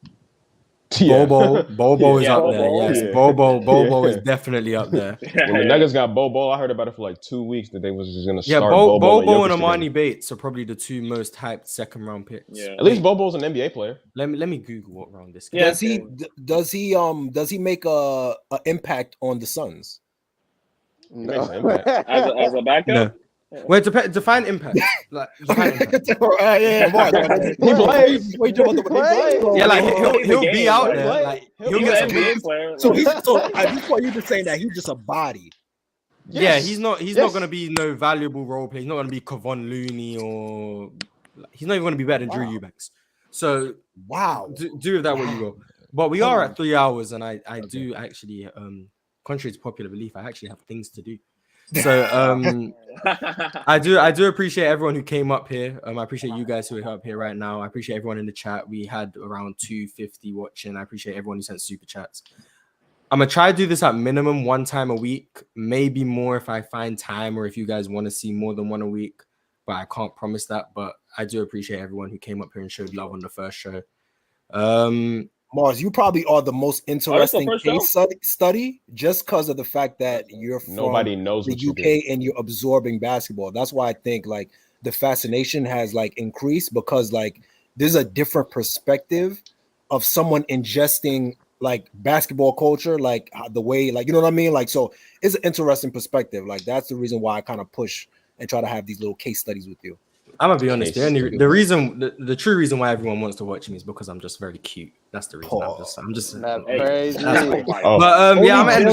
Speaker 1: Bobo is up there. Yes, Bobo is definitely up there.
Speaker 4: When the Nuggets got Bobo, I heard about it for like 2 weeks that they was just gonna start
Speaker 1: Bobo and Imani Bates are probably the 2 most hyped second round picks.
Speaker 14: Yeah.
Speaker 4: At least Bobo's an NBA player.
Speaker 1: Let me Google what round this.
Speaker 3: Does he make a impact on the Suns?
Speaker 4: No.
Speaker 14: as a backup.
Speaker 1: No. Well, define impact. Like, define impact.
Speaker 3: Yeah,
Speaker 1: like he'll be out there. Like he'll get some
Speaker 14: NBA player.
Speaker 3: So at this point, you're just saying that he's just a body.
Speaker 1: Yeah, he's not going to be no valuable role player. He's not going to be Kevon Looney or he's not even going to be better than Drew Eubanks. So
Speaker 3: wow,
Speaker 1: do with that what you will. But we are at 3 hours, and I do actually, contrary to popular belief, I actually have things to do. So I do appreciate everyone who came up here. I appreciate you guys who are up here right now. I appreciate everyone in the chat. We had around 250 watching. I appreciate everyone who sent super chats. I'm gonna try to do this at minimum 1 time a week, maybe more if I find time or if you guys want to see more than 1 a week. But I can't promise that. But I do appreciate everyone who came up here and showed love on the first show.
Speaker 3: Mars, you probably are the most interesting case study just because of the fact that you're from
Speaker 4: nobody knows
Speaker 3: the UK and you're absorbing basketball. That's why I think like the fascination has like increased because like there's a different perspective of someone ingesting like basketball culture, like the way, like, you know what I mean? Like, so it's an interesting perspective. Like that's the reason why I kind of push and try to have these little case studies with you.
Speaker 1: I'm gonna be honest. The true reason why everyone wants to watch me is because I'm just very cute. That's the reason. I'm just.
Speaker 21: Crazy.
Speaker 1: But I'm gonna end